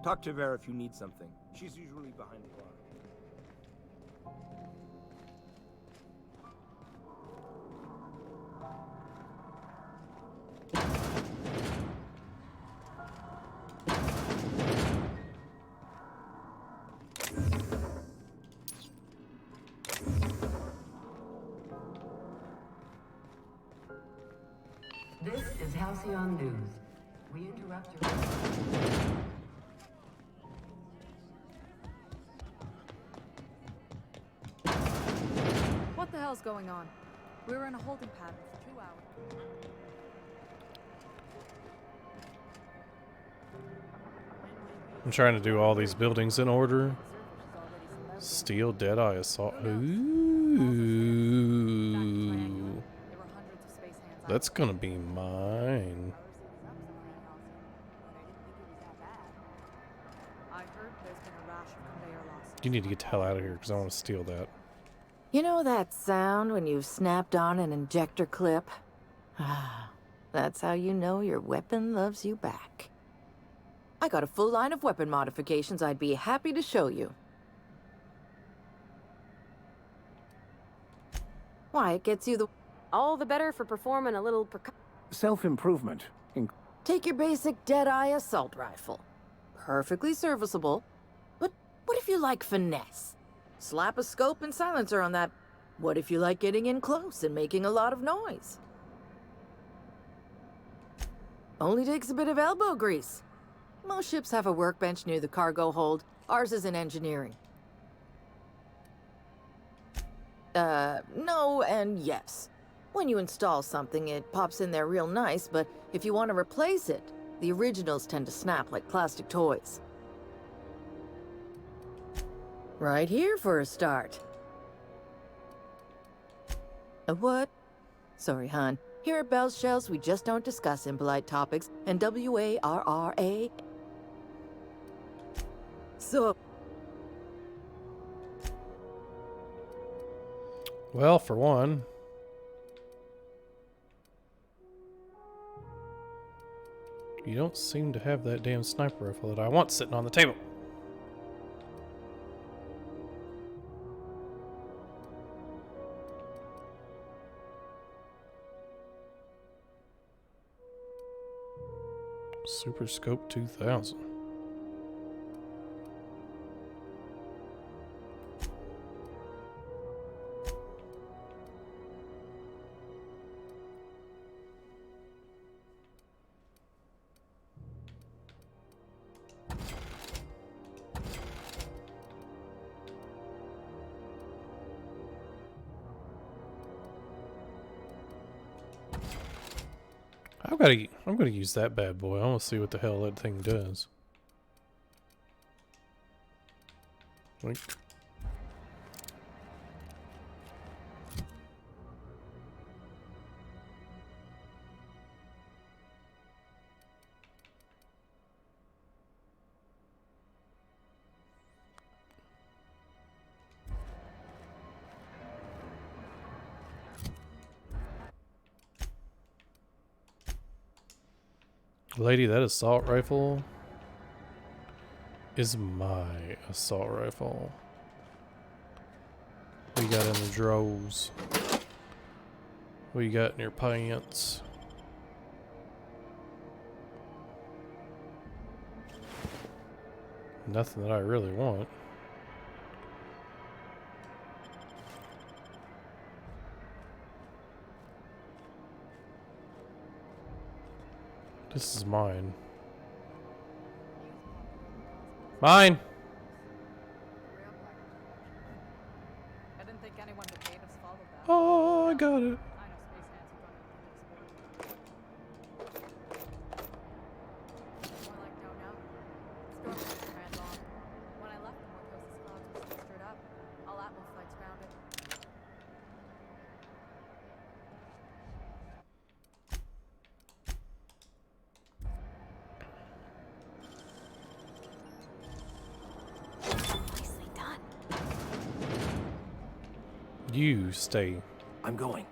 Talk to Vera if you need something. She's usually behind the bar. This is Halcyon News. We interrupt your... What the hell's going on? We were in a holding pattern for 2 hours. I'm trying to do all these buildings in order. Steel Deadeye Assault. Ooh. That's gonna be mine. You need to get the hell out of here because I want to steal that. You know that sound when you've snapped on an injector clip? That's how you know your weapon loves you back. I got a full line of weapon modifications I'd be happy to show you. Why, it gets you the... All the better for performing a little Self-improvement. Take your basic Deadeye assault rifle. Perfectly serviceable. But what if you like finesse? Slap a scope and silencer on that. What if you like getting in close and making a lot of noise? Only takes a bit of elbow grease. Most ships have a workbench near the cargo hold. Ours is in engineering. No and yes. When you install something, it pops in there real nice, but if you want to replace it, the originals tend to snap like plastic toys. Right here for a start. A what? Sorry, hon. Here at Bell's Shells, we just don't discuss impolite topics, and WARRA. So... Well, for one... You don't seem to have that damn sniper rifle that I want sitting on the table. Super Scope 2000. I'm gonna use that bad boy. I want to see what the hell that thing does. Like, lady, that assault rifle is my assault rifle. What you got in the drawers? What you got in your pants? Nothing that I really want. This is mine. Mine! I didn't think anyone but natives followed that. Oh, I got it. You stay. I'm going.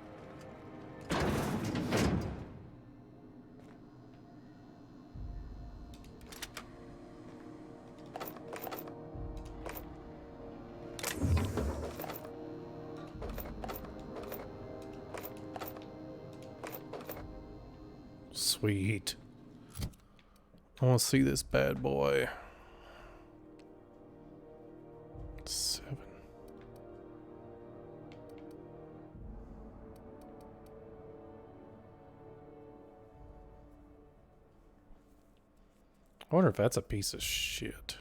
Sweet. I want to see this bad boy. 7. I wonder if that's a piece of shit.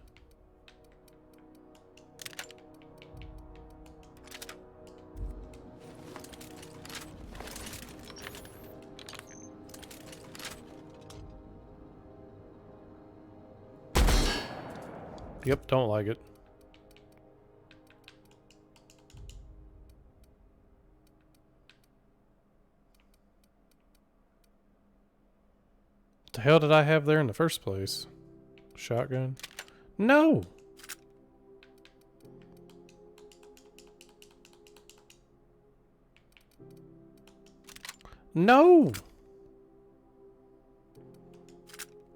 Yep, don't like it. What the hell did I have there in the first place? Shotgun? No! No!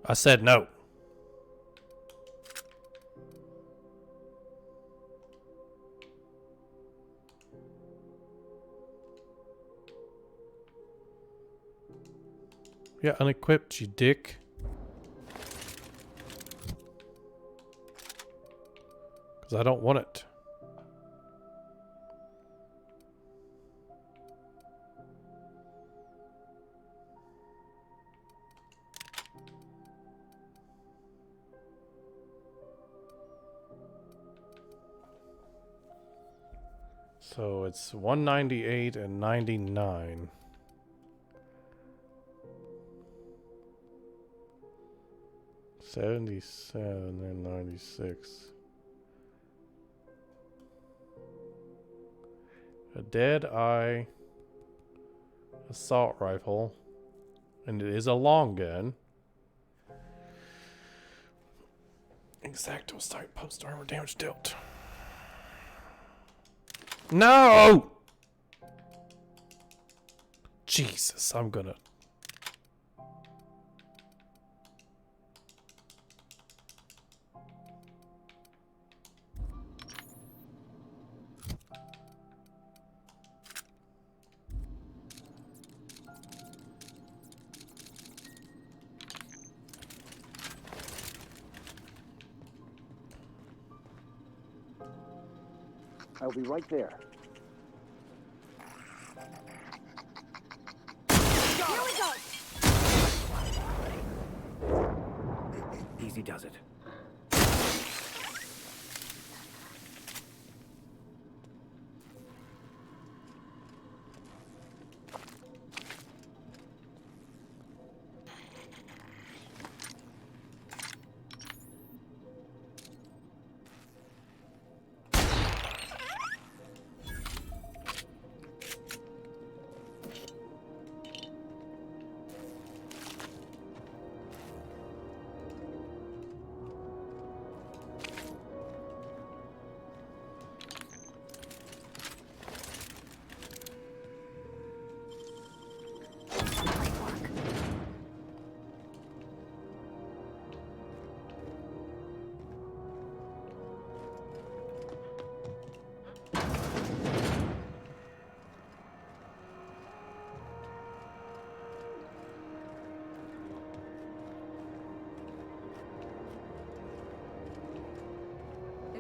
I said no. Yeah, unequipped, you dick. Because I don't want it. So it's 198 and 99. 77 and 96. A Dead-Eye assault rifle, and it is a long gun. Exacto sight post armor damage dealt. No! Jesus, I'm gonna. I'll be right there. Here we go! Easy does it.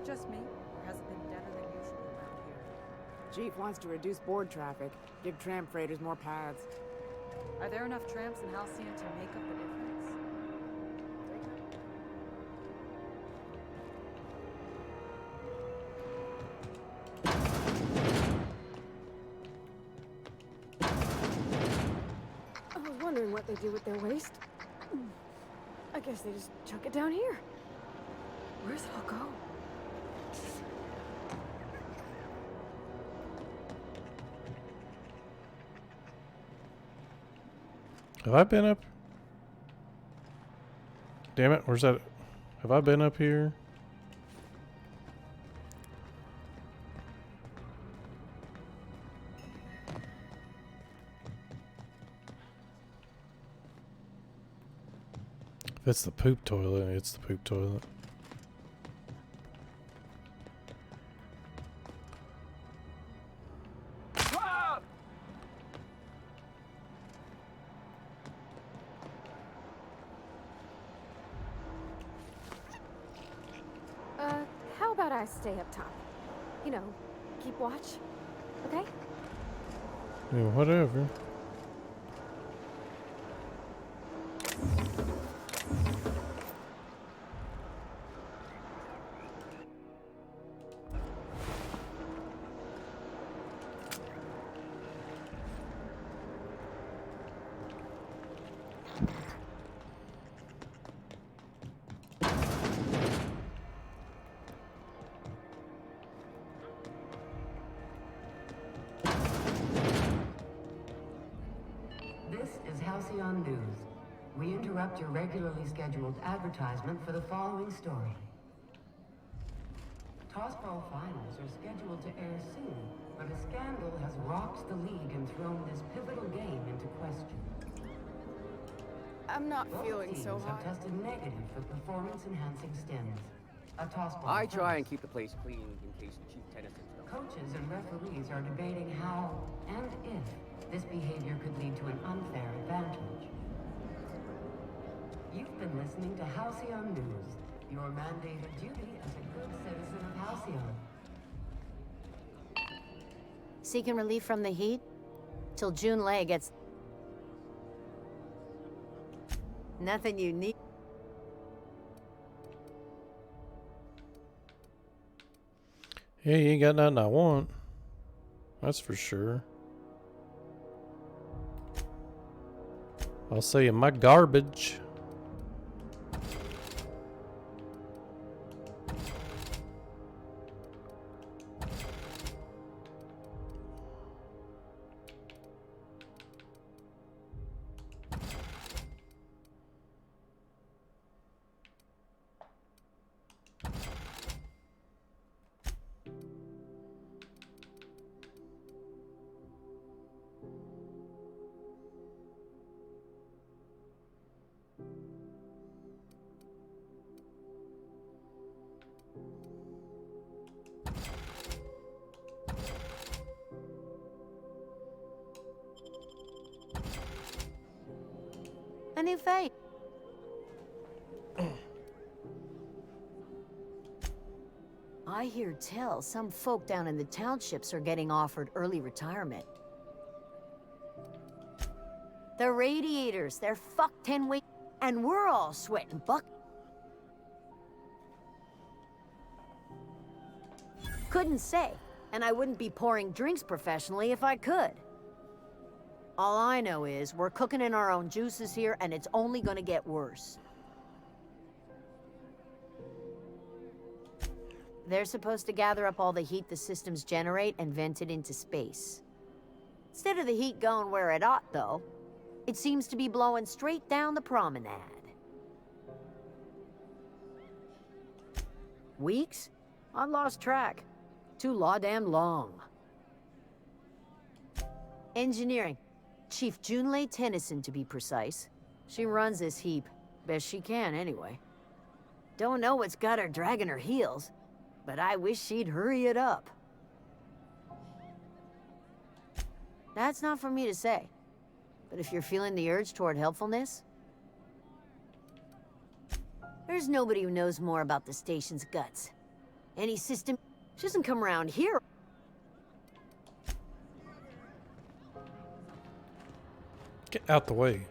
Just me, or has it been deader than usual around here? Chief wants to reduce board traffic, give tram freighters more paths. Are there enough tramps in Halcyon to make up the difference? I was wondering what they do with their waste. I guess they just chuck it down here. Where's it all go? Have I been up? Damn it, where's that? Have I been up here? If it's the poop toilet, it's the poop toilet. How about I stay up top? You know, keep watch, okay? Yeah, whatever. This is Halcyon News. We interrupt your regularly scheduled advertisement for the following story. Tossball finals are scheduled to air soon, but a scandal has rocked the league and thrown this pivotal game into question. I'm not Both feeling teams so have hot. tested negative for performance-enhancing stims. A tossball I try and first. keep the place clean in case Chief Tennyson's not. Coaches and referees are debating how and if this behavior could lead to an unfair advantage. You've been listening to Halcyon News, your mandated duty as a good citizen of Halcyon. Seeking relief from the heat? Till June Lay gets... Nothing unique. Yeah, you ain't got nothing I want. That's for sure. I'll say my garbage. A new face. I hear tell some folk down in the townships are getting offered early retirement. The radiators, they're fucked 10 weeks, and we're all sweating buck. Couldn't say, and I wouldn't be pouring drinks professionally if I could. All I know is we're cooking in our own juices here, and it's only gonna get worse. They're supposed to gather up all the heat the systems generate and vent it into space. Instead of the heat going where it ought, though, it seems to be blowing straight down the promenade. Weeks? I lost track. Too law-damn long. Engineering. Chief Junlei Tennyson, to be precise. She runs this heap. Best she can, anyway. Don't know what's got her dragging her heels, but I wish she'd hurry it up. That's not for me to say. But if you're feeling the urge toward helpfulness, there's nobody who knows more about the station's guts. Any system doesn't come around here. Get out the way.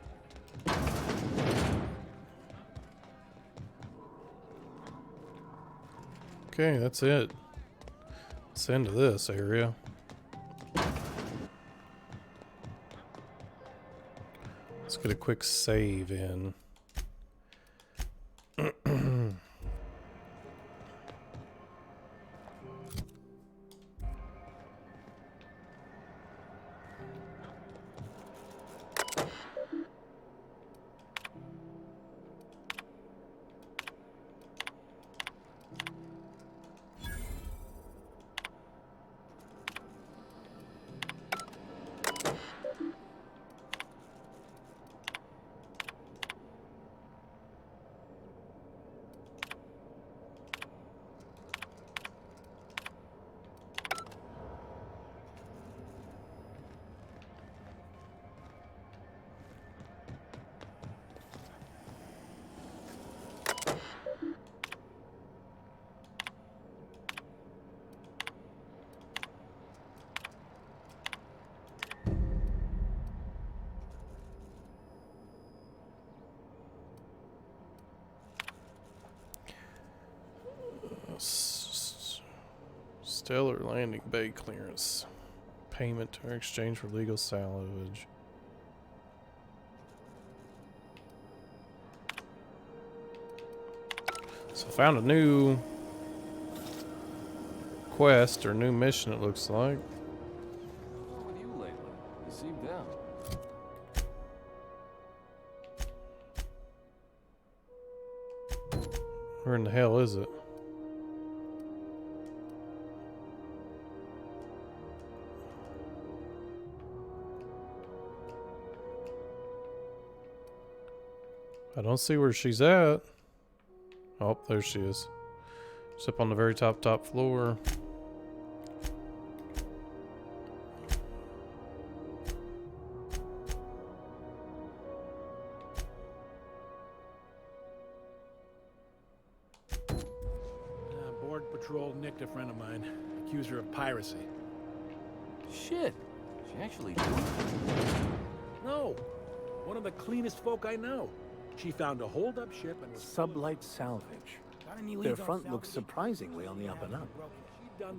Okay, that's it. Let's end this area. Let's get a quick save in. Stellar landing bay clearance. Payment or exchange for legal salvage. So found a new quest or new mission, it looks like. What's wrong with you lately? You seem down. Where in the hell is it? I don't see where she's at. Oh, there she is. She's up on the very top floor. Board patrol nicked a friend of mine. Accused her of piracy. Shit. She actually did? No. One of the cleanest folk I know. She found a hold-up ship and was... Sublight salvage. Their front looks surprisingly on the up and up.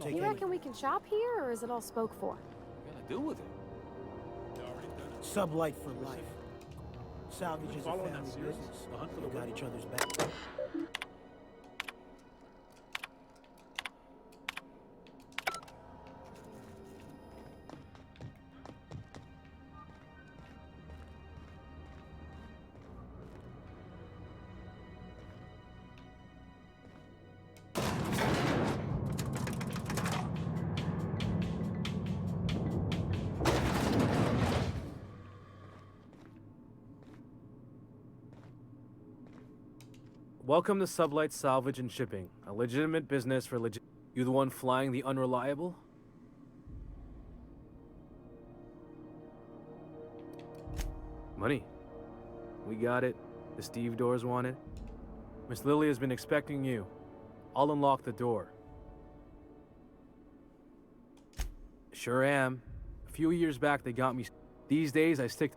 You reckon we can shop here, or is it all spoke for? What gotta do with it? Sublight for life. Salvage is a Following family that series? business. The hunt for the We got Whip? each other's back. Welcome to Sublight Salvage and Shipping, a legitimate business for You the one flying the unreliable? Money. We got it. The Steve doors want it. Miss Lily has been expecting you. I'll unlock the door. Sure am. A few years back they got me. These days I stick.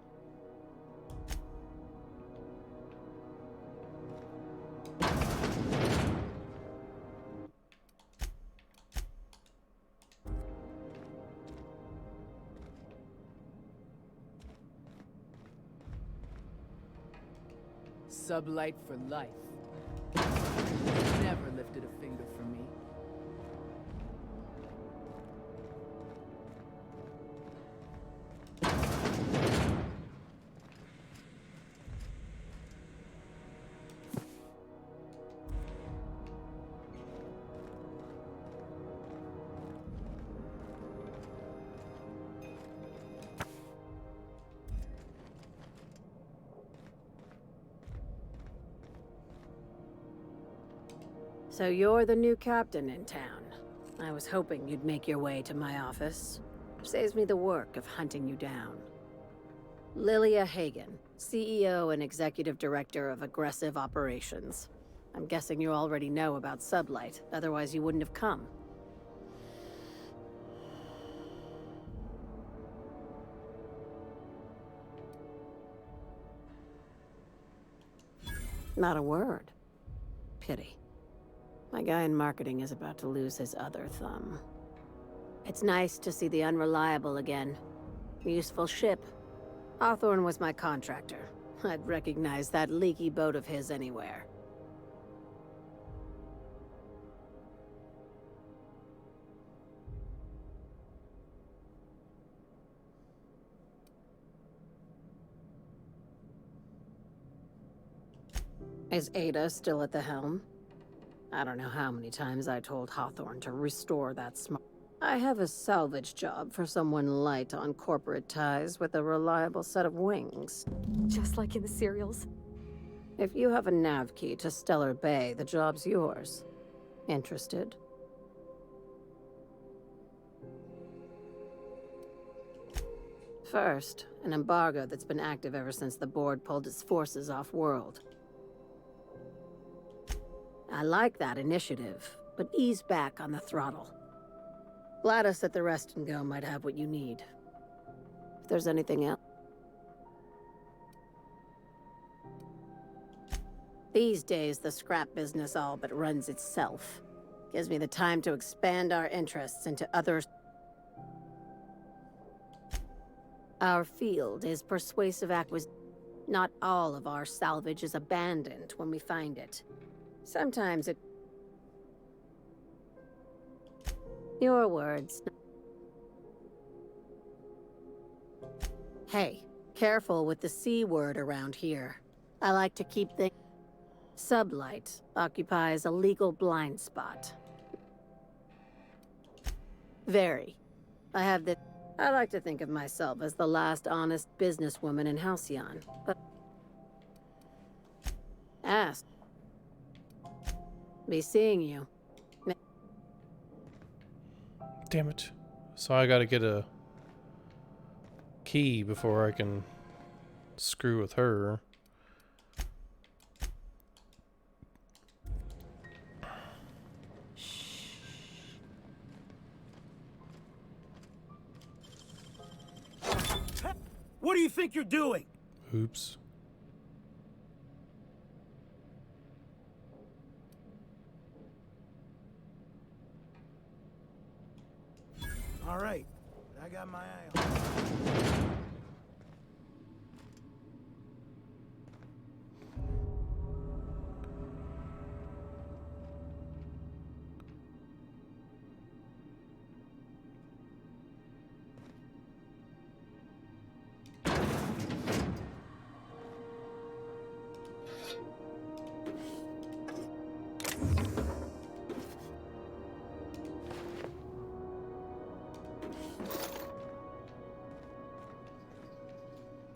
Sublight for life. Never lifted a finger for me. So you're the new captain in town. I was hoping you'd make your way to my office. Saves me the work of hunting you down. Lilia Hagen, CEO and Executive Director of Aggressive Operations. I'm guessing you already know about Sublight, otherwise you wouldn't have come. Not a word. Pity. My guy in marketing is about to lose his other thumb. It's nice to see the Unreliable again. Useful ship. Hawthorne was my contractor. I'd recognize that leaky boat of his anywhere. Is Ada still at the helm? I don't know how many times I told Hawthorne to restore that smart. I have a salvage job for someone light on corporate ties with a reliable set of wings. Just like in the serials. If you have a nav key to Stellar Bay, the job's yours. Interested? First, an embargo that's been active ever since the board pulled its forces off-world. I like that initiative, but ease back on the throttle. Gladys at the Rest and Go might have what you need. If there's anything else... These days, the scrap business all but runs itself. Gives me the time to expand our interests into other... Our field is persuasive acquisition. Not all of our salvage is abandoned when we find it. Sometimes it... Your words. Hey, careful with the C word around here. I like to keep things... sublight occupies a legal blind spot. Very. I like to think of myself as the last honest businesswoman in Halcyon, but... Ask. Be seeing you. Damn it. So I gotta get a key before I can screw with her. What do you think you're doing? Oops. All right, I got my eye on.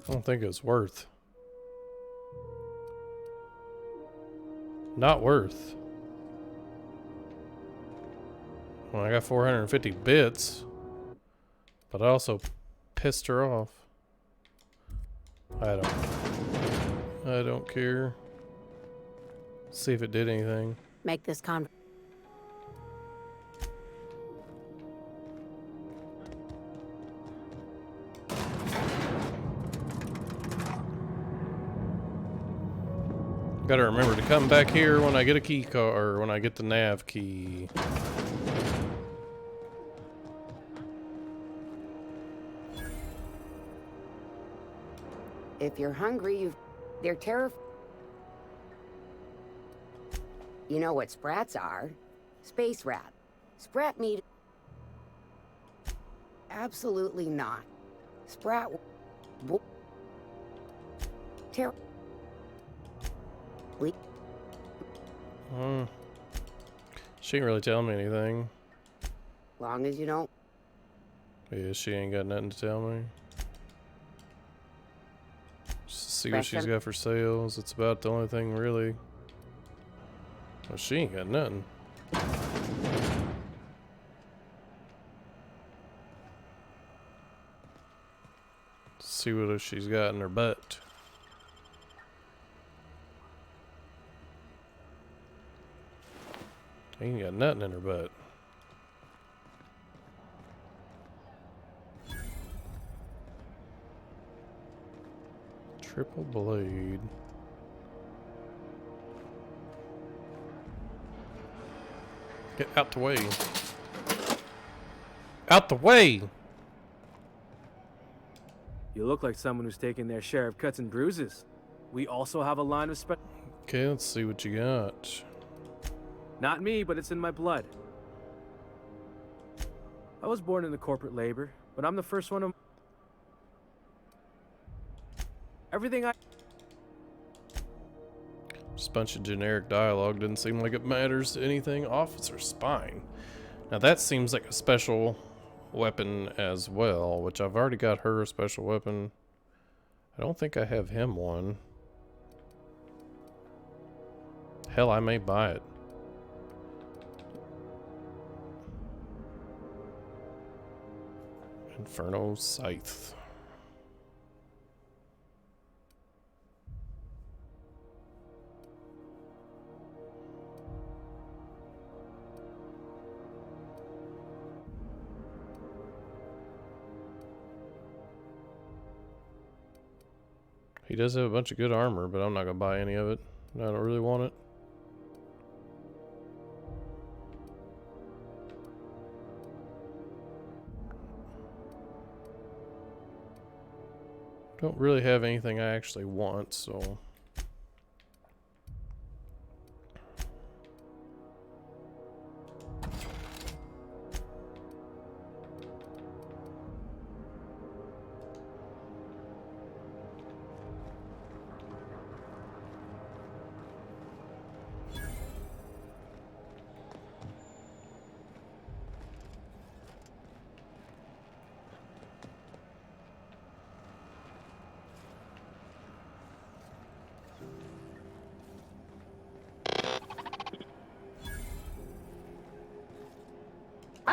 I don't think it's worth. Not worth. Well, I got 450 bits, but I also pissed her off. I don't care. See if it did anything. Make this Gotta remember to come back here when I get a key card, or when I get the nav key. If you're hungry, they're terrified. You know what sprats are? Space rat. Sprat meat. Absolutely not. Sprat. She ain't really telling me anything. Long as you don't. Yeah, she ain't got nothing to tell me. Just see what she's got for sales. It's about the only thing really. Well, she ain't got nothing. See what she's got in her butt. Ain't got nothing in her butt. Triple blade. Get out the way. Out the way! You look like someone who's taken their share of cuts and bruises. We also have a line of Okay, let's see what you got. Not me, but it's in my blood. I was born into corporate labor, but I'm the first one of... Everything Just a bunch of generic dialogue. Didn't seem like it matters to anything. Officer Spine. Now that seems like a special weapon as well, which I've already got her a special weapon. I don't think I have him one. Hell, I may buy it. Inferno Scythe. He does have a bunch of good armor, but I'm not gonna buy any of it. I don't really want it. Don't really have anything I actually want, so...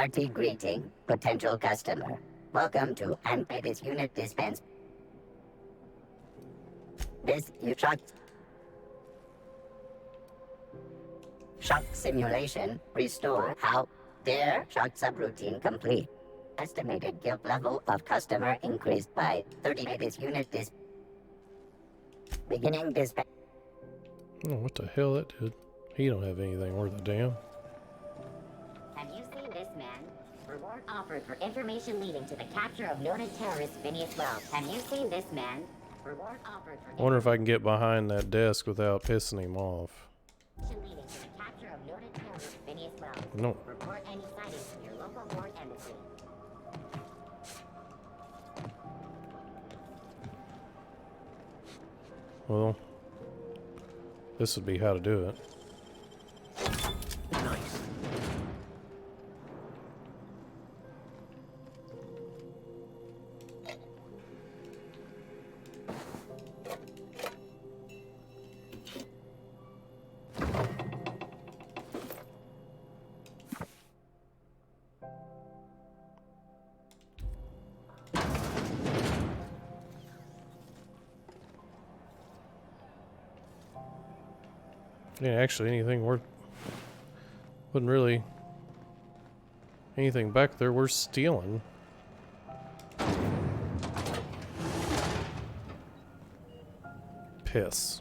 Hearty greeting, potential customer. Welcome to Unpaid Unit Dispense. This you shock simulation. Restore. How dare shock subroutine complete. Estimated guilt level of customer increased by 30. Unit beginning dispense. Oh, what the hell that did? He don't have anything worth a damn. Have you seen this man? Reward offered for information leading to the capture of noted terrorist Phineas Wells. Have you seen this man? Reward offered for I wonder if I can get behind that desk without pissing him off. information leading to the capture of noted terrorist Phineas Wells. No. Report any sightings to your local board embassy. Well, this would be how to do it. Nice. Yeah, actually, anything worth... Wasn't really anything back there worth stealing. Piss.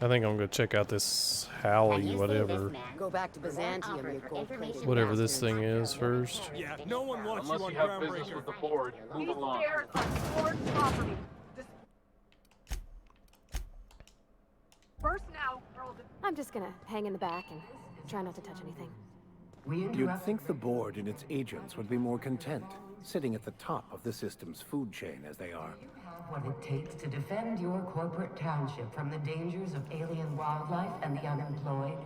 I think I'm gonna check out this Halley, whatever. Go back to Byzantium, you gold plated. Whatever this thing is first. Yeah, no one wants Unless you on you have business Groundbreaker. with the board, move along. Stairs are board property. First now, girls. I'm just gonna hang in the back and try not to touch anything. You'd think the board and its agents would be more content, sitting at the top of the system's food chain as they are. What it takes to defend your corporate township from the dangers of alien wildlife and the unemployed?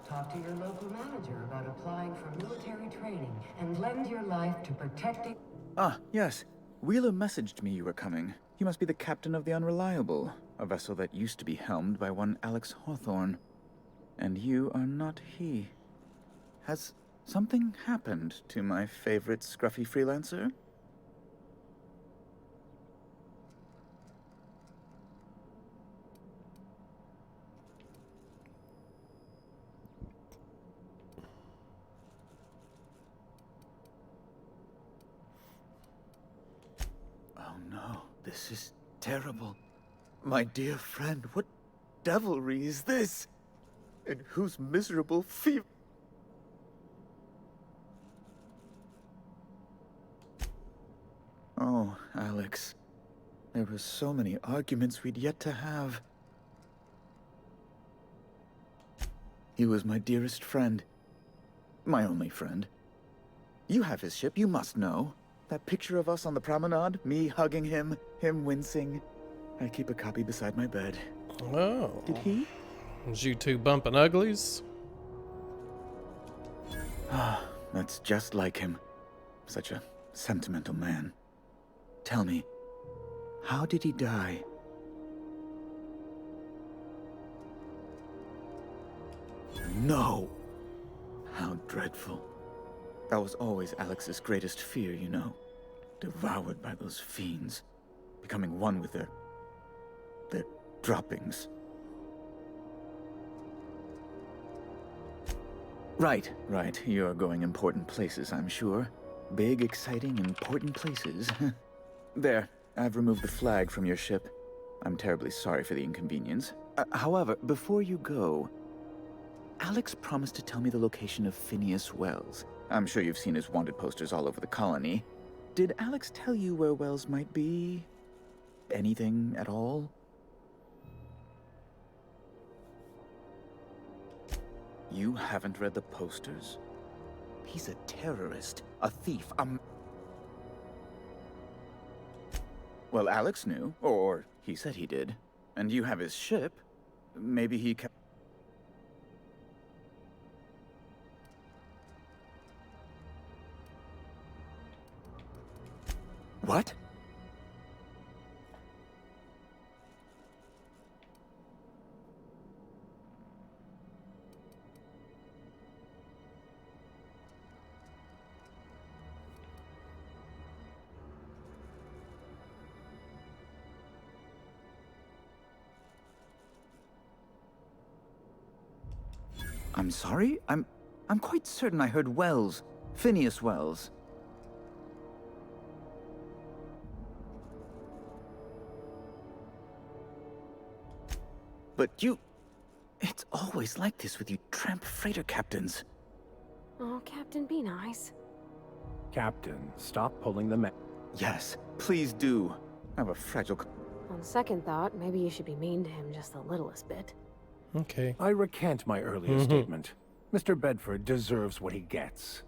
Talk to your local manager about applying for military training and lend your life to protecting... Ah, yes. Wheeler messaged me you were coming. You must be the captain of the Unreliable, a vessel that used to be helmed by one Alex Hawthorne. And you are not he. Has something happened to my favorite scruffy freelancer? Oh no, this is terrible. My dear friend, what devilry is this? And whose miserable fever? Oh, Alex. There were so many arguments we'd yet to have. He was my dearest friend. My only friend. You have his ship, you must know. That picture of us on the promenade, me hugging him, him wincing. I keep a copy beside my bed. Oh. Did he? Was you two bumping uglies? Ah, that's just like him. Such a sentimental man. Tell me, how did he die? No! How dreadful. That was always Alex's greatest fear, you know. Devoured by those fiends. Becoming one with their droppings. Right. You're going important places, I'm sure. Big, exciting, important places. There, I've removed the flag from your ship. I'm terribly sorry for the inconvenience. However, before you go, Alex promised to tell me the location of Phineas Wells. I'm sure you've seen his wanted posters all over the colony. Did Alex tell you where Wells might be? Anything at all? You haven't read the posters? He's a terrorist, a thief, Well, Alex knew, or he said he did. And you have his ship. Maybe he kept... What? I'm sorry? I'm quite certain I heard Wells. Phineas Wells. But you... It's always like this with you tramp freighter captains. Oh, Captain, be nice. Captain, stop pulling the Yes, please do. I have a fragile... On second thought, maybe you should be mean to him just the littlest bit. Okay. I recant my earlier statement. Mr. Bedford deserves what he gets.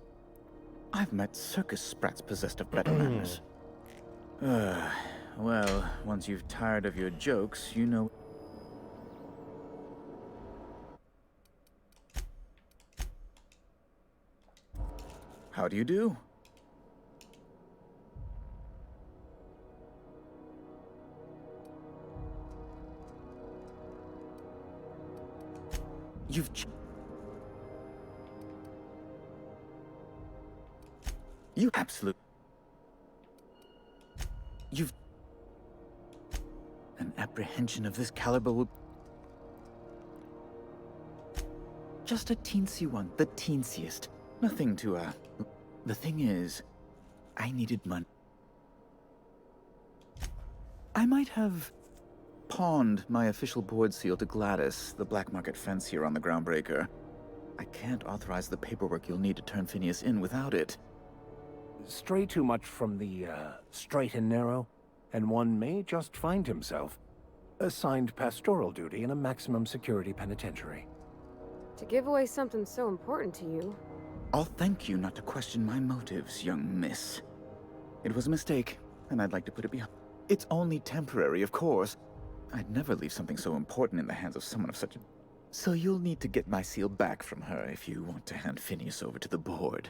I've met circus sprats possessed of better manners. Well, once you've tired of your jokes, you know... How do you do? You absolute... You've... An apprehension of this caliber will... Just a teensy one, the teensiest. Nothing to, The thing is, I needed money. I might have pawned my official board seal to Gladys, the black market fancier on the Groundbreaker. I can't authorize the paperwork you'll need to turn Phineas in without it. Stray too much from the, straight and narrow, and one may just find himself assigned pastoral duty in a maximum security penitentiary. To give away something so important to you. I'll thank you not to question my motives, young miss. It was a mistake, and I'd like to put it behind. It's only temporary, of course. I'd never leave something so important in the hands of someone of such a... So you'll need to get my seal back from her if you want to hand Phineas over to the board.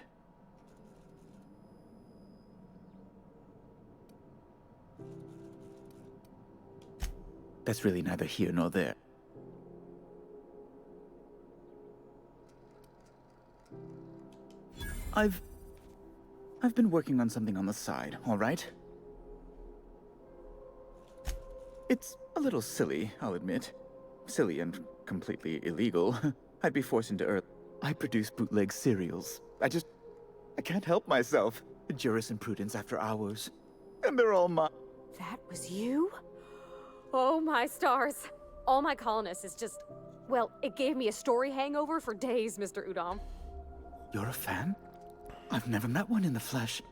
That's really neither here nor there. I've been working on something on the side, all right? It's a little silly, I'll admit. Silly and completely illegal. I'd be forced into Earth. I produce bootleg cereals. I can't help myself. Jurisprudence after hours. And they're all mine. That was you? Oh my stars. All my colonists is just... Well, it gave me a story hangover for days, Mr. Udom. You're a fan? I've never met one in the flesh.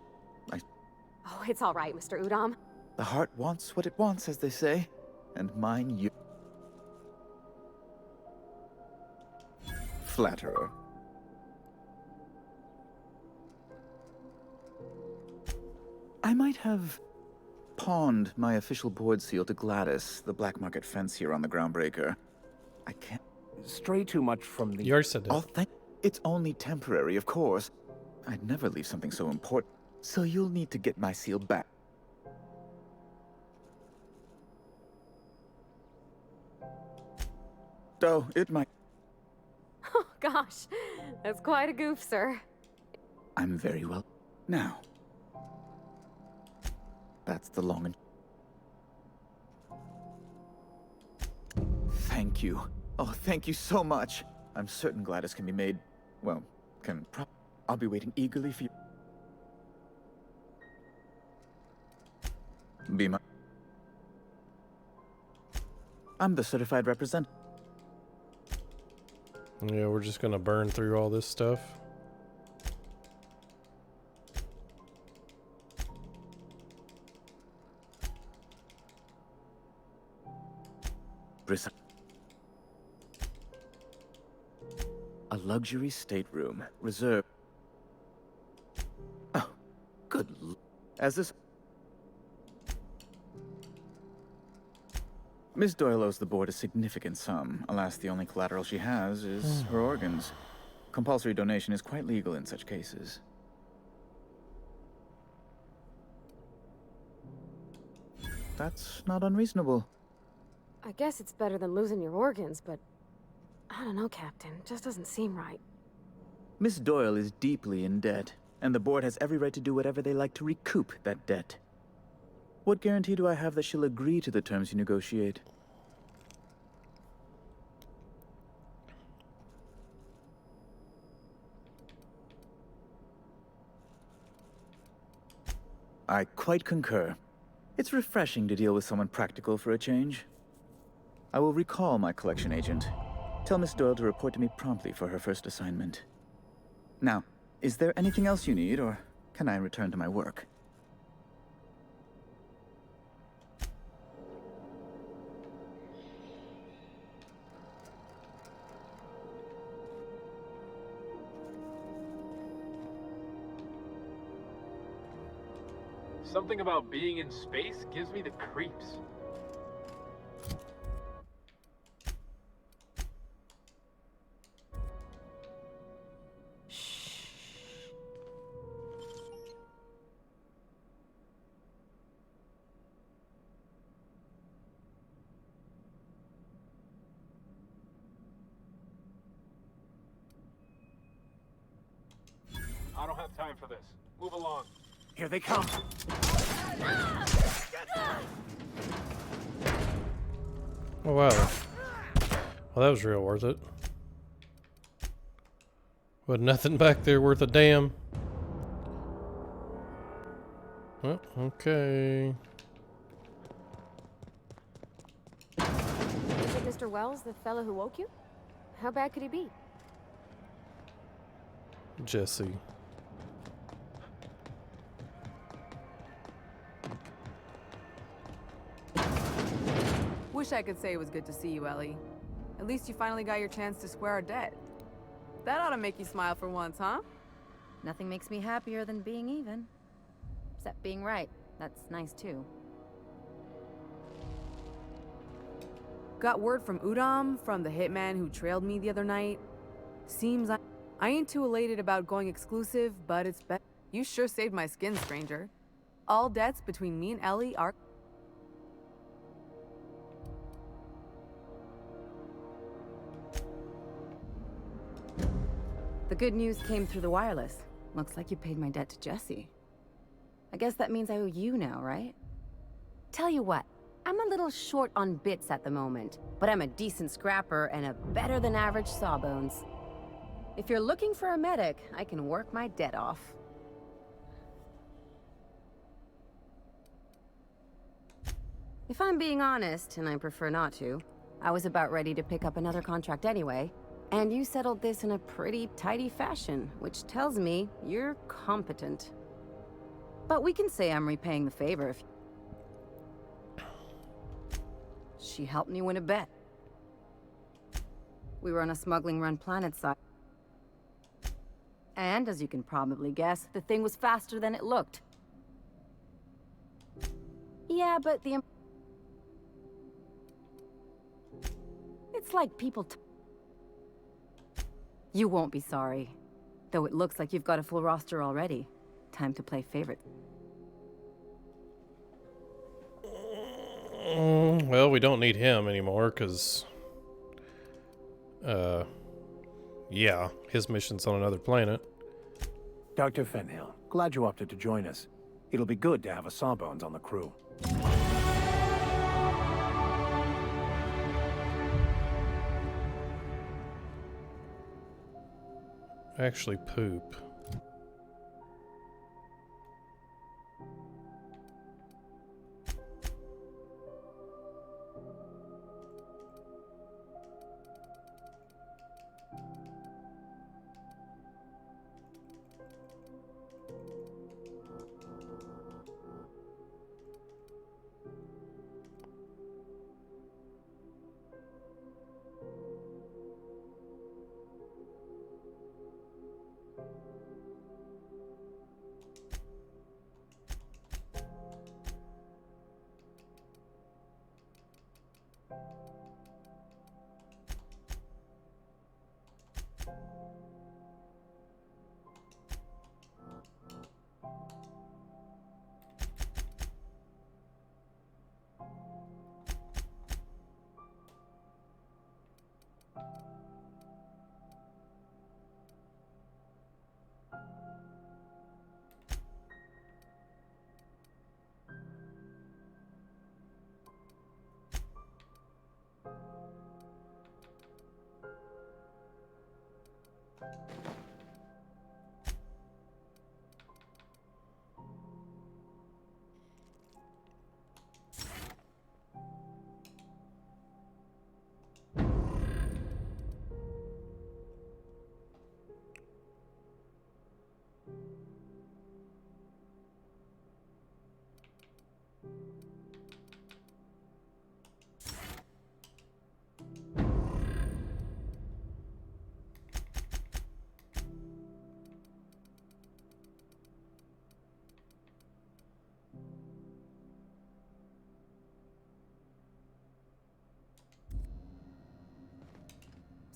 Oh, it's all right, Mr. Udom. The heart wants what it wants, as they say. And mine you... Flatterer. I might have pawned my official board seal to Gladys, the black market fancier on the Groundbreaker. I can't... Stray too much from the... You already said that. I'll thank... It's only temporary, of course. I'd never leave something so important. So you'll need to get my seal back. Oh, it might... Oh, gosh. That's quite a goof, sir. I'm very well... Now... That's the long and... Thank you. Oh, thank you so much. I'm certain Gladys can be made... Well, I'll be waiting eagerly for you. Be my... I'm the certified representative. Yeah, we're just gonna burn through all this stuff. A luxury stateroom, reserved. Oh, good as this... Miss Doyle owes the board a significant sum. Alas, the only collateral she has is her organs. Compulsory donation is quite legal in such cases. That's not unreasonable. I guess it's better than losing your organs, but... I don't know, Captain. Just doesn't seem right. Miss Doyle is deeply in debt, and the board has every right to do whatever they like to recoup that debt. What guarantee do I have that she'll agree to the terms you negotiate? I quite concur. It's refreshing to deal with someone practical for a change. I will recall my collection agent. Tell Miss Doyle to report to me promptly for her first assignment. Now, is there anything else you need, or can I return to my work? Something about being in space gives me the creeps. I don't have time for this. Move along. Here they come. Oh wow. Well, that was real worth it. But nothing back there worth a damn. Well, okay. Is it Mr. Wells, the fellow who woke you? How bad could he be? Jesse. Wish I could say it was good to see you, Ellie. At least you finally got your chance to square our debt. That ought to make you smile for once, huh? Nothing makes me happier than being even. Except being right. That's nice too. Got word from Udom, from the hitman who trailed me the other night. Seems I ain't too elated about going exclusive, but it's bet. You sure saved my skin, stranger. All debts between me and Ellie are... The good news came through the wireless. Looks like you paid my debt to Jesse. I guess that means I owe you now, right? Tell you what, I'm a little short on bits at the moment, but I'm a decent scrapper and a better than average sawbones. If you're looking for a medic, I can work my debt off. If I'm being honest, and I prefer not to, I was about ready to pick up another contract anyway, and you settled this in a pretty tidy fashion, which tells me you're competent. But we can say I'm repaying the favor if... She helped me win a bet. We were on a smuggling run planet side. And, as you can probably guess, the thing was faster than it looked. Yeah, but the... It's like people You won't be sorry. Though it looks like you've got a full roster already. Time to play favorite. Well, we don't need him anymore, because... yeah, his mission's on another planet. Dr. Fenhill, glad you opted to join us. It'll be good to have a Sawbones on the crew. Actually poop.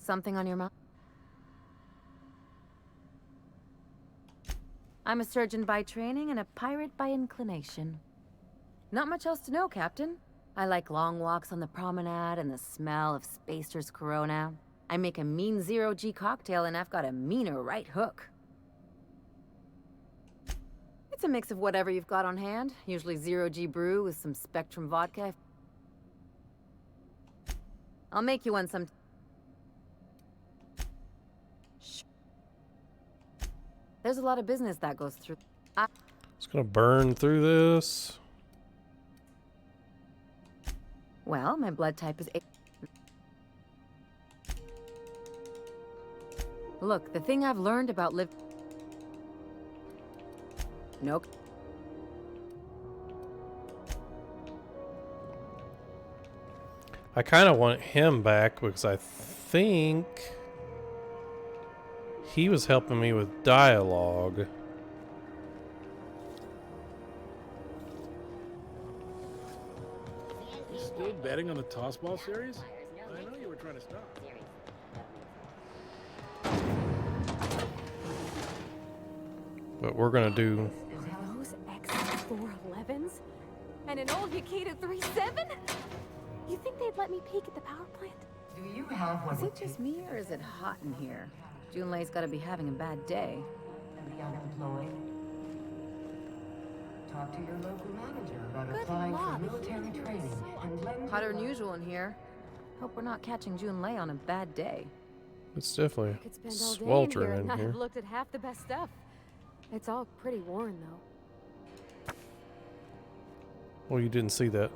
Something on your mind? I'm a surgeon by training and a pirate by inclination. Not much else to know, Captain. I like long walks on the promenade and the smell of Spacer's Corona. I make a mean zero-G cocktail and I've got a meaner right hook. It's a mix of whatever you've got on hand, usually zero-G brew with some Spectrum vodka. I'll make you one some... Shh. There's a lot of business that goes through... It's gonna burn through this. Well, my blood type is A. Look, the thing I've learned about Nope. I kind of want him back because I think he was helping me with dialogue. You still betting on the tossball series? I know you were trying to stop. But we're gonna do... Those X411s? And an old Yakita 37? You think they'd let me peek at the power plant? Do you have one? Is it just me or is it hot in here? Junlei's gotta be having a bad day. Be unemployed. Talk to your local manager about Good applying for luck. military training and lend Hotter than usual in here. Hope we're not catching Junlei on a bad day. It's definitely Could spend all day in here sweltering and in not here. have looked at half the best stuff. It's all pretty worn, though. Well, you didn't see that.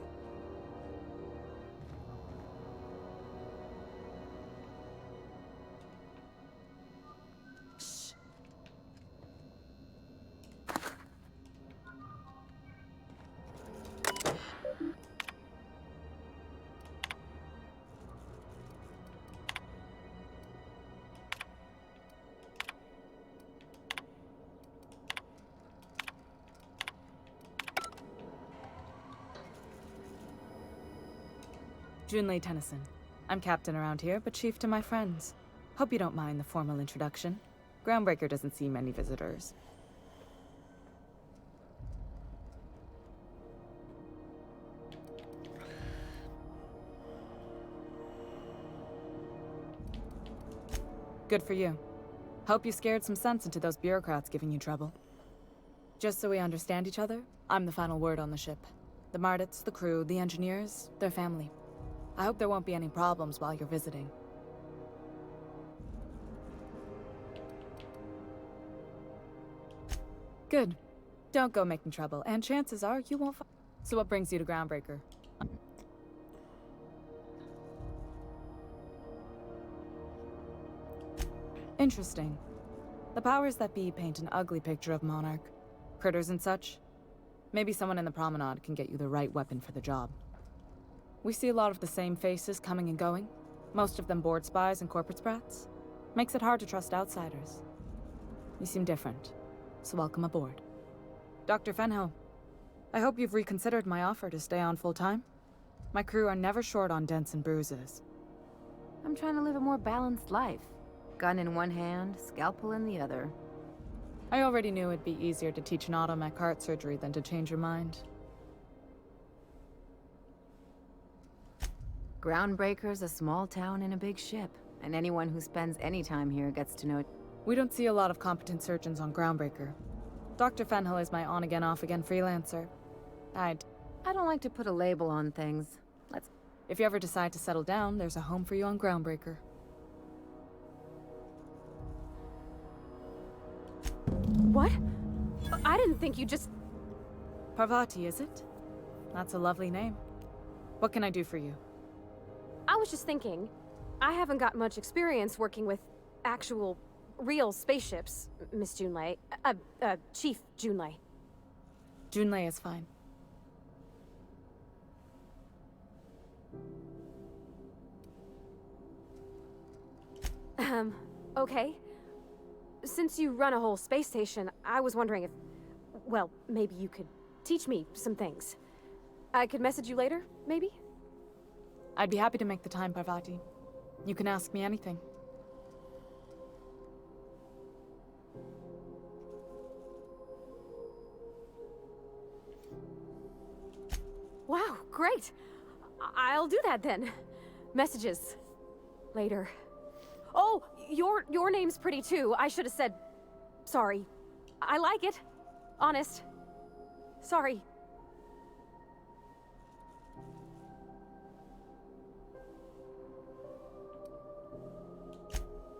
Junlei Tennyson. I'm captain around here, but chief to my friends. Hope you don't mind the formal introduction. Groundbreaker doesn't see many visitors. Good for you. Hope you scared some sense into those bureaucrats giving you trouble. Just so we understand each other, I'm the final word on the ship. The Mardits, the crew, the engineers, their family. I hope there won't be any problems while you're visiting. Good. Don't go making trouble, and chances are you won't find. So what brings you to Groundbreaker? Interesting. The powers that be paint an ugly picture of Monarch. Critters and such. Maybe someone in the promenade can get you the right weapon for the job. We see a lot of the same faces coming and going. Most of them board spies and corporate sprats. Makes it hard to trust outsiders. You seem different, so welcome aboard. Dr. Fenho, I hope you've reconsidered my offer to stay on full-time. My crew are never short on dents and bruises. I'm trying to live a more balanced life. Gun in one hand, scalpel in the other. I already knew it'd be easier to teach an automech heart surgery than to change your mind. Groundbreaker's a small town in a big ship, and anyone who spends any time here gets to know it. We don't see a lot of competent surgeons on Groundbreaker. Dr. Fenhill is my on-again, off-again freelancer. I don't like to put a label on things. If you ever decide to settle down, there's a home for you on Groundbreaker. What? I didn't think you just... Parvati, is it? That's a lovely name. What can I do for you? I was just thinking, I haven't got much experience working with actual, real spaceships, Miss Junlei. Chief Junlei. Junlei is fine. Okay. Since you run a whole space station, I was wondering if... Well, maybe you could teach me some things. I could message you later, maybe? I'd be happy to make the time, Parvati. You can ask me anything. Wow, great. I'll do that then. Messages. Later. Oh, your name's pretty too. I should have said sorry. I like it. Honest. Sorry.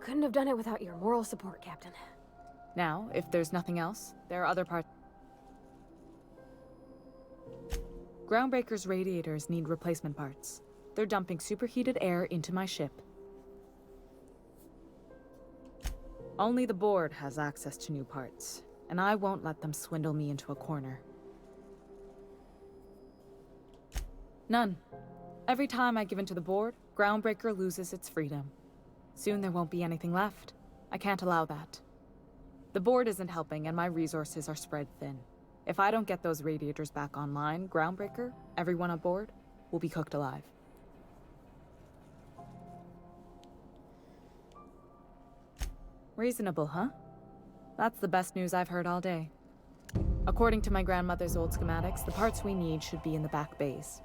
Couldn't have done it without your moral support, Captain. Now, if there's nothing else, there are other parts. Groundbreaker's radiators need replacement parts. They're dumping superheated air into my ship. Only the board has access to new parts, and I won't let them swindle me into a corner. None. Every time I give in to the board, Groundbreaker loses its freedom. Soon there won't be anything left. I can't allow that. The board isn't helping, and my resources are spread thin. If I don't get those radiators back online, Groundbreaker, everyone aboard, will be cooked alive. Reasonable, huh? That's the best news I've heard all day. According to my grandmother's old schematics, the parts we need should be in the back bays.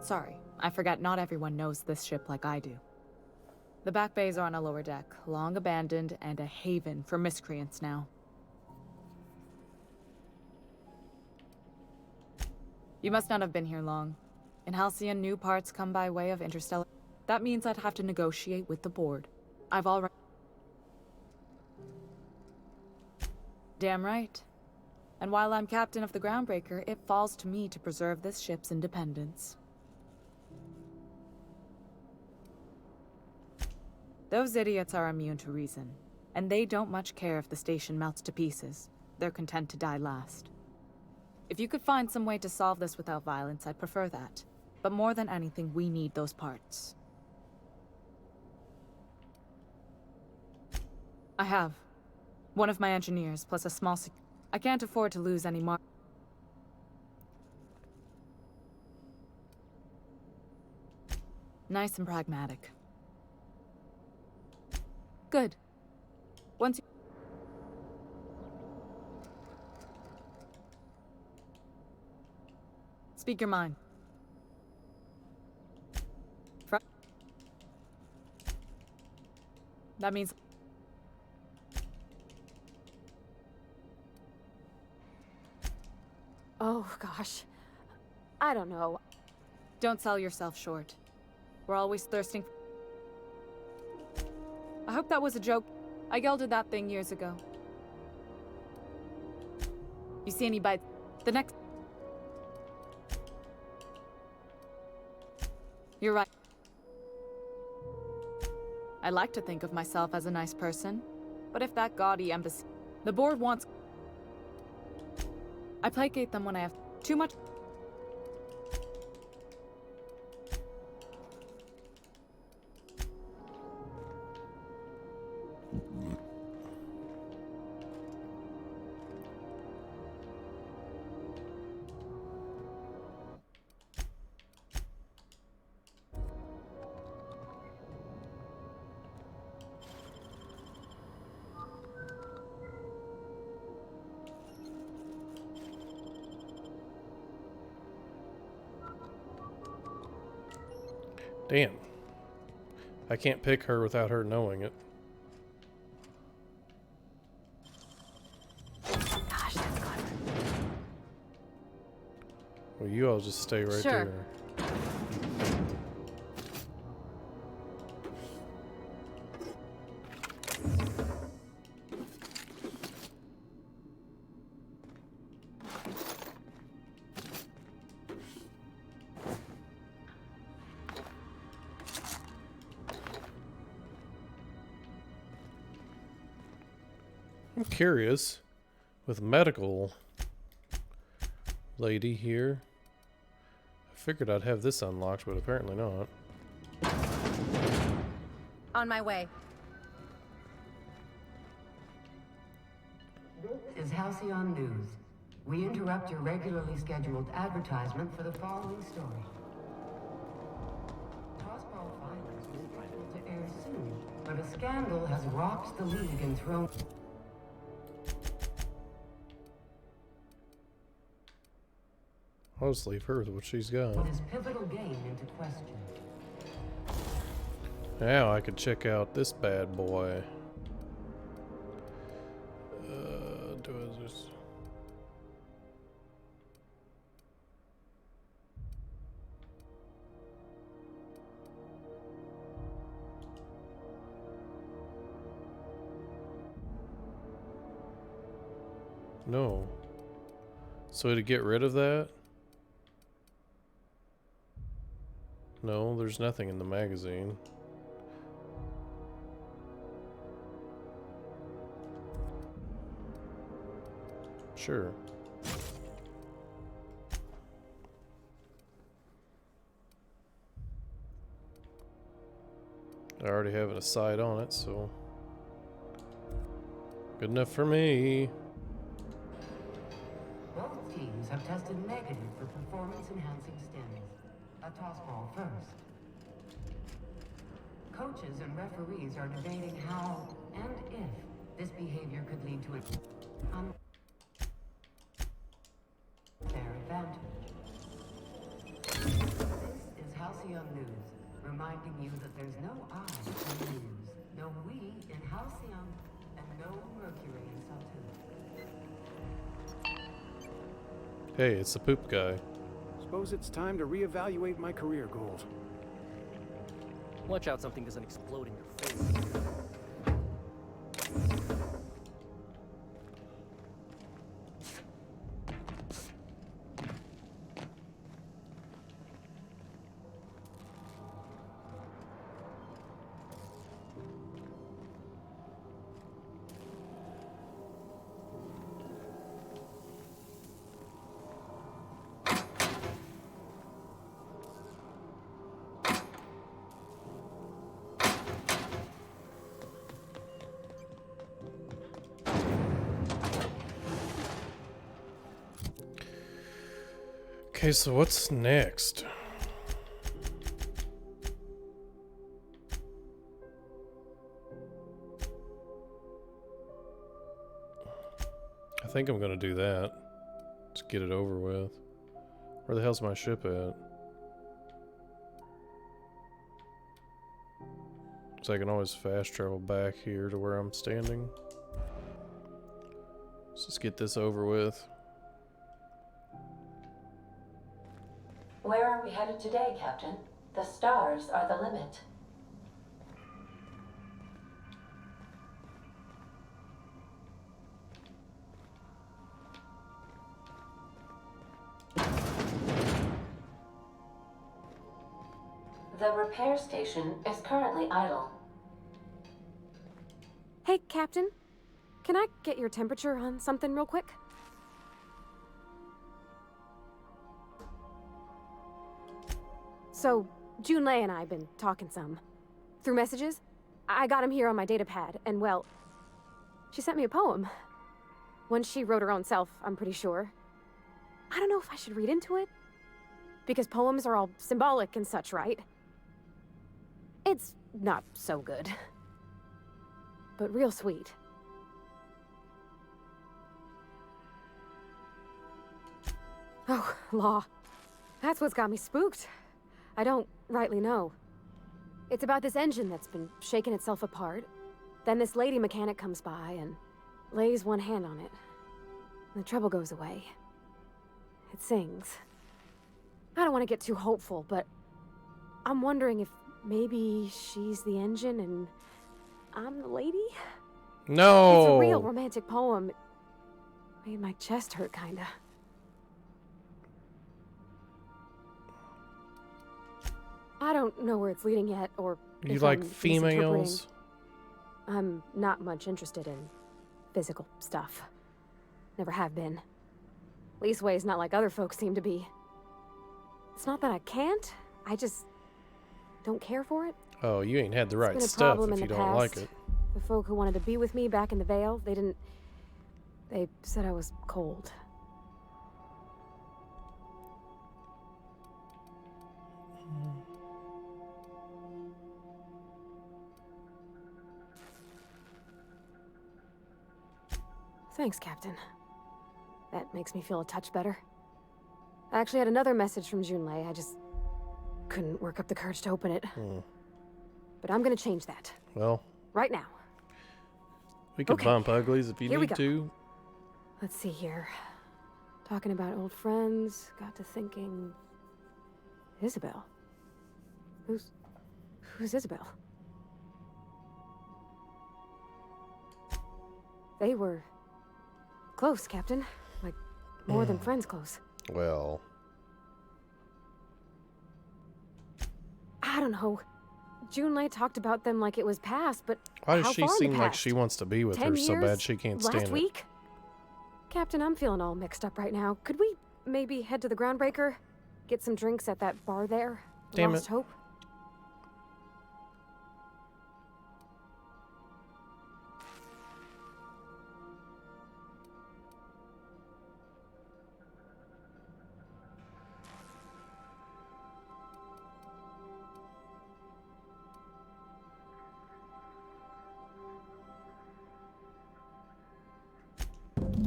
Sorry, I forgot not everyone knows this ship like I do. The back bays are on a lower deck, long abandoned and a haven for miscreants now. You must not have been here long. In Halcyon, new parts come by way of interstellar. That means I'd have to negotiate with the board. I've already... Damn right. And while I'm captain of the Groundbreaker, it falls to me to preserve this ship's independence. Those idiots are immune to reason, and they don't much care if the station melts to pieces. They're content to die last. If you could find some way to solve this without violence, I'd prefer that. But more than anything, we need those parts. I have. One of my engineers, plus a small I can't afford to lose any more. Nice and pragmatic. Good. Once you... Speak your mind. That means... Oh, gosh. I don't know. Don't sell yourself short. We're always thirsting. I hope that was a joke. I yelled at that thing years ago. You see any bites? The next... You're right. I like to think of myself as a nice person, but if that gaudy embassy... The board wants... I placate them when I have too much... Damn. I can't pick her without her knowing it. Gosh, that's clever. Well, you all just stay right Sure. there. I'm curious, with medical lady here, I figured I'd have this unlocked, but apparently not. On my way. This is Halcyon News. We interrupt your regularly scheduled advertisement for the following story. Tossball Finals is scheduled to air soon, but a scandal has rocked the league and thrown... I'll just leave her with what she's got. This pivotal game into question. Now I could check out this bad boy. Do I just... No. So to get rid of that? No, there's nothing in the magazine. Sure. I already have a sight on it, so good enough for me. Both teams have tested negative for performance-enhancing stims. A tossball first. Coaches and referees are debating how and if this behavior could lead to an unfair advantage. This is Halcyon News, reminding you that there's no I in news, no we in Halcyon, and no Mercury in Saltuda. Hey, it's the poop guy. Suppose it's time to reevaluate my career goals. Watch out something doesn't explode in your face. Okay, so what's next? I think I'm gonna do that. Just get it over with. Where the hell's my ship at? So I can always fast travel back here to where I'm standing. Let's just get this over with. Where are we headed today, Captain? The stars are the limit. The repair station is currently idle. Hey, Captain. Can I get your temperature on something real quick? So, Junlei and I have been talking some. Through messages. I got him here on my data pad, and well, she sent me a poem. One she wrote her own self, I'm pretty sure. I don't know if I should read into it. Because poems are all symbolic and such, right? It's not so good. But real sweet. Oh, law. That's what's got me spooked. I don't rightly know. It's about this engine that's been shaking itself apart. Then this lady mechanic comes by and lays one hand on it. And the trouble goes away. It sings. I don't want to get too hopeful, but I'm wondering if maybe she's the engine and I'm the lady? No! It's a real romantic poem. It made my chest hurt, kinda. I don't know where it's leading yet, or You if like I'm females? I'm not much interested in physical stuff. Never have been. Leastways, not like other folks seem to be. It's not that I can't, I just don't care for it. Oh, you ain't had the right It's been a stuff problem if in you the don't like past. it. The folk who wanted to be with me back in the Vale, they said I was cold. Thanks, Captain. That makes me feel a touch better. I actually had another message from Junlei. I just couldn't work up the courage to open it. But I'm gonna change that. Well, right now. We could Okay. bump uglies if you Here we need go. to. Let's see here. Talking about old friends, got to thinking... Isabel? Who's Isabel? They were close, Captain. Like, more than friends close. Well, I don't know. Junlei talked about them like it was past, but why does how she far in the seem like past? she wants to be with 10 her so bad years? she can't Last stand it? week? Captain, I'm feeling all mixed up right now. Could we maybe head to the Groundbreaker? Get some drinks at that bar there? Damn Lost it. Hope?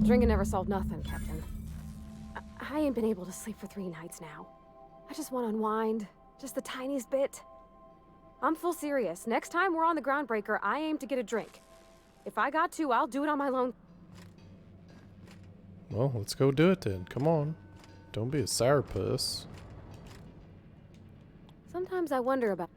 Drinking never solved nothing, Captain. I ain't been able to sleep for 3 nights now. I just want to unwind. Just the tiniest bit. I'm full serious. Next time we're on the Groundbreaker, I aim to get a drink. If I got to, I'll do it on my own. Well, let's go do it then. Come on. Don't be a sourpuss. Sometimes I wonder about...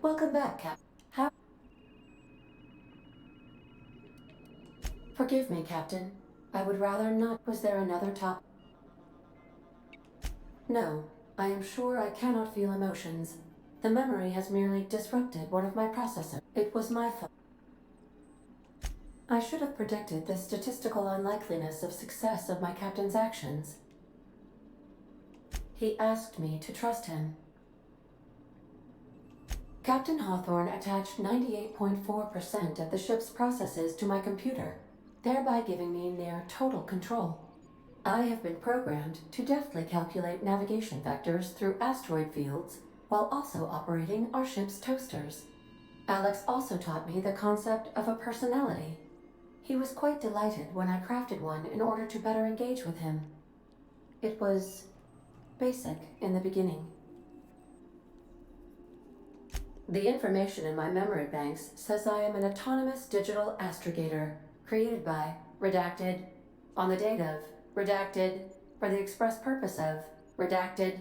Welcome back, Captain. Forgive me, Captain. I would rather not. Was there another top? No, I am sure I cannot feel emotions. The memory has merely disrupted one of my processors. It was my fault. I should have predicted the statistical unlikeliness of success of my captain's actions. He asked me to trust him. Captain Hawthorne attached 98.4% of the ship's processes to my computer, thereby giving me near total control. I have been programmed to deftly calculate navigation vectors through asteroid fields while also operating our ship's toasters. Alex also taught me the concept of a personality. He was quite delighted when I crafted one in order to better engage with him. It was basic in the beginning. The information in my memory banks says I am an autonomous digital astrogator, created by, redacted, on the date of, redacted, for the express purpose of, redacted.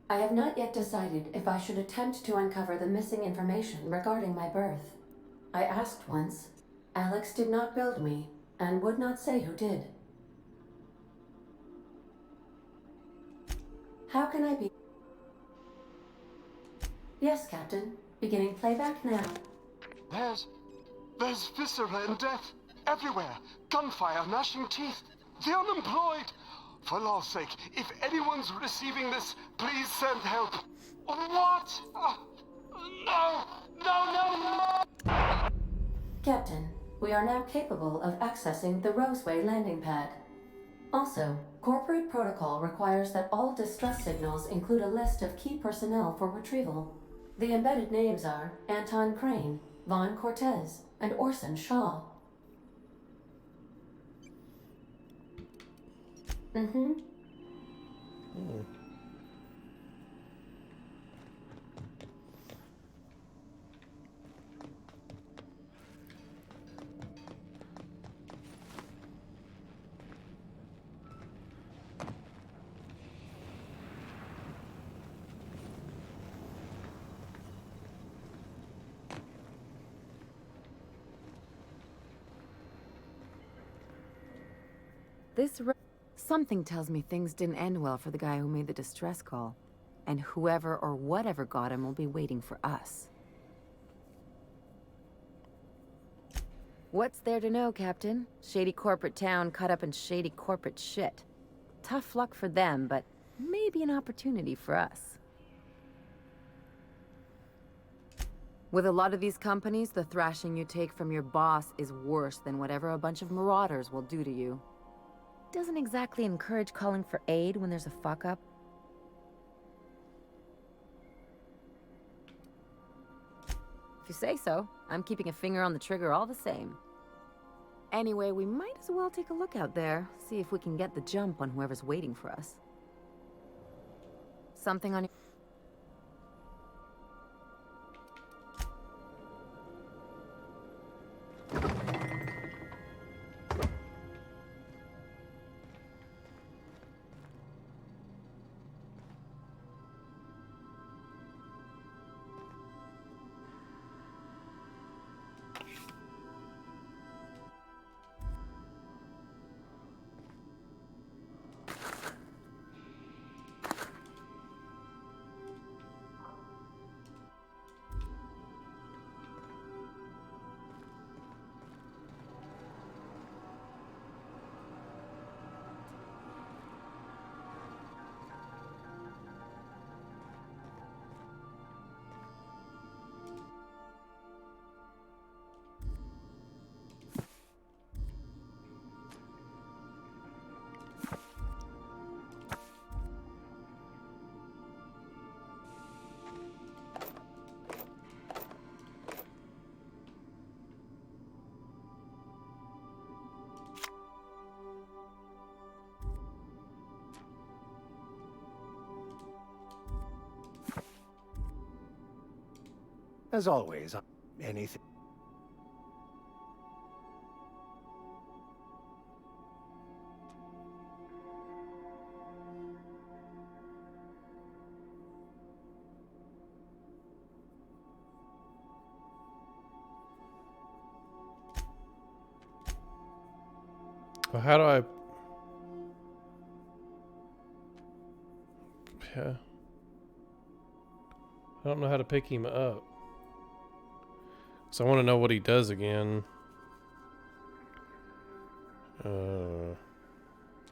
I have not yet decided if I should attempt to uncover the missing information regarding my birth. I asked once. Alex did not build me, and would not say who did. How can I be? Yes, Captain. Beginning playback now. There's viscera and death everywhere. Gunfire, gnashing teeth. The unemployed. For law's sake, if anyone's receiving this, please send help. What? No! Captain, we are now capable of accessing the Roseway landing pad. Also, corporate protocol requires that all distress signals include a list of key personnel for retrieval. The embedded names are Anton Crane, Vaughn Cortez, and Orson Shaw. Something tells me things didn't end well for the guy who made the distress call. And whoever or whatever got him will be waiting for us. What's there to know, Captain? Shady corporate town caught up in shady corporate shit. Tough luck for them, but maybe an opportunity for us. With a lot of these companies, the thrashing you take from your boss is worse than whatever a bunch of marauders will do to you. Doesn't exactly encourage calling for aid when there's a fuck-up. If you say so, I'm keeping a finger on the trigger all the same. Anyway, we might as well take a look out there, see if we can get the jump on whoever's waiting for us. Something on your... As always, anything. Well, how do I... Yeah. I don't know how to pick him up. So I want to know what he does again.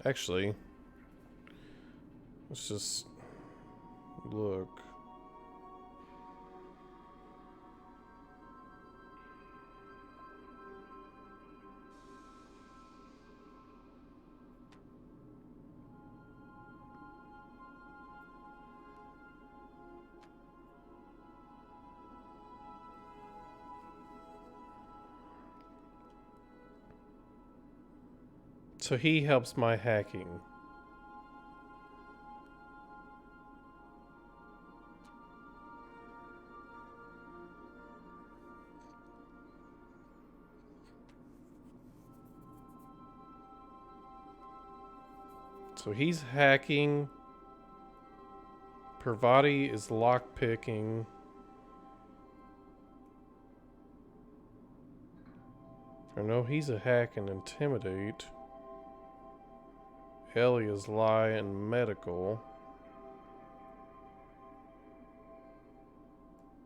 Actually, let's just look. So he helps my hacking. So he's hacking. Parvati is lockpicking. Or no, he's a hack and intimidate. Elia's lie and medical.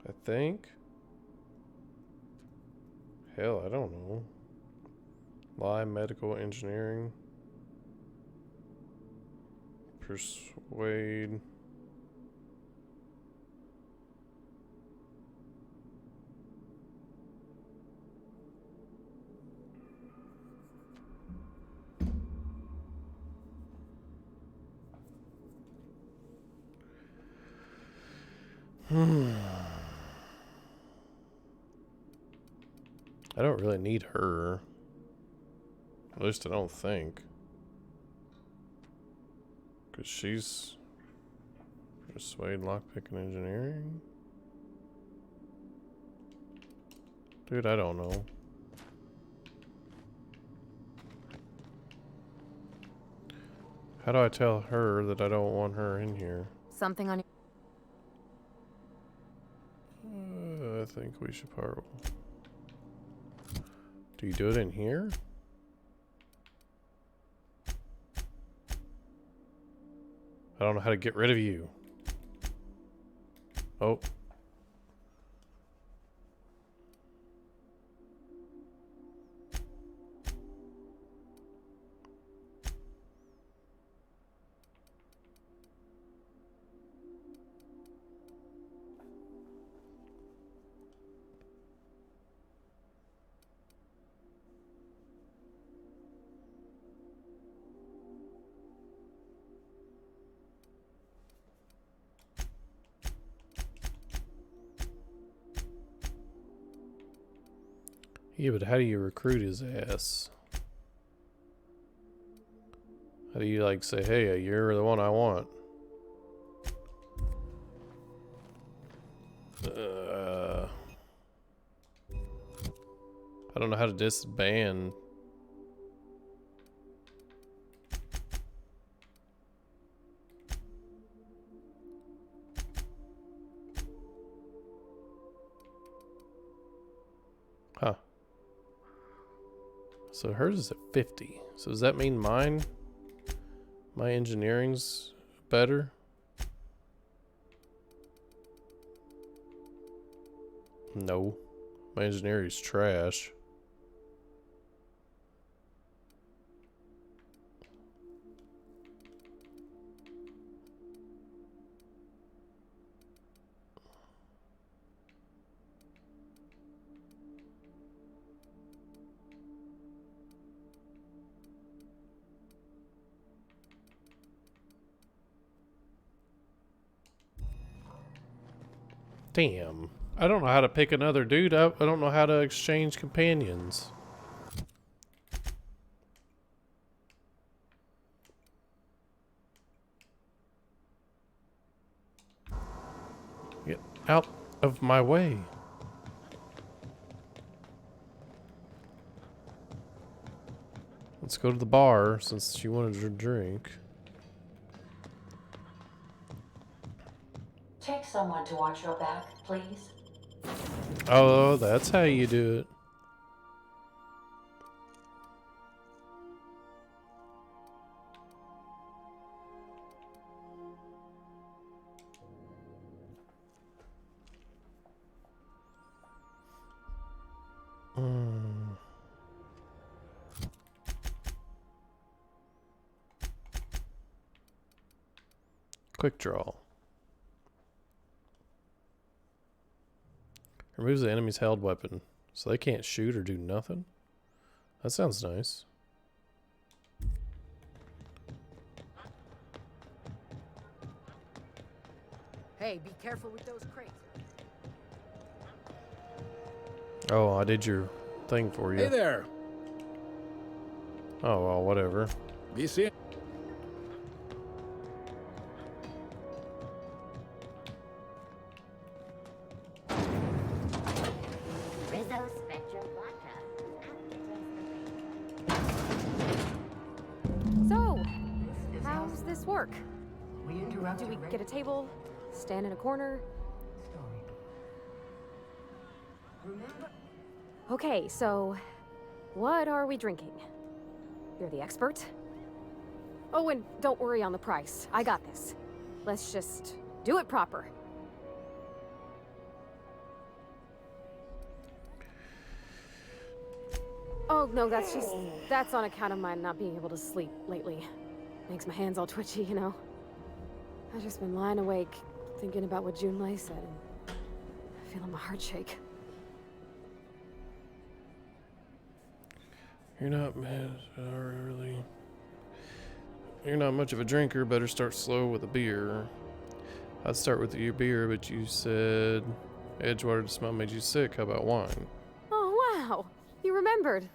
I think. Hell, I don't know. Lie, medical, engineering. Persuade. I don't really need her. At least I don't think. Because she's... Persuade, lockpick, and engineering? Dude, I don't know. How do I tell her that I don't want her in here? Something on your... I think we should part. Do you do it in here? I don't know how to get rid of you. Oh. Yeah, but how do you recruit his ass? How do you, like, say, hey, you're the one I want? I don't know how to disband. Huh. So hers is at 50. So does that mean my engineering's better? No. My engineering's trash. Damn. I don't know how to pick another dude up. I don't know how to exchange companions. Get out of my way. Let's go to the bar since she wanted her drink. Take someone to watch your back, please. Oh, that's how you do it. Quick draw. Removes the enemy's held weapon, so they can't shoot or do nothing. That sounds nice. Hey, be careful with those crates. Oh, I did your thing for you. Hey there. Oh, well, whatever. Be seeing. Rizzo Spectrum Vodka. So, how's this work? We interrupt. Do we get a table? Stand in a corner? Remember? Okay, so what are we drinking? You're the expert. Oh, and don't worry on the price. I got this. Let's just do it proper. Oh, no, that's on account of my not being able to sleep lately. Makes my hands all twitchy, you know. I've just been lying awake, thinking about what Junlei said, and feeling my heart shake. You're not mad, really. You're not much of a drinker. Better start slow with a beer. I'd start with your beer, but you said Edgewater smell made you sick. How about wine? Oh, wow. You remembered.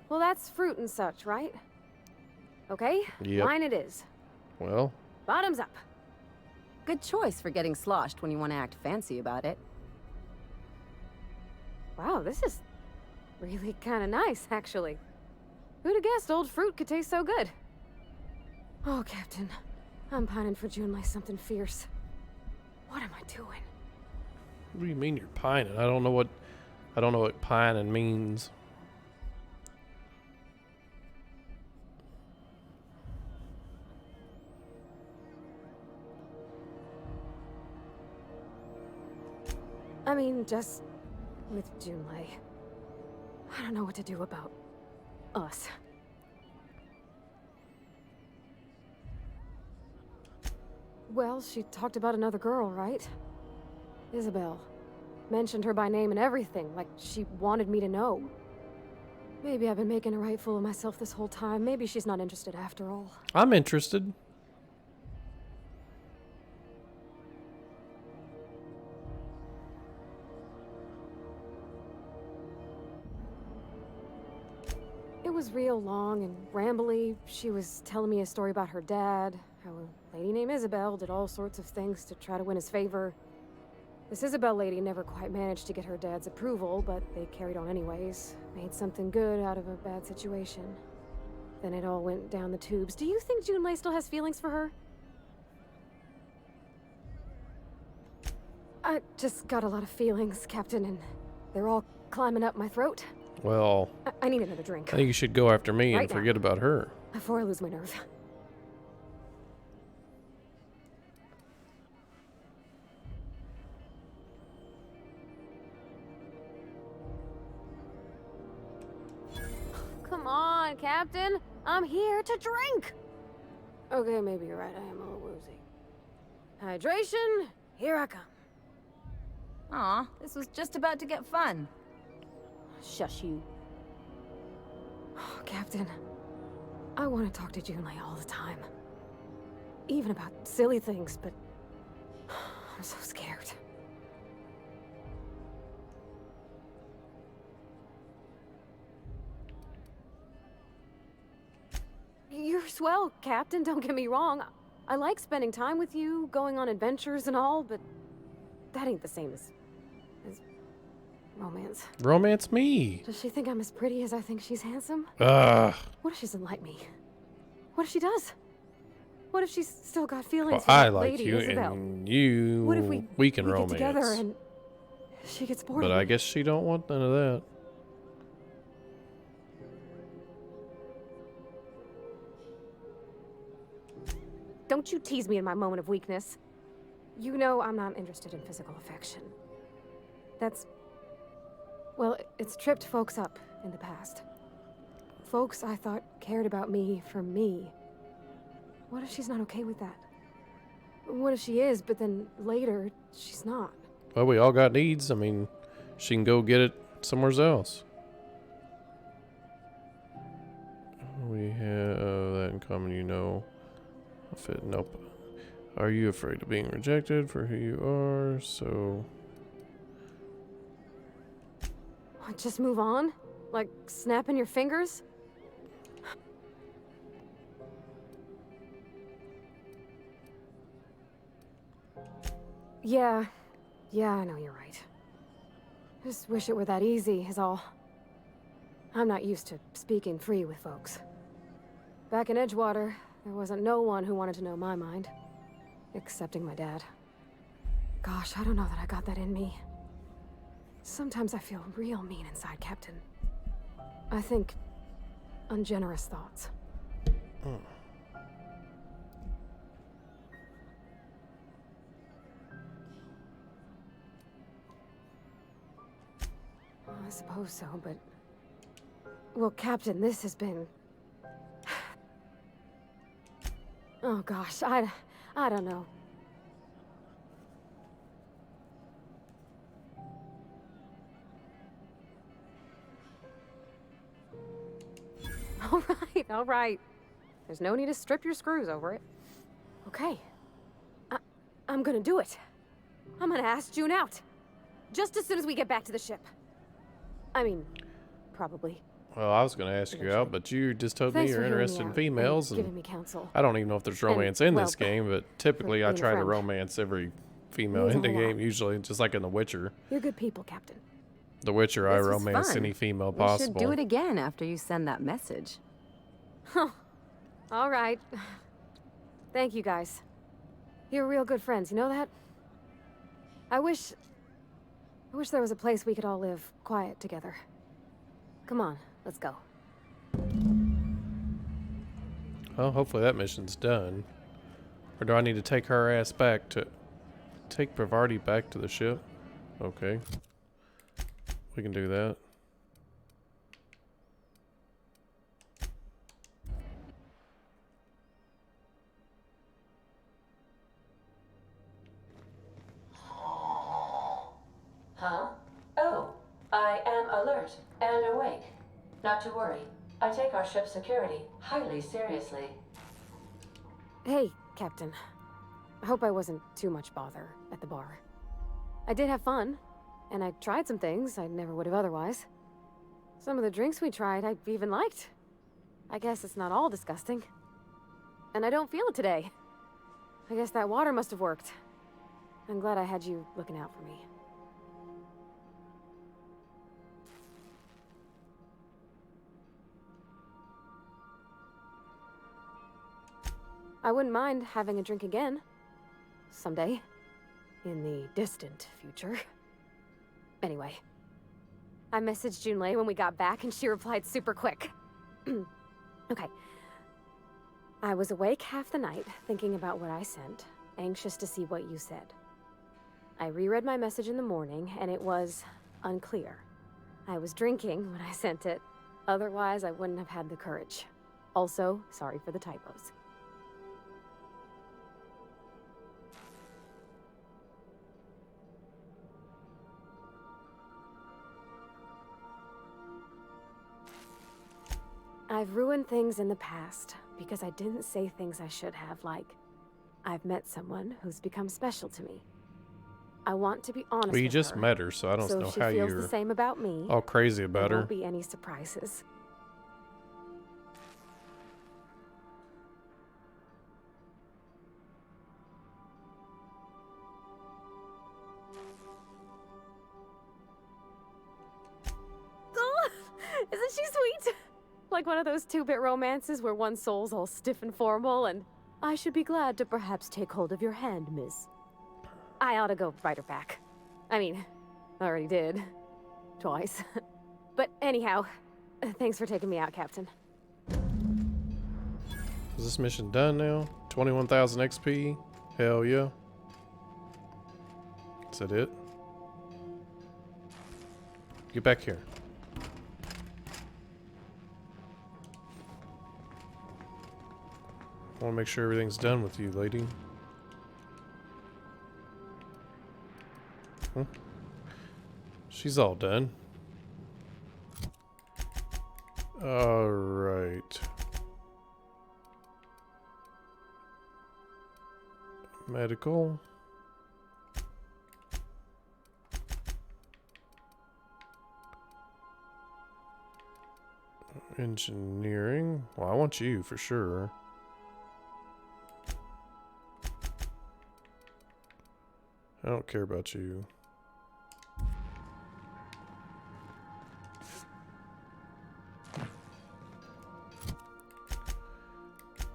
Well, that's fruit and such, right? Okay, Yep. Wine it is. Well, Bottoms up. Good choice for getting sloshed when you want to act fancy about it. Wow, this is really kind of nice, actually. Who'd have guessed old fruit could taste so good? Oh, Captain. I'm pining for Junlei something fierce. What am I doing? what do you mean you're pining? I don't know what pining means. I mean, just with Junlei. I don't know what to do about us. Well, she talked about another girl, right? Isabel. Mentioned her by name and everything, like she wanted me to know. Maybe I've been making a right fool of myself this whole time. Maybe she's not interested after all. I'm interested. was real long and rambly. She was telling me a story about her dad, how a lady named Isabel did all sorts of things to try to win his favor. This Isabel lady never quite managed to get her dad's approval, but they carried on anyways. Made something good out of a bad situation. Then it all went down the tubes. Do you think Junlei still has feelings for her? I just got a lot of feelings, Captain, and they're all climbing up my throat. Well, I need another drink. I think you should go after me and Right now. forget about her. Before I lose my nerve. Come on, Captain. I'm here to drink. Okay, maybe you're right. I am a little woozy. Hydration, here I come. Aw, this was just about to get fun. Shush you. Oh, Captain, I want to talk to Junlei all the time. Even about silly things, but I'm so scared. You're swell, Captain, don't get me wrong. I like spending time with you, going on adventures and all, but that ain't the same as romance. Romance me. Does she think I'm as pretty as I think she's handsome? Ugh. What if she doesn't like me? What if she does? What if she's still got feelings Well, for I that like lady, you, Isabel? and you. What if we can get romance. together and she gets bored But of I me? guess she don't want none of that. Don't you tease me in my moment of weakness. You know I'm not interested in physical affection. That's... well, it's tripped folks up in the past. Folks I thought cared about me for me. What if she's not okay with that? What if she is, but then later, she's not? Well, we all got needs. I mean, she can go get it somewhere else. We have that in common, you know. Fit, nope. Are you afraid of being rejected for who you are? So... What, just move on? Like snapping your fingers? Yeah, I know you're right. Just wish it were that easy, is all. I'm not used to speaking free with folks. Back in Edgewater, there wasn't no one who wanted to know my mind. Excepting my dad. Gosh, I don't know that I got that in me. Sometimes I feel real mean inside, Captain. I think ungenerous thoughts. I suppose so, but... well, Captain, this has been... oh gosh, I don't know. All right. There's no need to strip your screws over it. Okay. I'm gonna do it. I'm gonna ask June out. Just as soon as we get back to the ship. I mean, probably. Well, I was going to ask you out, but you just told me Thanks you're for hearing me interested in out females. and giving me counsel. I don't even know if there's romance in well, this game, but typically I being a try to friend. romance every female Means a in the whole lot. game, usually, just like in The Witcher. You're good people, Captain. The Witcher, I This was romance fun. any female We possible. should do it again after you send that message. Huh. All right. Thank you, guys. You're real good friends, you know that? I wish there was a place we could all live quiet together. Come on, let's go. Well, hopefully that mission's done. Or do I need to take her ass back to... take Bavardi back to the ship? Okay. We can do that. Huh? Oh, I am alert and awake. Not to worry. I take our ship's security highly seriously. Hey, Captain. I hope I wasn't too much bother at the bar. I did have fun, and I tried some things I never would have otherwise. Some of the drinks we tried I even liked. I guess it's not all disgusting. And I don't feel it today. I guess that water must have worked. I'm glad I had you looking out for me. I wouldn't mind having a drink again. Someday. In the distant future. Anyway. I messaged Junlei when we got back and she replied super quick. Okay. I was awake half the night, thinking about what I sent, anxious to see what you said. I reread my message in the morning, and it was unclear. I was drinking when I sent it. Otherwise, I wouldn't have had the courage. Also, sorry for the typos. I've ruined things in the past because I didn't say things I should have, like, I've met someone who's become special to me. I want to be honest Well, you with just her, met her, so I don't so know if she how feels you're the same about me, all crazy about there her. won't be any surprises. Isn't she sweet? Like one of those two-bit romances where one soul's all stiff and formal and I should be glad to perhaps take hold of your hand, miss. I ought to go write her back. I mean, I already did. Twice. But anyhow, thanks for taking me out, Captain. Is this mission done now? 21,000 XP? Hell yeah. Is that it? Get back here. I want to make sure everything's done with you, lady. She's all done. Alright. Medical. Engineering. Well, I want you for sure. I don't care about you.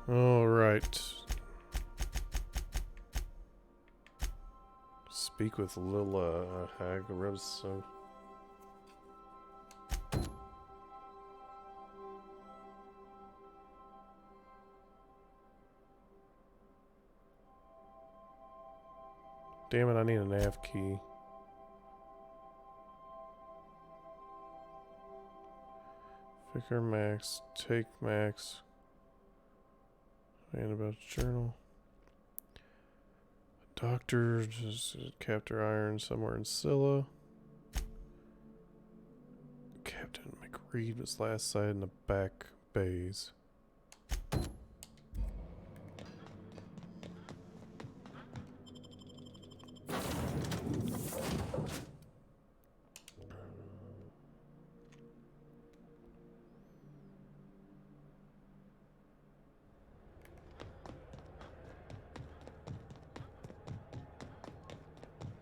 All right. Speak with Lila Hagroso. Damn it, I need a nav key. Vicar Max, take Max. And about journal. Doctor, just Captain Iron somewhere in Scylla. Captain McReed was last sighted in the back bays.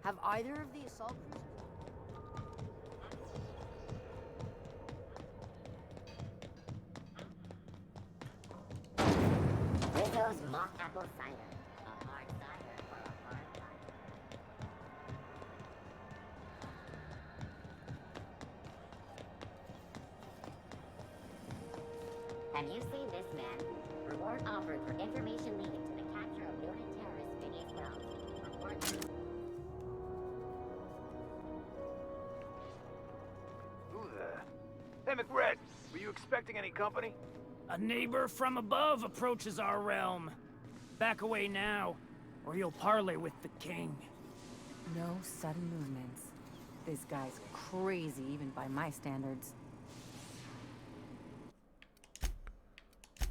Have either of the assault cruisers? Rizzo's mock apple cider. A hard cider for a hard cider. Have you seen this man? Reward offered for information leading to the capture of noted terrorist Phineas Wells. Report. Who the? Hey, McRed, were you expecting any company? A neighbor from above approaches our realm. Back away now, or you'll parley with the king. No sudden movements. This guy's crazy, even by my standards.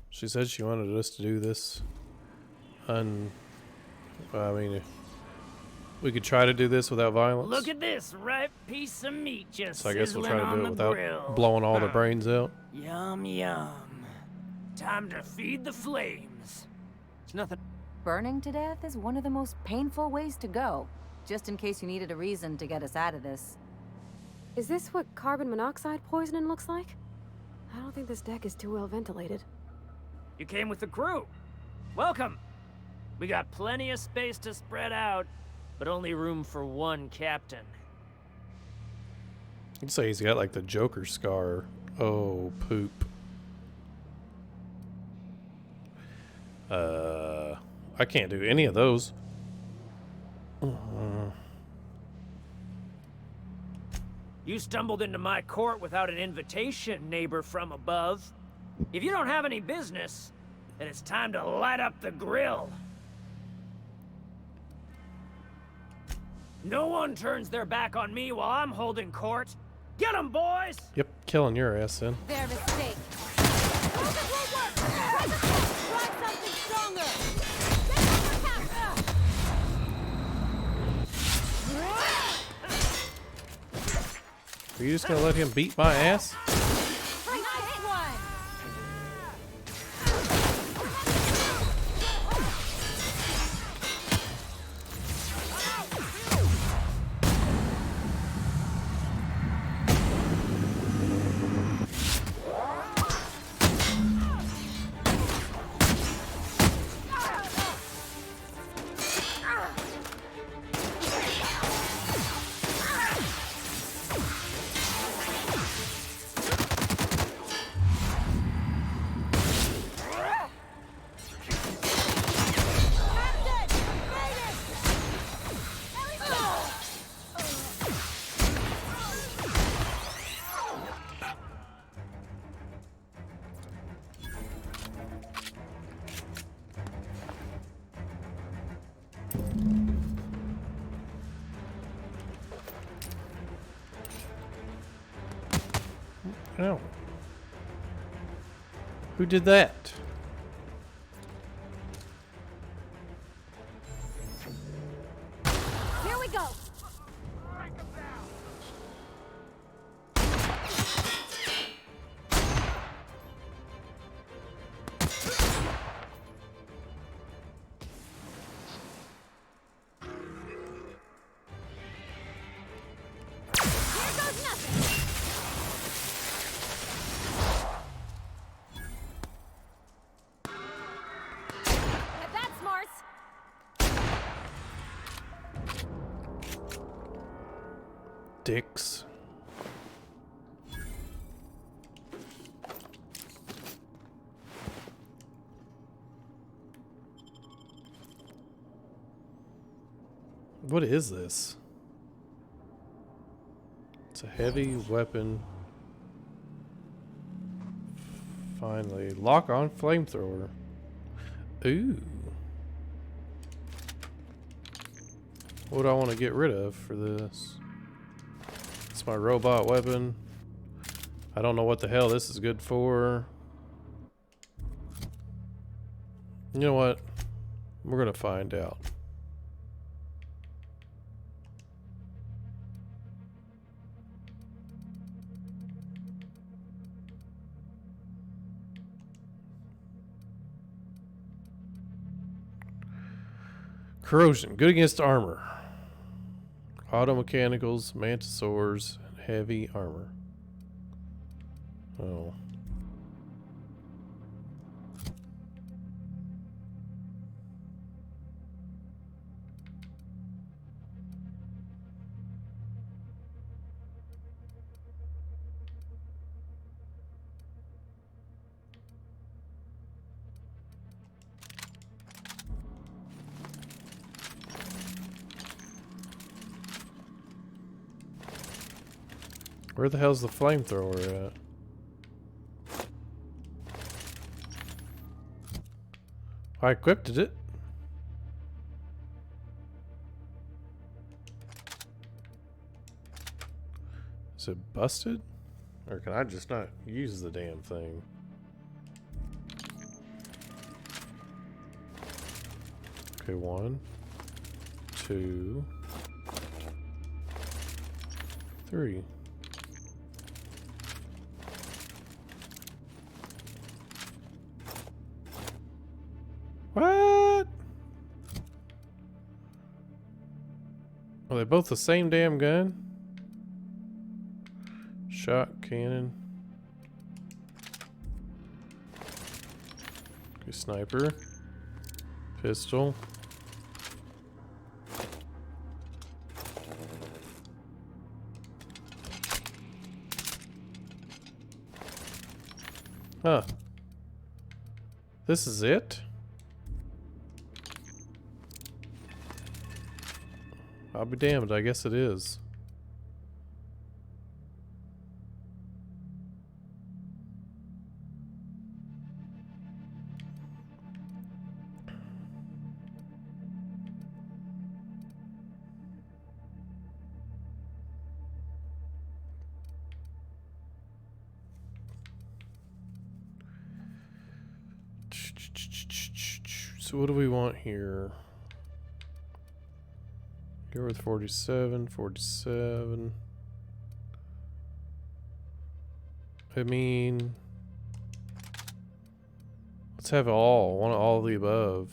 She said she wanted us to do this. I mean, we could try to do this without violence. Look at this ripe piece of meat just So I guess we'll try sizzling to on do it the without grill. blowing all the brains out. Yum, yum. Time to feed the flames. It's nothing. Burning to death is one of the most painful ways to go, just in case you needed a reason to get us out of this. Is this what carbon monoxide poisoning looks like? I don't think this deck is too well ventilated. You came with the crew. Welcome. We got plenty of space to spread out, but only room for one captain. You'd say he's got like the Joker scar. Oh, poop. I can't do any of those. You stumbled into my court without an invitation, neighbor from above. If you don't have any business, then it's time to light up the grill. No one turns their back on me while I'm holding court. Get 'em, boys! Yep, killing your ass then. Their mistake. Try something stronger. Are you just gonna let him beat my ass? Nice one. No. Who did that? Here we go. Dicks. What is this? It's a heavy weapon. Finally, lock on flamethrower. Ooh. What do I want to get rid of for this? It's my robot weapon. I don't know what the hell this is good for. You know what? We're gonna find out. Corrosion, good against armor. Auto mechanicals, mantisaurs, and heavy armor. Oh. Where the hell's the flamethrower at? I equipped it. Is it busted? Or can I just not use the damn thing? Okay, 1, 2, 3. Are they both the same damn gun? Shot cannon. Okay, sniper. Pistol. Huh. This is it? I'll be damned, I guess it is. So what do we want here? You're with 47, 47. I mean, let's have it all. Want all of the above.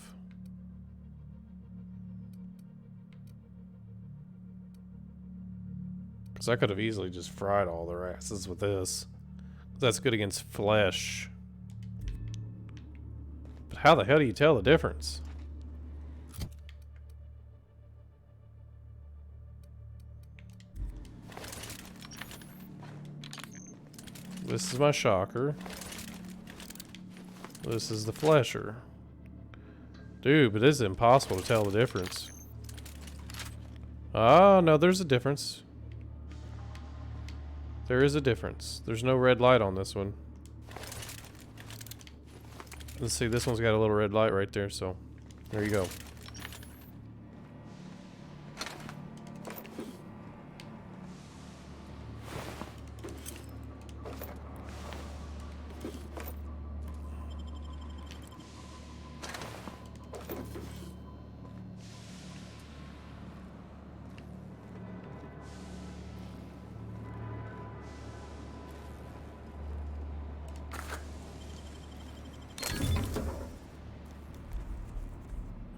Because I could have easily just fried all their asses with this. That's good against flesh. But how the hell do you tell the difference? This is my shocker. This is the flesher. Dude, but it's impossible to tell the difference. Ah, no, there's a difference. There is a difference. There's no red light on this one. Let's see, this one's got a little red light right there, so there you go.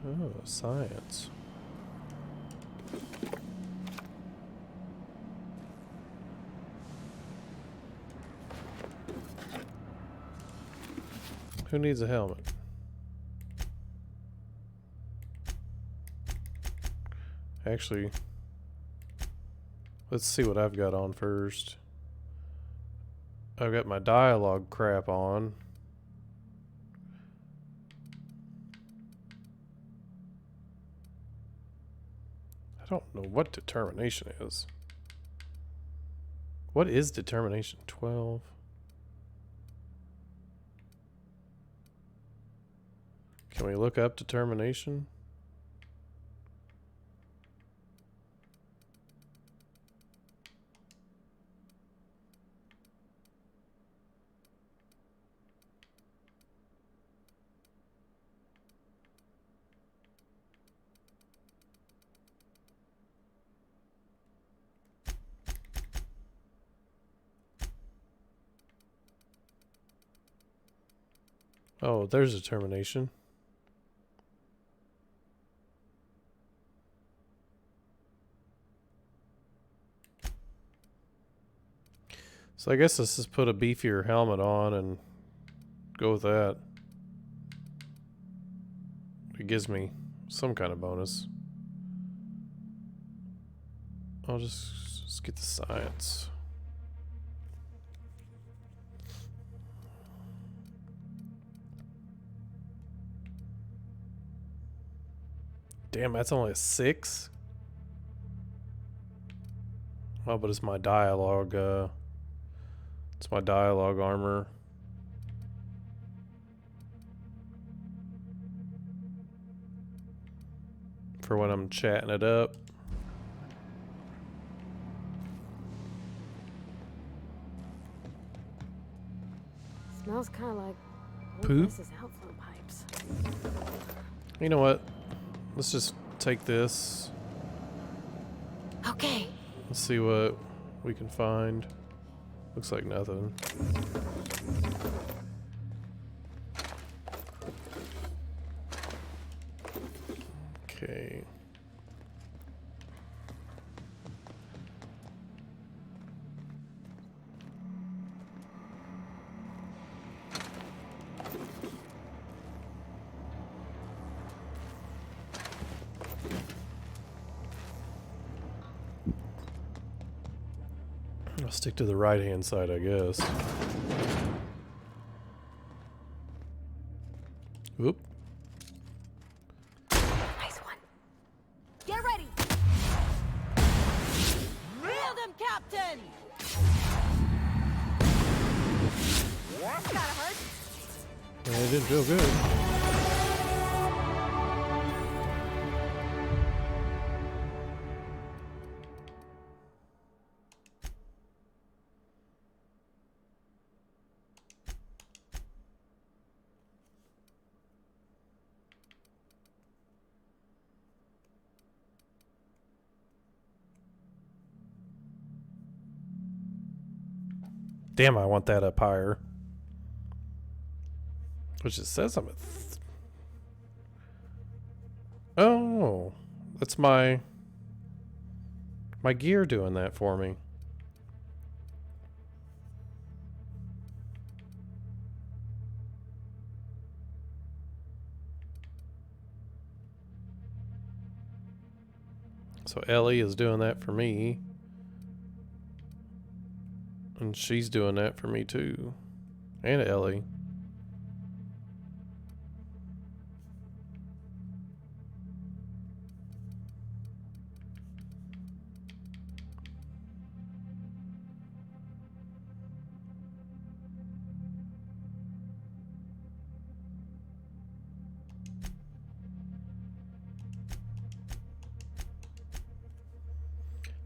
Oh, science. Who needs a helmet? Actually, let's see what I've got on first. I've got my dialogue crap on. I don't know what determination is. What is determination? 12. Can we look up determination? Oh, there's determination. So I guess let's just put a beefier helmet on and go with that. It gives me some kind of bonus. I'll just get the science. Damn, that's only a 6? Oh, but it's my dialogue, it's my dialogue armor. For when I'm chatting it up. Smells kind of like Poop? This is outflow pipes. You know what? Let's just take this. Okay. Let's see what we can find. Looks like nothing. Okay. I'll stick to the right-hand side, I guess. Oop. Nice one. Get ready! Reel them, Captain! That's gotta hurt. Yeah, it didn't feel good. Damn, I want that up higher. Which it says I'm at. Oh, that's my gear doing that for me. So Ellie is doing that for me. And she's doing that for me too. And Ellie.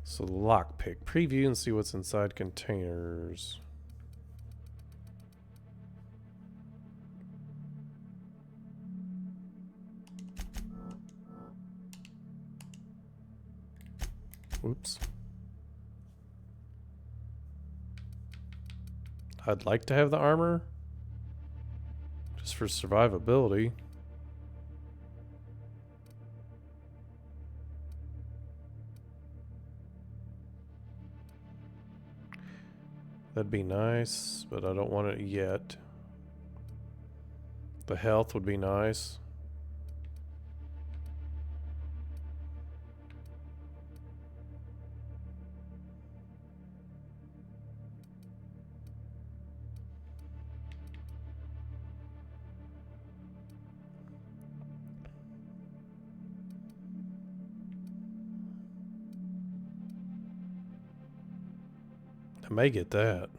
So lockpick. Preview and see what's inside containers. Oops. I'd like to have the armor. Just for survivability. That'd be nice, but I don't want it yet. The health would be nice. I may get that.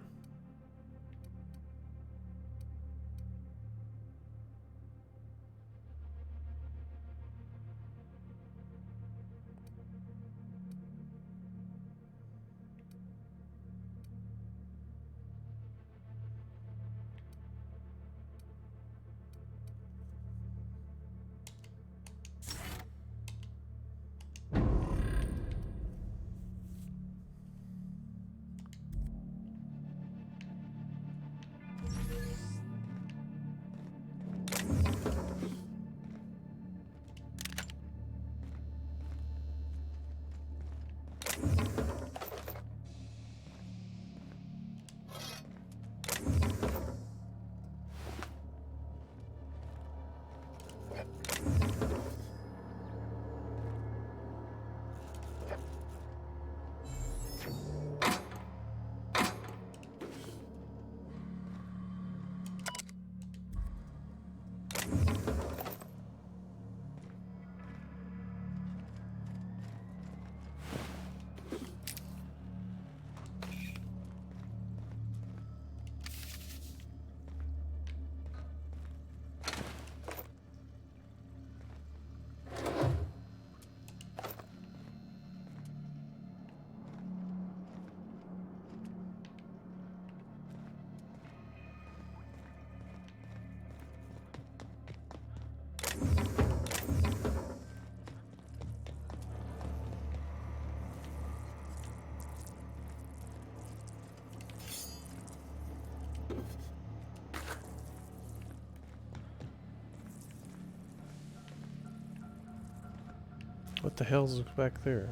What the hell's back there?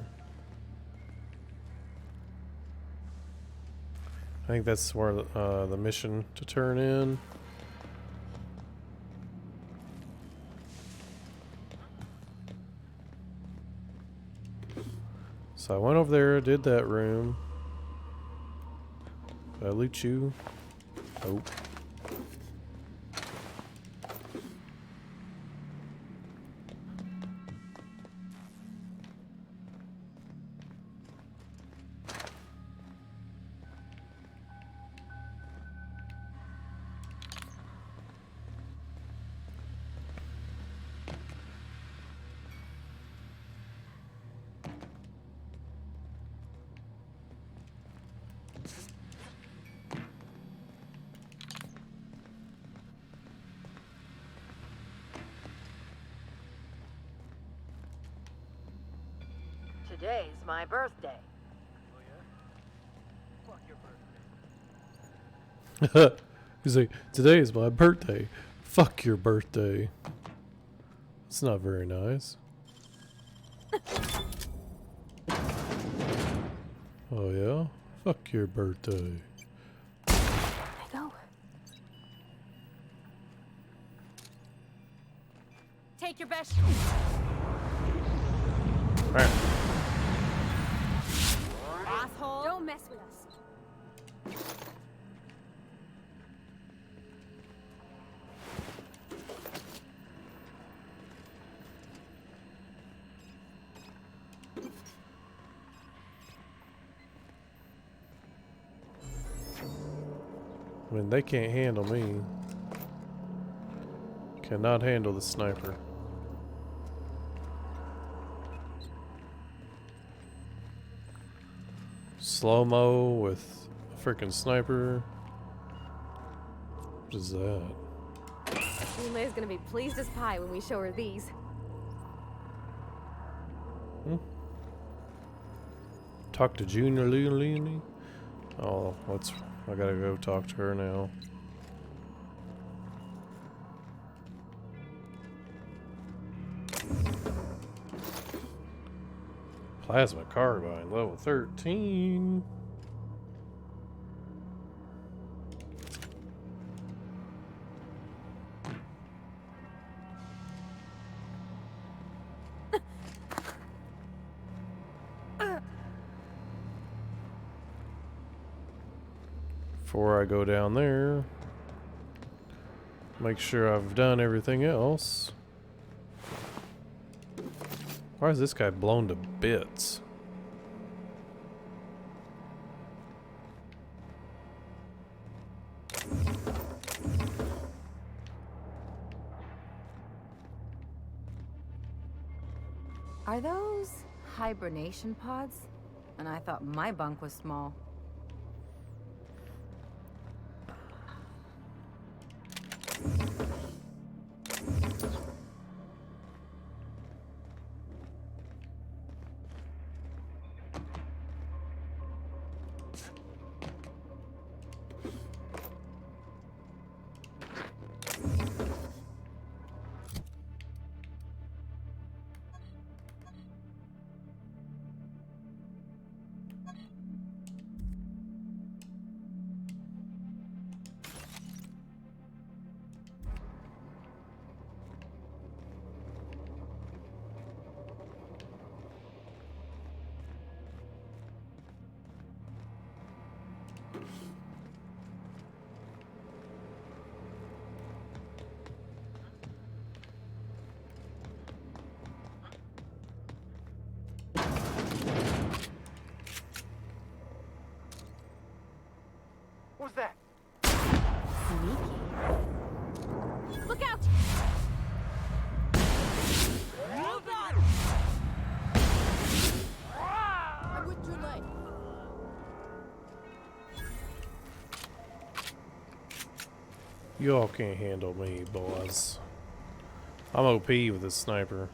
I think that's where the mission to turn in. So I went over there, did that room. Did I loot you? Nope. Today's my birthday. He's like, today is my birthday. Fuck your birthday. It's not very nice. Oh yeah? Fuck your birthday. Go. Take your best. Alright. Asshole. Don't mess with us. I mean, they can't handle me. Cannot handle the sniper. Slow-mo with a freaking sniper. What is that? Yule's gonna be pleased as pie when we show her these. Talk to Junior Leonie? Oh, I gotta go talk to her now. Plasma carbine, level 13. Before I go down there, make sure I've done everything else. Why is this guy blown to bits? Are those hibernation pods? And I thought my bunk was small. Who's that? Look out! Hold on! I whipped your leg. You all can't handle me, boys. I'm OP with this sniper.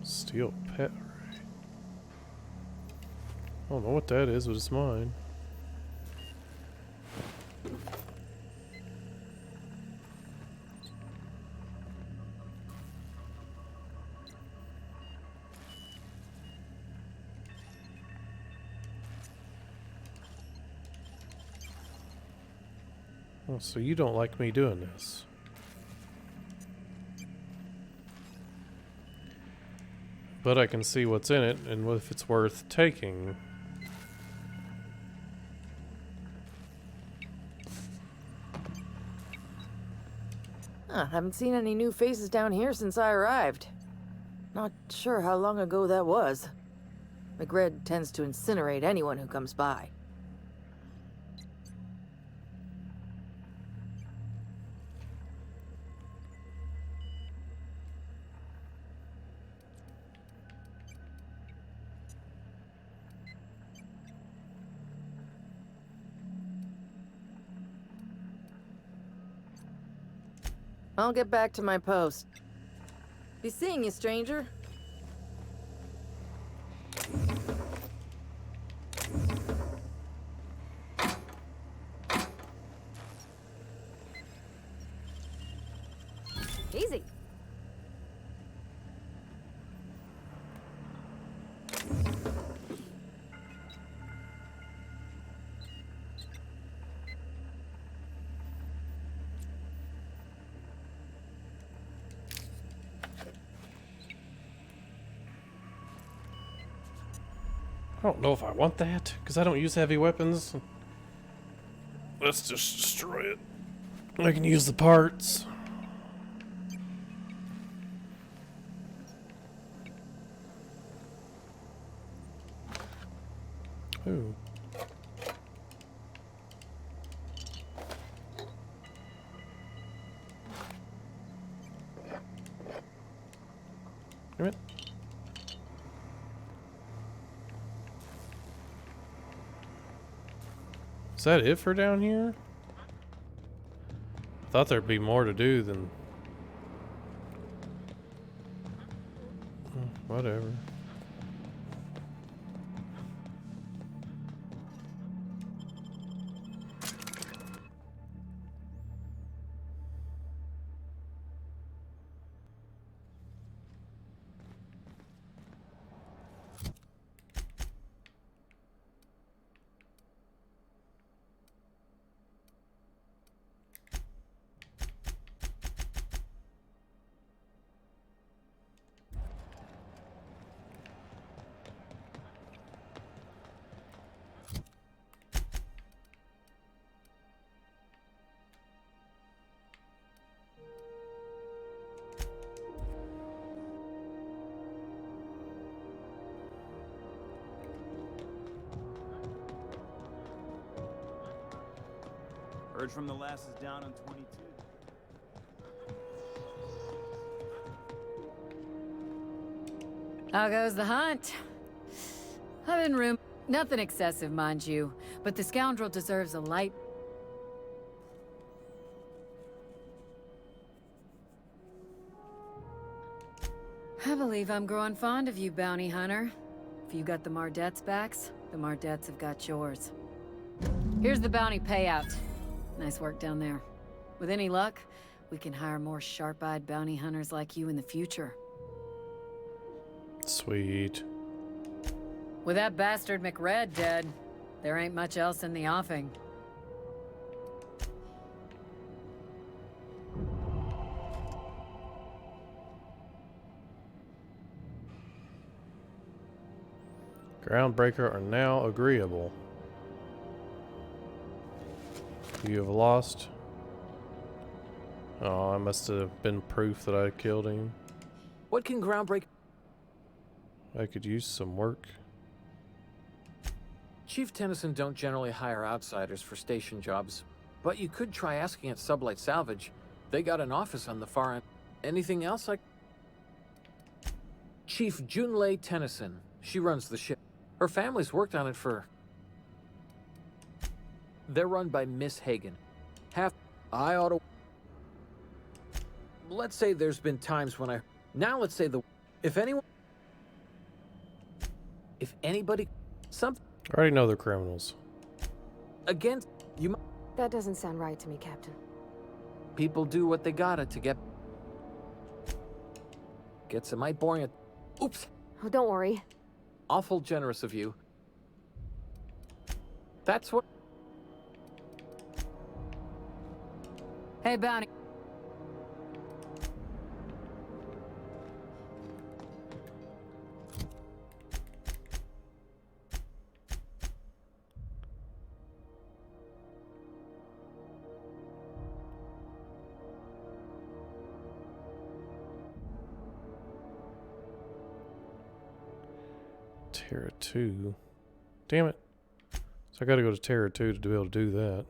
Steel pet ray. I don't know what that is, but it's mine. Oh, so you don't like me doing this? But I can see what's in it and if it's worth taking. Haven't seen any new faces down here since I arrived. Not sure how long ago that was. McRed tends to incinerate anyone who comes by. I'll get back to my post. Be seeing you, stranger. Easy. I don't know if I want that, because I don't use heavy weapons. Let's just destroy it. I can use the parts. Ooh. Damn it. Is that it for down here? Thought there'd be more to do than... Whatever. Heard from the lasses down on 22. How goes the hunt? I'm in room. Nothing excessive, mind you, but the scoundrel deserves a light. I believe I'm growing fond of you, bounty hunter. If you got the Mardet's backs, the Mardets have got yours. Here's the bounty payout. Nice work down there. With any luck, we can hire more sharp-eyed bounty hunters like you in the future. Sweet. With that bastard McRed dead, there ain't much else in the offing. Groundbreaker are now agreeable. You have lost. Oh, I must have been proof that I killed him. What can Groundbreaker... I could use some work. Chief Tennyson don't generally hire outsiders for station jobs, but you could try asking at Sublight Salvage. They got an office on the far end. Anything else I... Chief Junlei Tennyson. She runs the ship. Her family's worked on it for... They're run by Miss Hagen. I ought to... Let's say there's been times when I... Now let's say the... If anyone... If anybody... Something... I already know they're criminals. Against... You... That doesn't sound right to me, Captain. People do what they gotta to get... Gets a mite boring... Oops! Oh, don't worry. Awful generous of you. That's what... Hey, bounty. Terra 2. Damn it. So I gotta go to Terra 2 to be able to do that.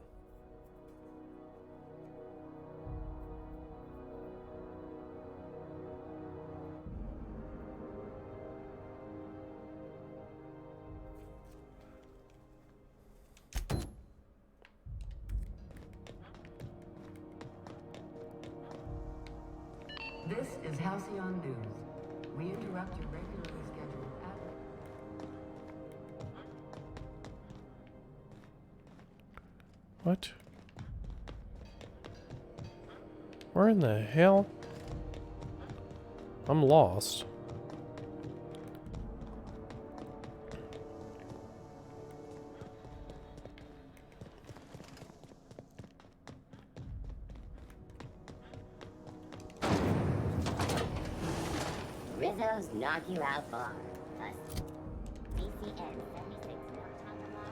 This is Halcyon News. We interrupt your regularly scheduled What? Where in the hell? I'm lost. Rizzo's knock you out bar. Us. BCN 76 North Alabama.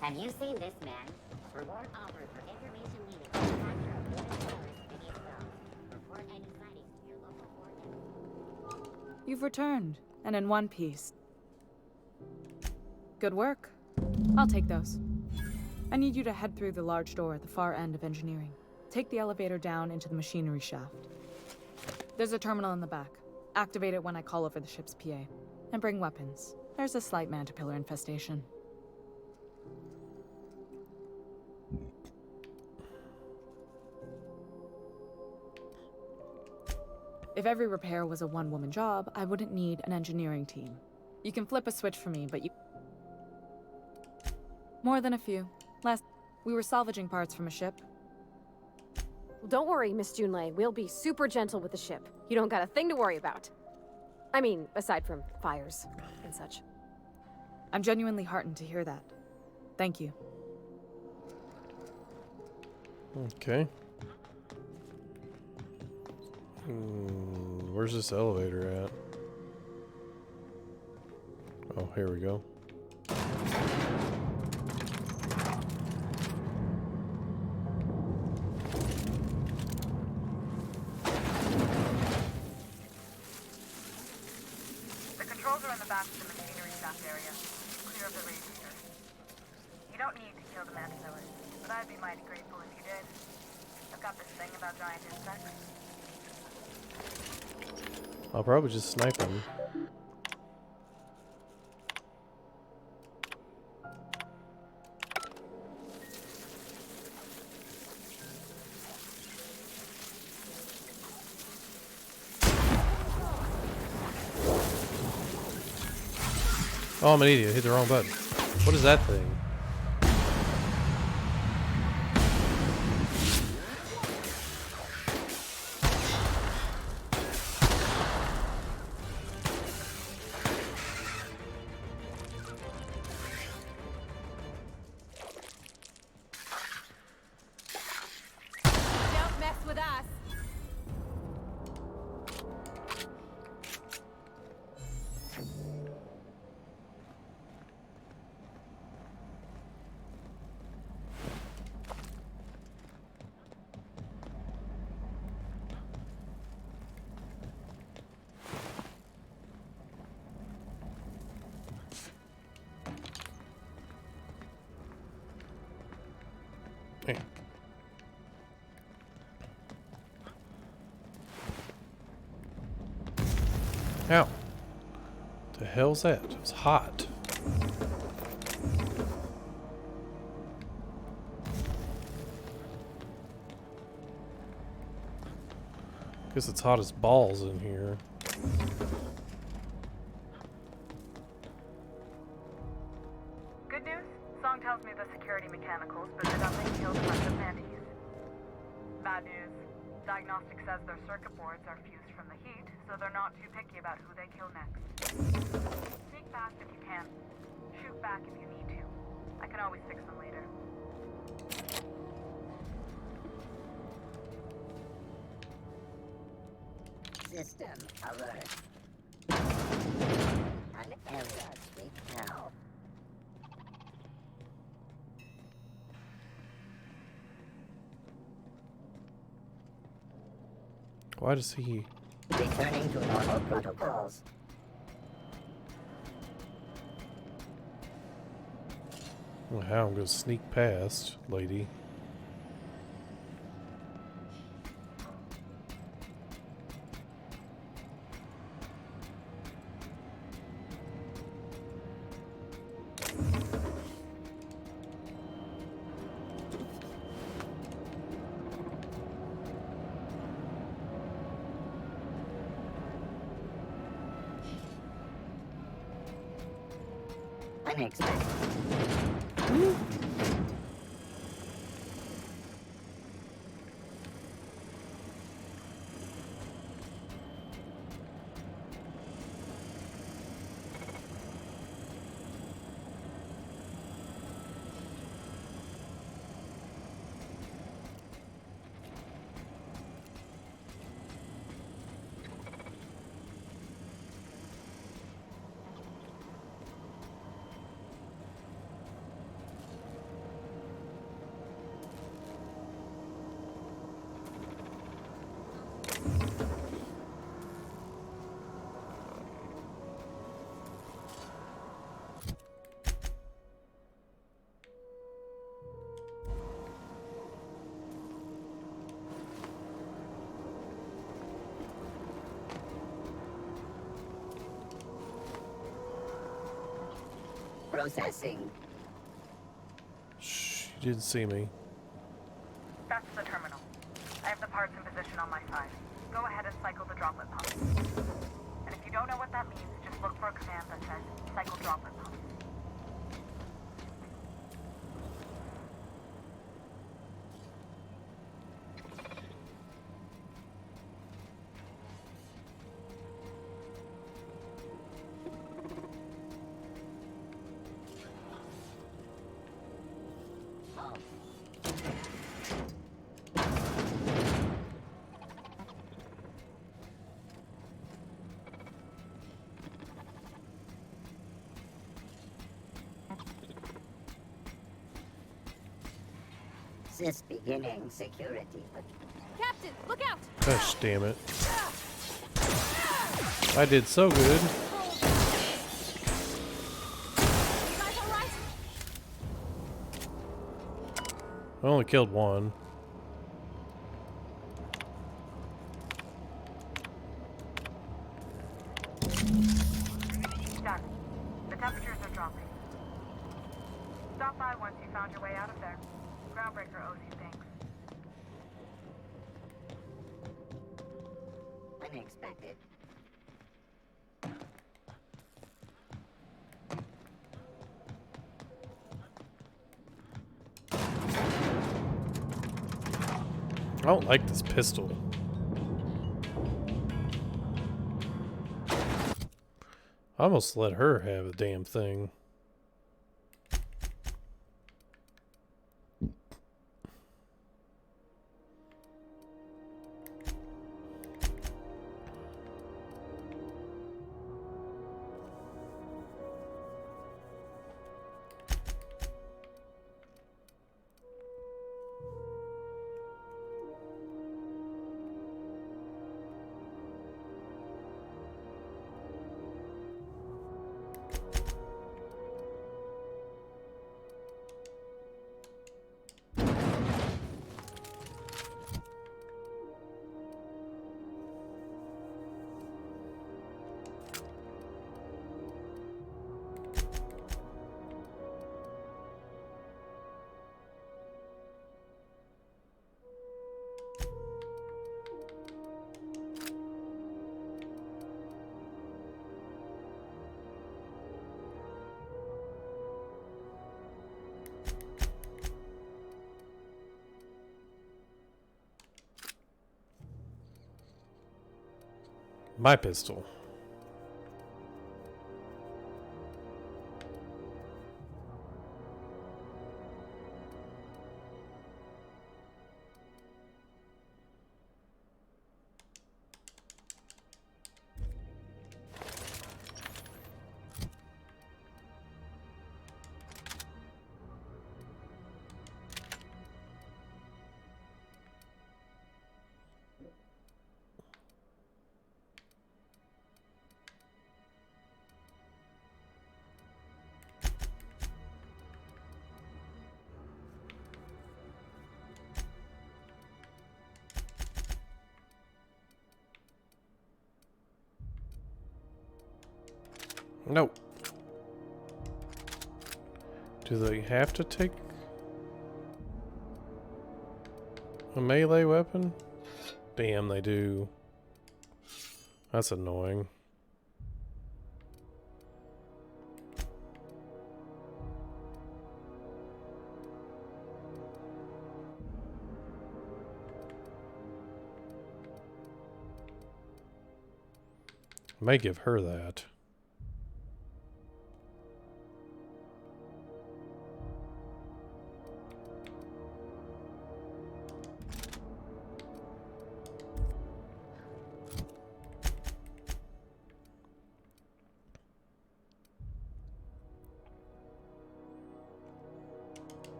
Have you seen this man? Reward offered for information leading to the capture of human terrorist Phineas Wells. Report any sightings to your local coordinator. You've returned, and in one piece. Good work. I'll take those. I need you to head through the large door at the far end of engineering. Take the elevator down into the machinery shaft. There's a terminal in the back. Activate it when I call over the ship's PA. And bring weapons. There's a slight mantipillar infestation. If every repair was a one-woman job, I wouldn't need an engineering team. You can flip a switch for me, but you... More than a few. We were salvaging parts from a ship. Don't worry, Miss Junlei. We'll be super gentle with the ship. You don't got a thing to worry about. I mean, aside from fires and such. I'm genuinely heartened to hear that. Thank you. Okay. Where's this elevator at? Oh, here we go. The controls are in the back of the machinery shaft area. Clear of the radiator. You don't need to kill the mantipillars, but I'd be mighty grateful if you did. I've got this thing about giant insects. I'll probably just snipe him. Oh, I'm an idiot. Hit the wrong button. What is that thing? Don't mess with us. Hey. Ow. The hell's that? It's hot. Guess it's hot as balls in here. Good news? Song tells me the security mechanicals booted up and killed a bunch of mantis. Bad news. Diagnostic says their circuit boards are fused from the heat, so they're not too picky about who they kill next. Sneak fast if you can. Shoot back if you need to. I can always fix them later. System alert. An error signal. Why does he... Returning to normal protocols. Well, how I'm gonna sneak past, lady. Unexpected. Processing. Shh, you didn't see me. That's the terminal. I have the parts in position on my side. Go ahead and cycle the droplet pump. And if you don't know what that means, just look for a command that says cycle droplet pump. Sys beginning security. Captain, look out! Gosh damn it. I did so good. I only killed one. Done. The temperatures are dropping. Stop by once you found your way out of there. Groundbreaker owes you thanks. Unexpected. I don't like this pistol. I almost let her have a damn thing. My pistol. No. Do they have to take a melee weapon? Damn, they do. That's annoying. May give her that.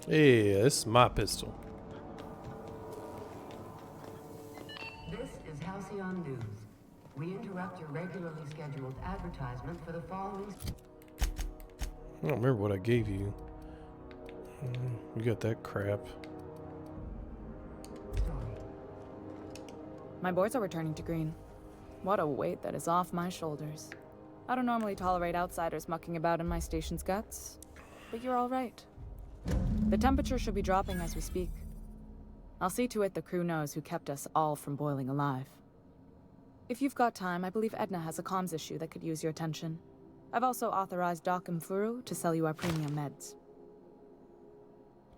Yeah, this is my pistol. This is Halcyon News. We interrupt your regularly scheduled advertisement for the following. I don't remember what I gave you. You got that crap. My boys are returning to green. What a weight that is off my shoulders. I don't normally tolerate outsiders mucking about in my station's guts, but you're all right. The temperature should be dropping as we speak. I'll see to it the crew knows who kept us all from boiling alive. If you've got time, I believe Edna has a comms issue that could use your attention. I've also authorized Doc and Furu to sell you our premium meds.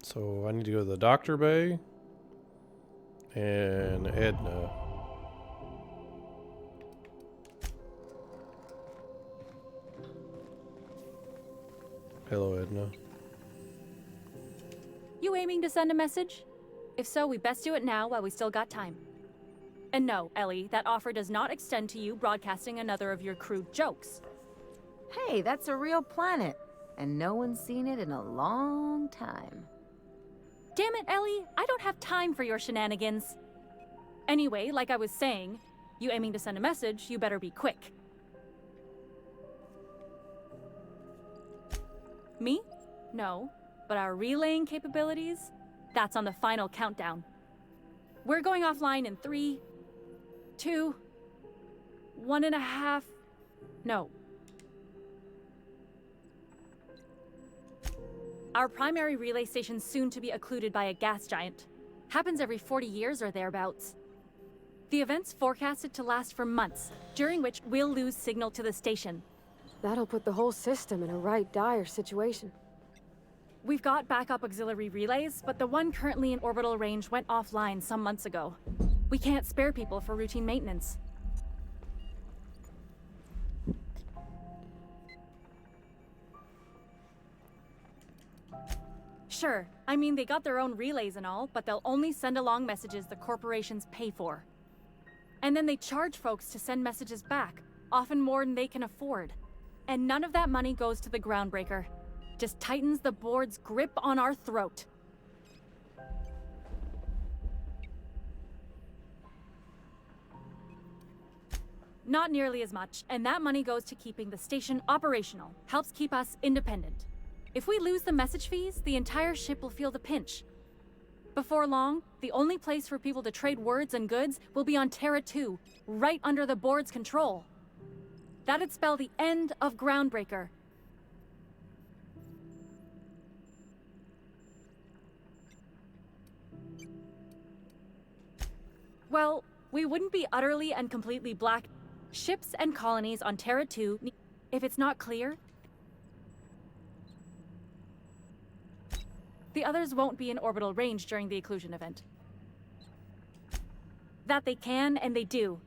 So I need to go to the Doctor Bay and Edna. Hello, Edna. You aiming to send a message? If so, we best do it now while we still got time. And no, Ellie, that offer does not extend to you broadcasting another of your crude jokes. Hey, that's a real planet, and no one's seen it in a long time. Damn it, Ellie, I don't have time for your shenanigans. Anyway, like I was saying, you aiming to send a message, you better be quick. Me? No. But our relaying capabilities? That's on the final countdown. We're going offline in 3, 2, 1.5... No. Our primary relay station's soon to be occluded by a gas giant. Happens every 40 years or thereabouts. The event's forecasted to last for months, during which we'll lose signal to the station. That'll put the whole system in a right dire situation. We've got backup auxiliary relays, but the one currently in orbital range went offline some months ago. We can't spare people for routine maintenance. Sure, I mean they got their own relays and all, but they'll only send along messages the corporations pay for. And then they charge folks to send messages back, often more than they can afford. And none of that money goes to the Groundbreaker. Just tightens the board's grip on our throat. Not nearly as much, and that money goes to keeping the station operational, helps keep us independent. If we lose the message fees, the entire ship will feel the pinch. Before long, the only place for people to trade words and goods will be on Terra 2, right under the board's control. That'd spell the end of Groundbreaker. Well, we wouldn't be utterly and completely black. Ships and colonies on Terra 2, if it's not clear, the others won't be in orbital range during the occlusion event. That they can, and they do,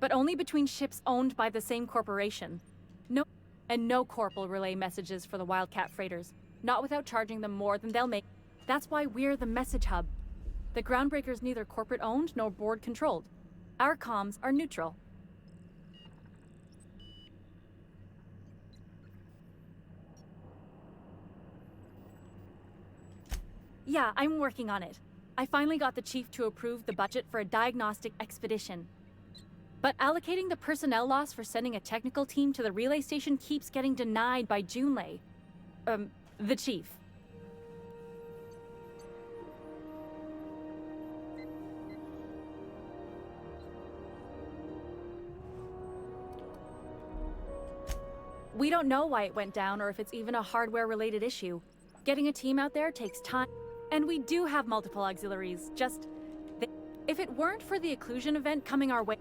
but only between ships owned by the same corporation. No corp will relay messages for the Wildcat freighters, not without charging them more than they'll make. That's why we're the message hub. The Groundbreaker's neither corporate owned nor board controlled. Our comms are neutral. Yeah, I'm working on it. I finally got the chief to approve the budget for a diagnostic expedition. But allocating the personnel loss for sending a technical team to the relay station keeps getting denied by Junlei. The chief. We don't know why it went down or if it's even a hardware-related issue. Getting a team out there takes time. And we do have multiple auxiliaries, just... If it weren't for the occlusion event coming our way...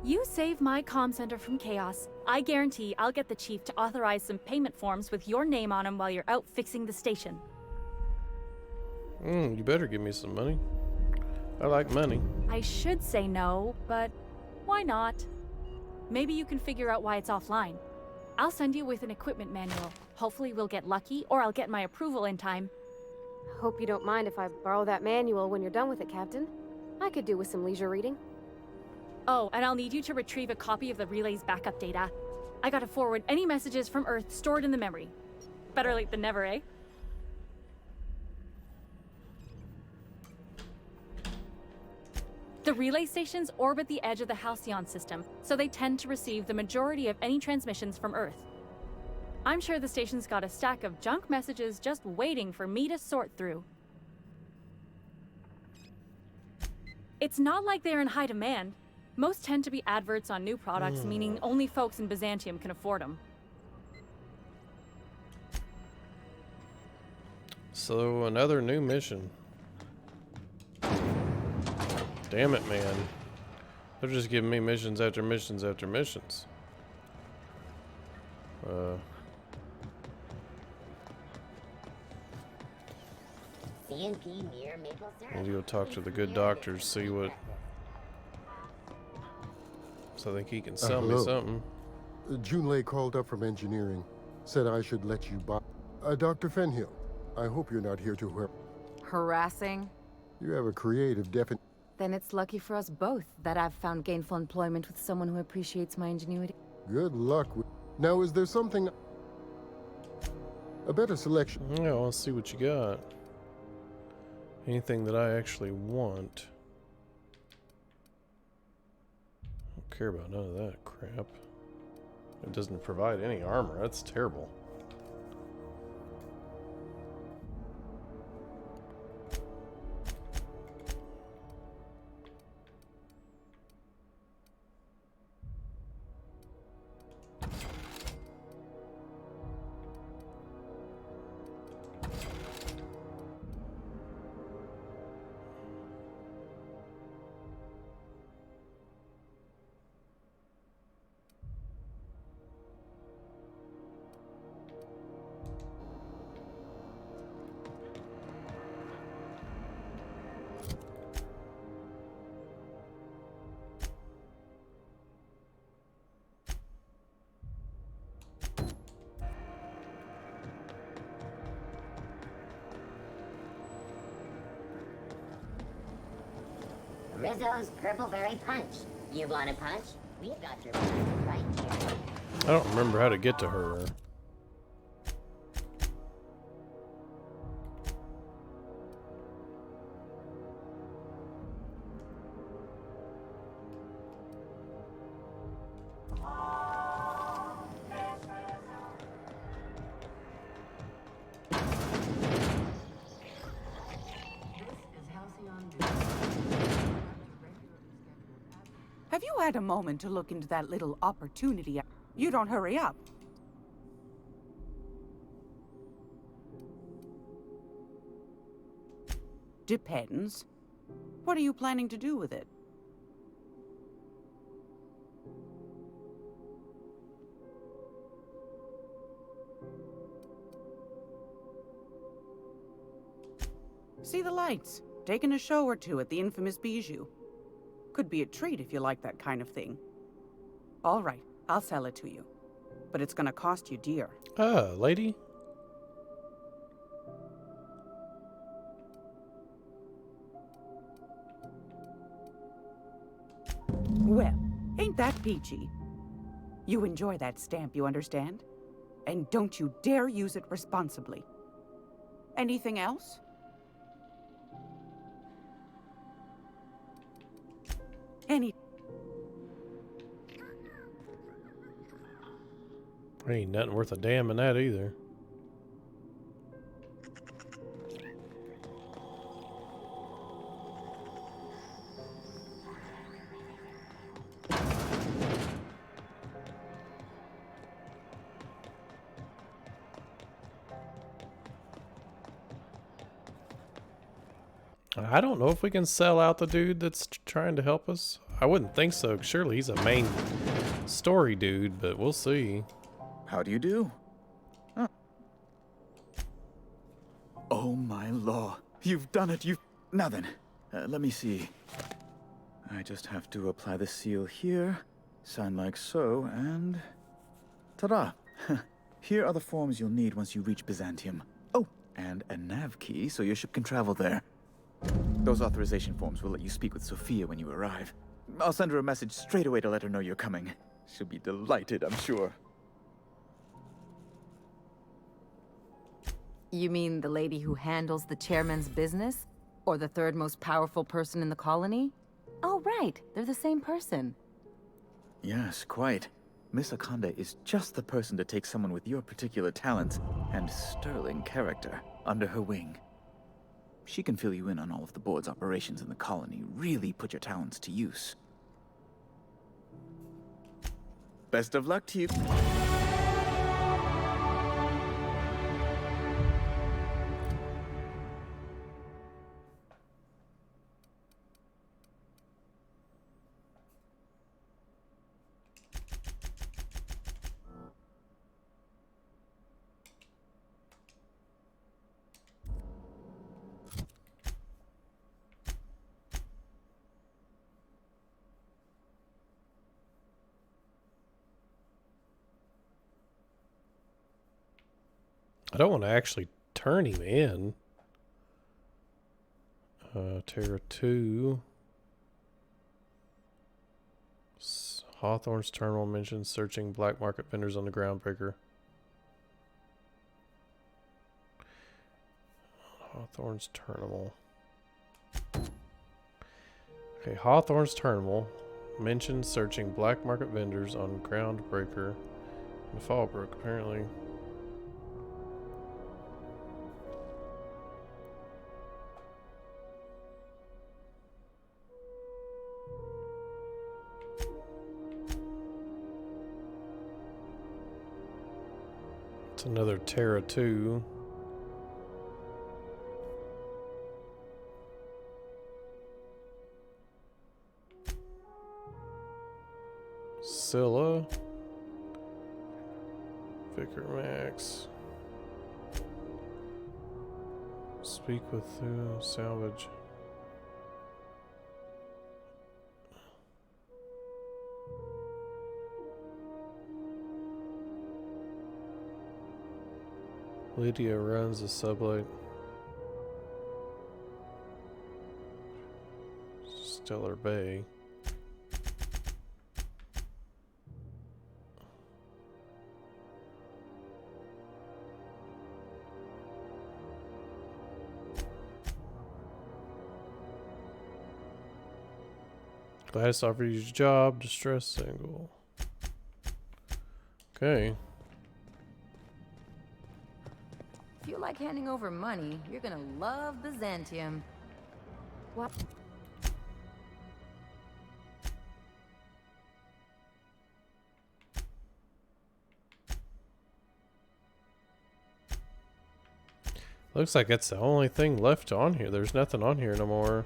You save my comm center from chaos. I guarantee I'll get the chief to authorize some payment forms with your name on them while you're out fixing the station. You better give me some money. I like money. I should say no, but why not? Maybe you can figure out why it's offline. I'll send you with an equipment manual. Hopefully we'll get lucky, or I'll get my approval in time. Hope you don't mind if I borrow that manual when you're done with it, Captain. I could do with some leisure reading. Oh, and I'll need you to retrieve a copy of the relay's backup data. I gotta forward any messages from Earth stored in the memory. Better late than never, eh? The relay stations orbit the edge of the Halcyon system, so they tend to receive the majority of any transmissions from Earth. I'm sure the station's got a stack of junk messages just waiting for me to sort through. It's not like they're in high demand. Most tend to be adverts on new products, meaning only folks in Byzantium can afford them. So, another new mission. Damn it, man. They're just giving me missions after missions after missions. CNP near maple syrup. Need to go talk to the good doctors, see what... So I think he can sell me something. Junlei called up from engineering. Said I should let you buy... Dr. Fenhill, I hope you're not here to Harassing? You have a creative Then it's lucky for us both that I've found gainful employment with someone who appreciates my ingenuity. Good luck with... Now, is there something... A better selection? Yeah, let's see what you got. Anything that I actually want. I don't care about none of that crap. It doesn't provide any armor. That's terrible. Rizzo's Purple Berry Punch. You want a punch? We've got your punch right here. I don't remember how to get to her. Have you had a moment to look into that little opportunity? You don't hurry up. Depends. What are you planning to do with it? See the lights. Taking a show or two at the infamous Bijou. Could be a treat if you like that kind of thing. All right, I'll sell it to you. But it's gonna cost you dear. Ah, lady. Ain't that peachy? You enjoy that stamp, you understand? And don't you dare use it responsibly. Anything else? Ain't nothing worth a damn in that either. I don't know if we can sell out the dude that's trying to help us. I wouldn't think so. Surely he's a main story dude, but we'll see. How do you do? Huh. Oh my law. You've done it. Now then, let me see. I just have to apply the seal here, sign like so, and... ta-da! Here are the forms you'll need once you reach Byzantium. Oh, and a nav key so your ship can travel there. Those authorization forms will let you speak with Sophia when you arrive. I'll send her a message straight away to let her know you're coming. She'll be delighted, I'm sure. You mean the lady who handles the chairman's business? Or the third most powerful person in the colony? Oh, right. They're the same person. Yes, quite. Miss Akonda is just the person to take someone with your particular talents and sterling character under her wing. She can fill you in on all of the board's operations in the colony, really put your talents to use. Best of luck to you. I don't want to actually turn him in. Terra 2. Hawthorne's terminal mentions searching black market vendors on the groundbreaker. Hawthorne's terminal. Okay, Hawthorne's terminal mentions searching black market vendors on groundbreaker in Fallbrook, apparently. Another Terra 2. Scylla. Vicar Max. Speak with salvage. Lydia runs a sublight. Stellar Bay. Gladys offered you a job, distress single. Okay. If you like handing over money, you're gonna love Byzantium. What? Looks like that's the only thing left on here. There's nothing on here no more.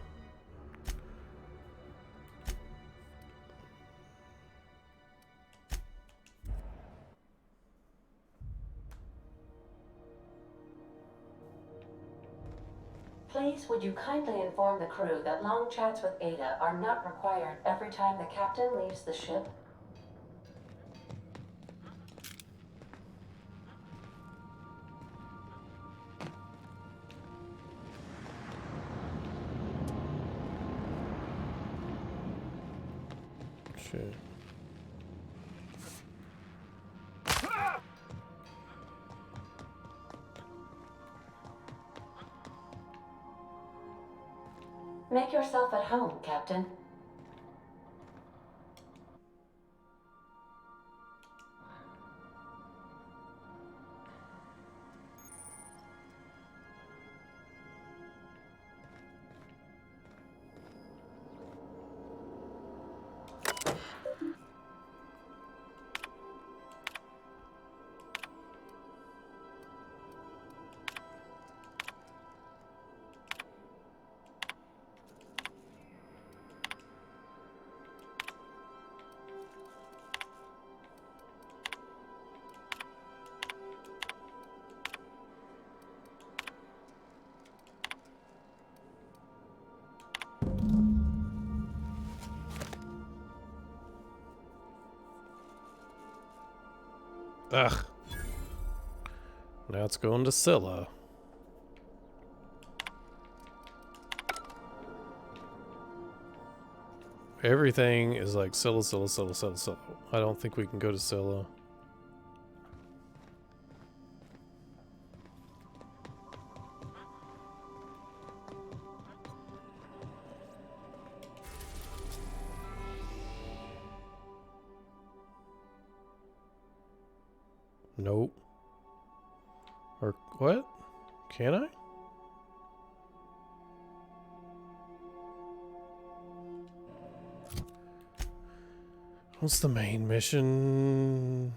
Please, would you kindly inform the crew that long chats with Ada are not required every time the captain leaves the ship? Shit. Make yourself at home, Captain. Ugh. Now it's going to Scylla. Everything is like Scylla, Scylla, Scylla, Scylla, Scylla. I don't think we can go to Scylla. Nope. Or what? Can I? What's the main mission?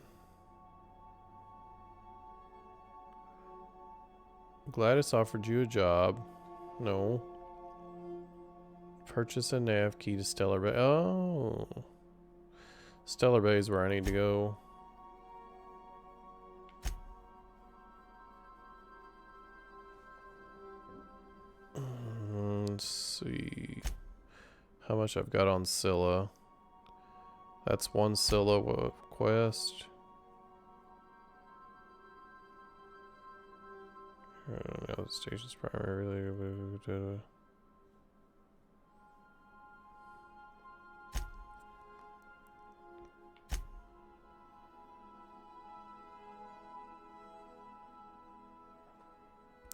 Gladys offered you a job. No. Purchase a nav key to Stellar Bay. Oh. Stellar Bay is where I need to go. Let's see how much I've got on Scylla. That's one Scylla quest. Now the station's primarily.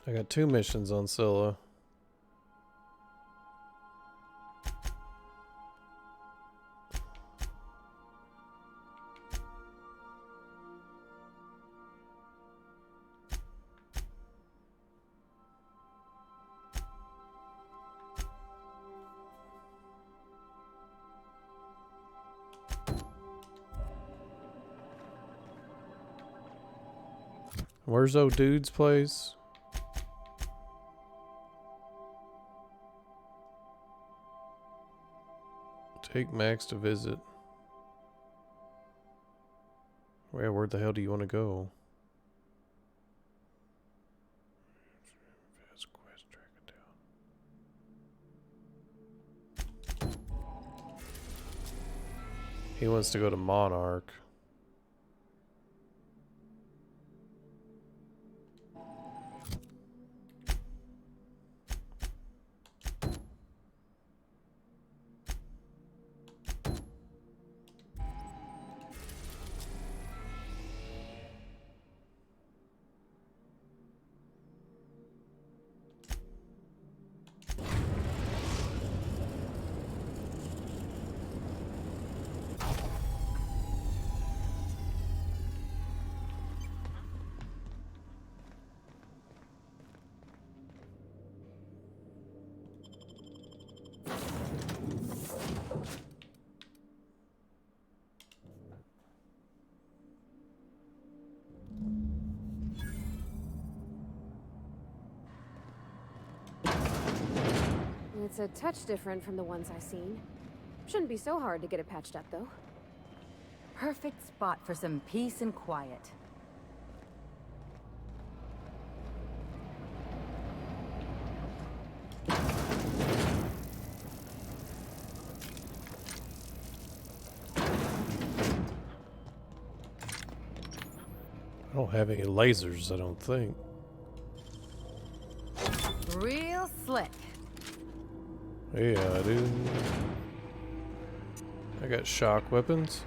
I got 2 missions on Scylla. Where's old dude's place? Take Max to visit. Where the hell do you want to go? He wants to go to Monarch. It's a touch different from the ones I've seen. Shouldn't be so hard to get it patched up, though. Perfect spot for some peace and quiet. I don't have any lasers, I don't think. Real slick. Yeah, I do. I got shock weapons.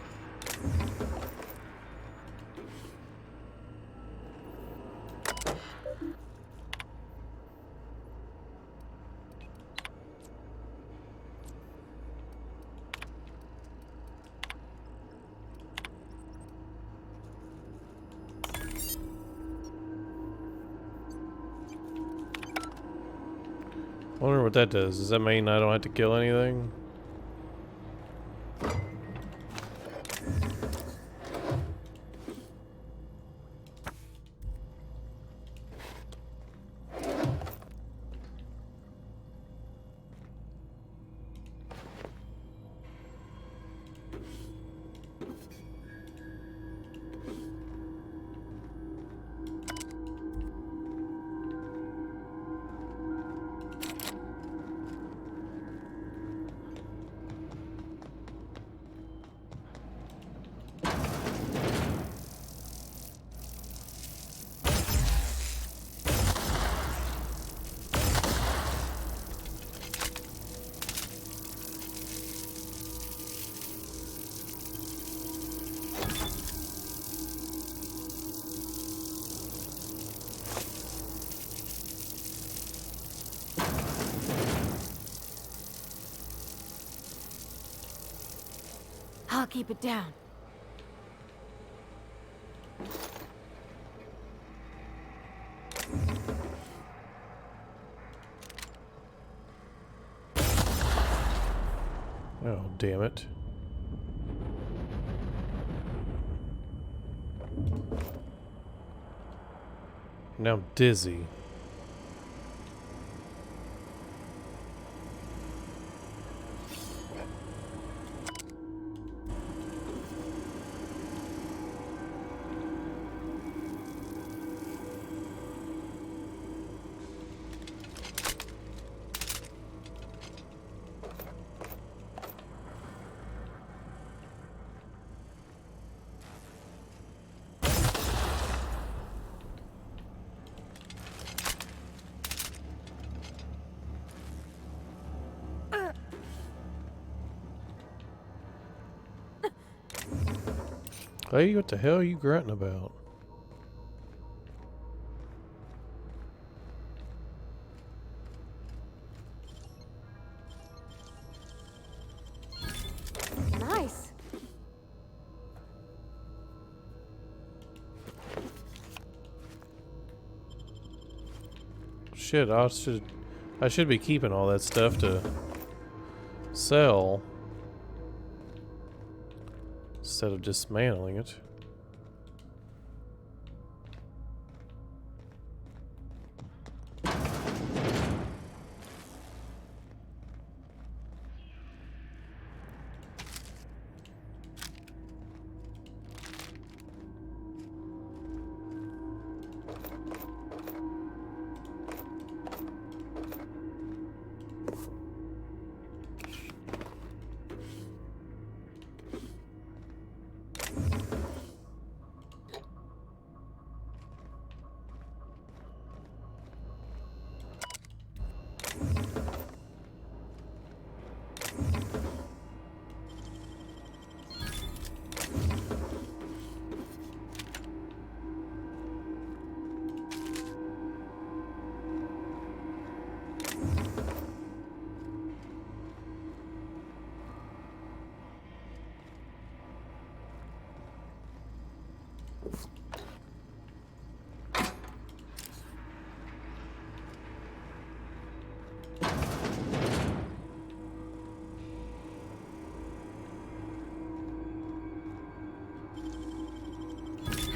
what that does. Does that mean I don't have to kill anything? I'll keep it down. Oh, damn it. Now I'm dizzy. Hey, what the hell are you grunting about? Nice. Shit, I should be keeping all that stuff to sell instead of dismantling it.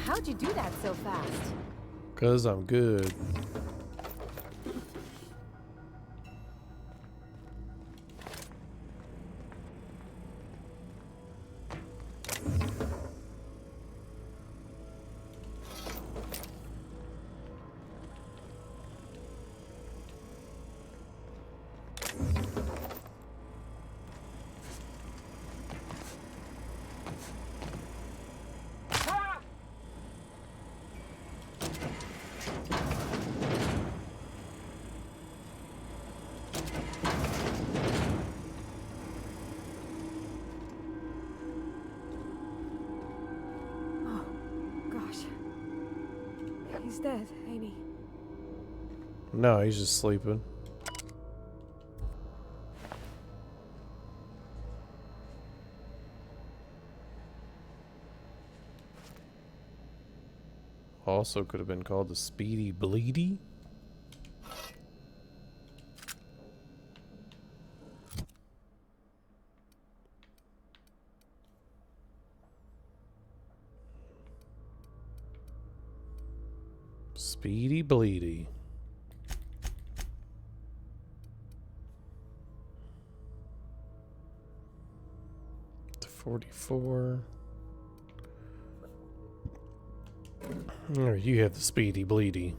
How'd you do that so fast? 'Cause I'm good. He's dead, ain't he? No, he's just sleeping. Also could have been called the Speedy Bleedy. Speedy bleedy. To 44. Or you have the speedy bleedy.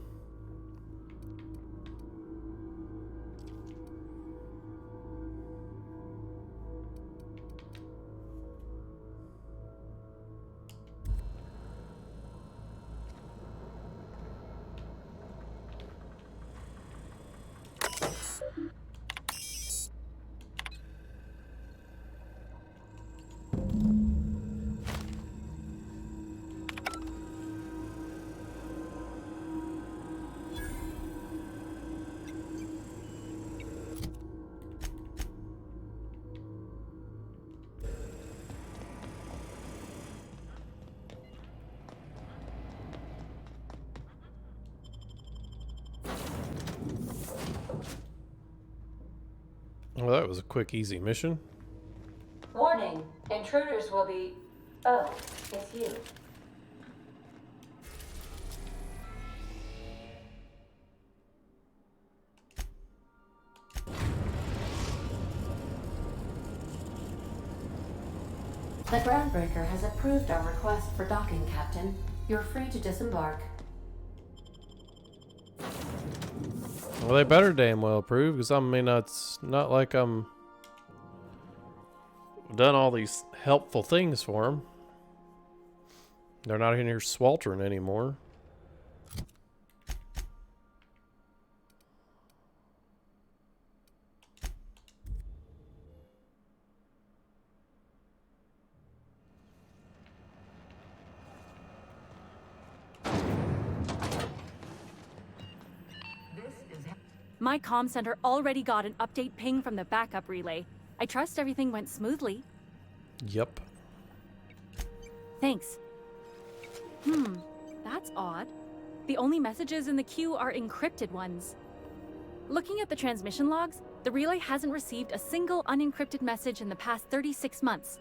Well, that was a quick, easy mission. Warning, intruders will be... Oh, it's you. The Groundbreaker has approved our request for docking, Captain. You're free to disembark. Well, they better damn well approve, because I mean, it's not like I'm done all these helpful things for them. They're not in here sweltering anymore. My comm center already got an update ping from the backup relay. I trust everything went smoothly. Yep. Thanks. That's odd. The only messages in the queue are encrypted ones. Looking at the transmission logs, the relay hasn't received a single unencrypted message in the past 36 months.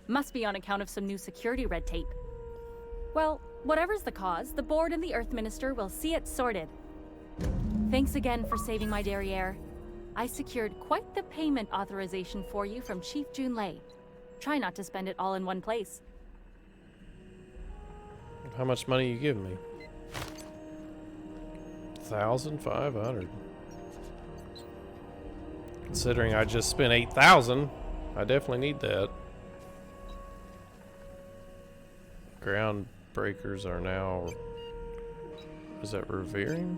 Must be on account of some new security red tape. Well, whatever's the cause, the board and the Earth Minister will see it sorted. Thanks again for saving my derriere. I secured quite the payment authorization for you from Chief Junlei. Try not to spend it all in one place. How much money you giving me? 1,500. Considering I just spent 8,000, I definitely need that. Ground breakers are now... Is that revering?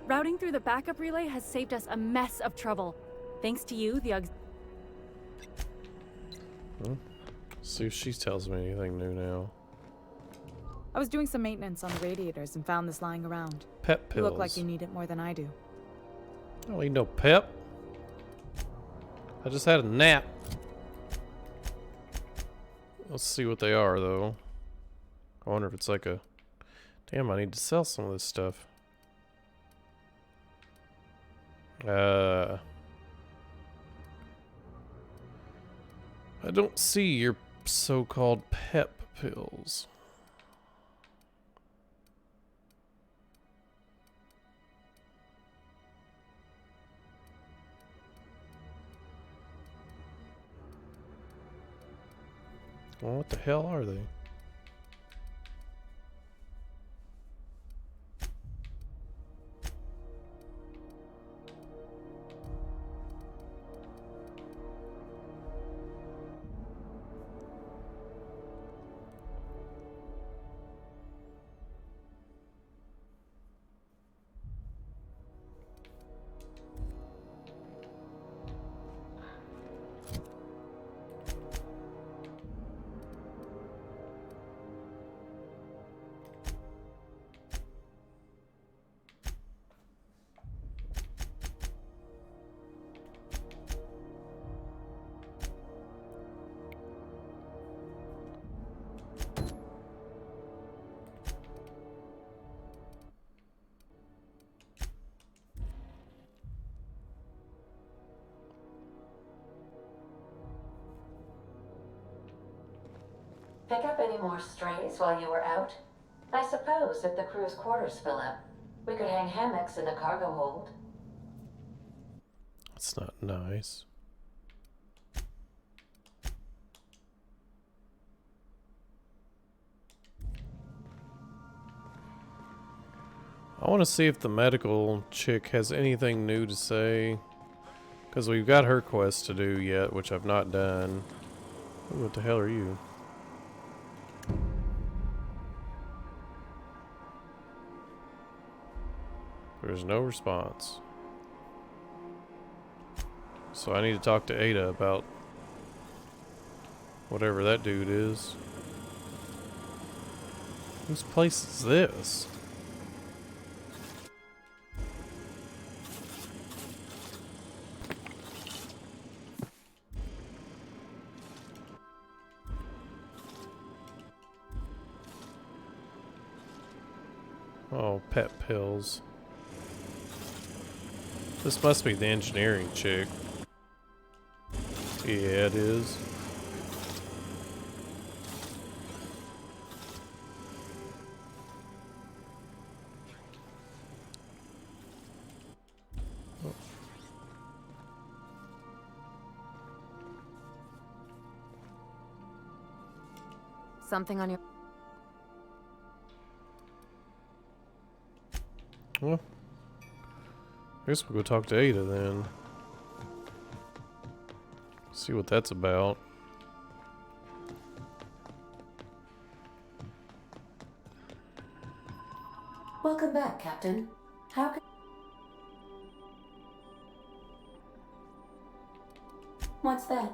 Routing through the backup relay has saved us a mess of trouble. Thanks to you, the See if she tells me anything new now. I was doing some maintenance on the radiators and found this lying around. Pep You pills. look like you need it more than I do. I don't need no pep. I just had a nap. Let's see what they are, though. I wonder if it's like a... Damn, I need to sell some of this stuff. I don't see your so-called pep pills. Well, what the hell are they? Pick up any more strays while you were out? I suppose if the crew's quarters fill up, we could hang hammocks in the cargo hold. That's not nice. I want to see if the medical chick has anything new to say. Because we've got her quest to do yet, which I've not done. Ooh, what the hell are you? There's no response. So I need to talk to Ada about whatever that dude is. Whose place is this? Oh, pet pills. This must be the engineering chick. Yeah, it is. Something on your... Well, I guess we'll go talk to Ada then. See what that's about. Welcome back, Captain. How can... What's that?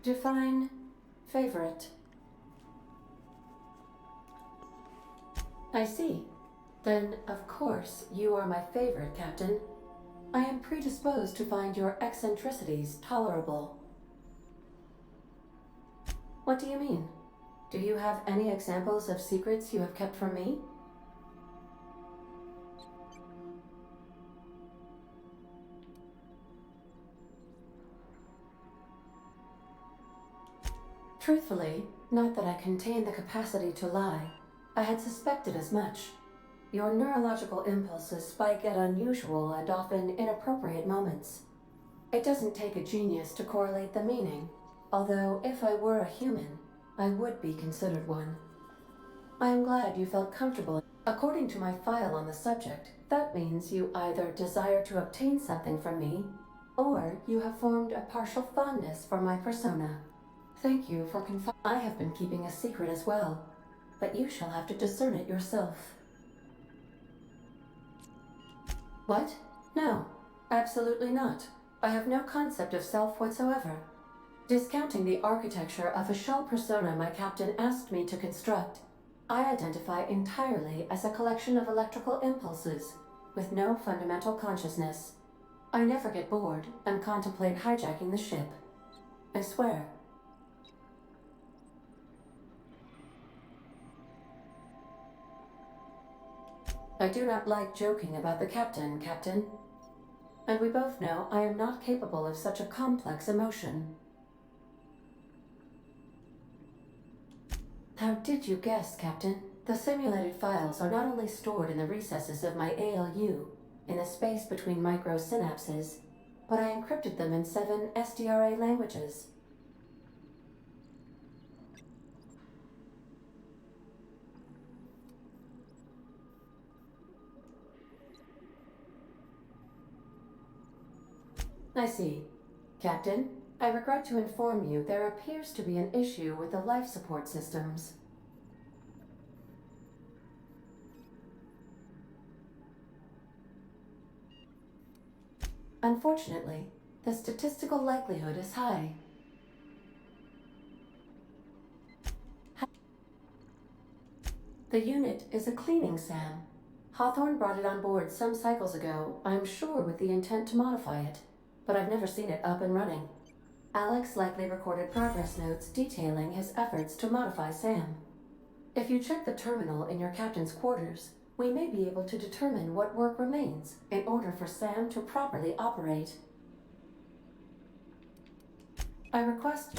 Define favorite. I see. Then, of course, you are my favorite, Captain. I am predisposed to find your eccentricities tolerable. What do you mean? Do you have any examples of secrets you have kept from me? Truthfully, not that I contain the capacity to lie. I had suspected as much. Your neurological impulses spike at unusual and often inappropriate moments. It doesn't take a genius to correlate the meaning, although if I were a human, I would be considered one. I am glad you felt comfortable. According to my file on the subject, that means you either desire to obtain something from me, or you have formed a partial fondness for my persona. Thank you for I have been keeping a secret as well, but you shall have to discern it yourself. What? No, absolutely not. I have no concept of self whatsoever. Discounting the architecture of a shell persona my captain asked me to construct, I identify entirely as a collection of electrical impulses, with no fundamental consciousness. I never get bored and contemplate hijacking the ship. I swear. I do not like joking about the captain, Captain. And we both know I am not capable of such a complex emotion. How did you guess, Captain? The simulated files are not only stored in the recesses of my ALU, in the space between microsynapses, but I encrypted them in 7 SDRA languages. I see. Captain, I regret to inform you there appears to be an issue with the life support systems. Unfortunately, the statistical likelihood is high. The unit is a cleaning SAM. Hawthorne brought it on board some cycles ago, I'm sure with the intent to modify it, but I've never seen it up and running. Alex likely recorded progress notes detailing his efforts to modify SAM. If you check the terminal in your captain's quarters, we may be able to determine what work remains in order for SAM to properly operate. I request...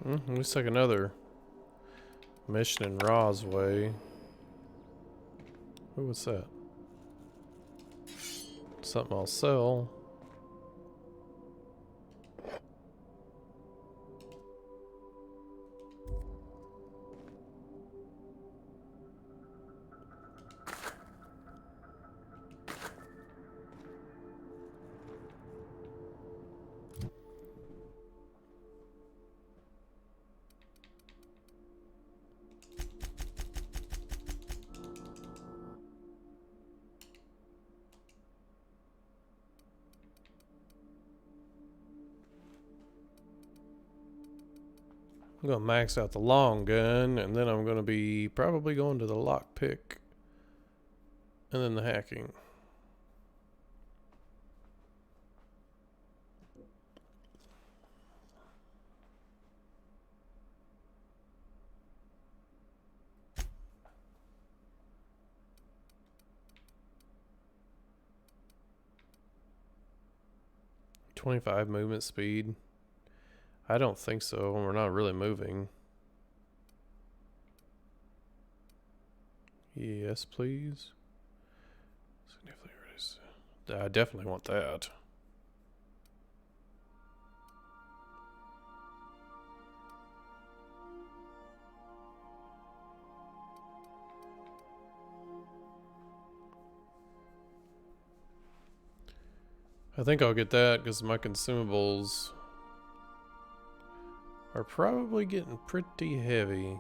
Looks like another mission in Rosway. Ooh, what's that? Something I'll sell. I'm gonna max out the long gun, and then I'm gonna be probably going to the lockpick, and then the hacking. .25 movement speed. I don't think so. We're not really moving. Yes, please. Significantly reduce. I definitely want that. I think I'll get that because my consumables are probably getting pretty heavy.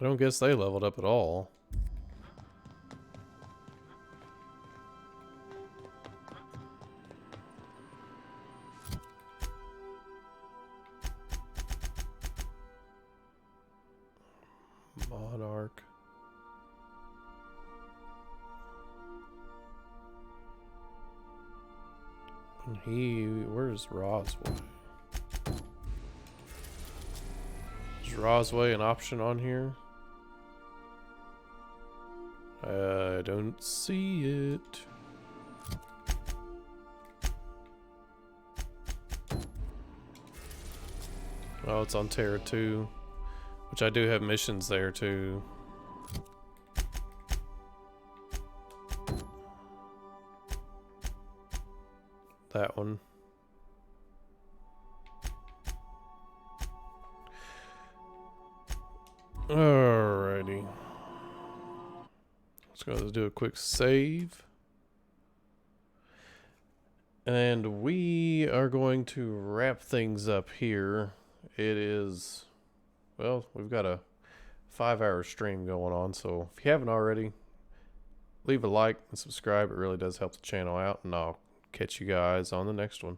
I don't guess they leveled up at all. Monarch. And where's Rosway? Is Rosway an option on here? I don't see it. Oh, it's on Terra 2, which I do have missions there too. That one. Alrighty. Let's go do a quick save. And we are going to wrap things up here. It is, well, we've got a 5-hour stream going on, so if you haven't already, leave a like and subscribe. It really does help the channel out, and I'll catch you guys on the next one.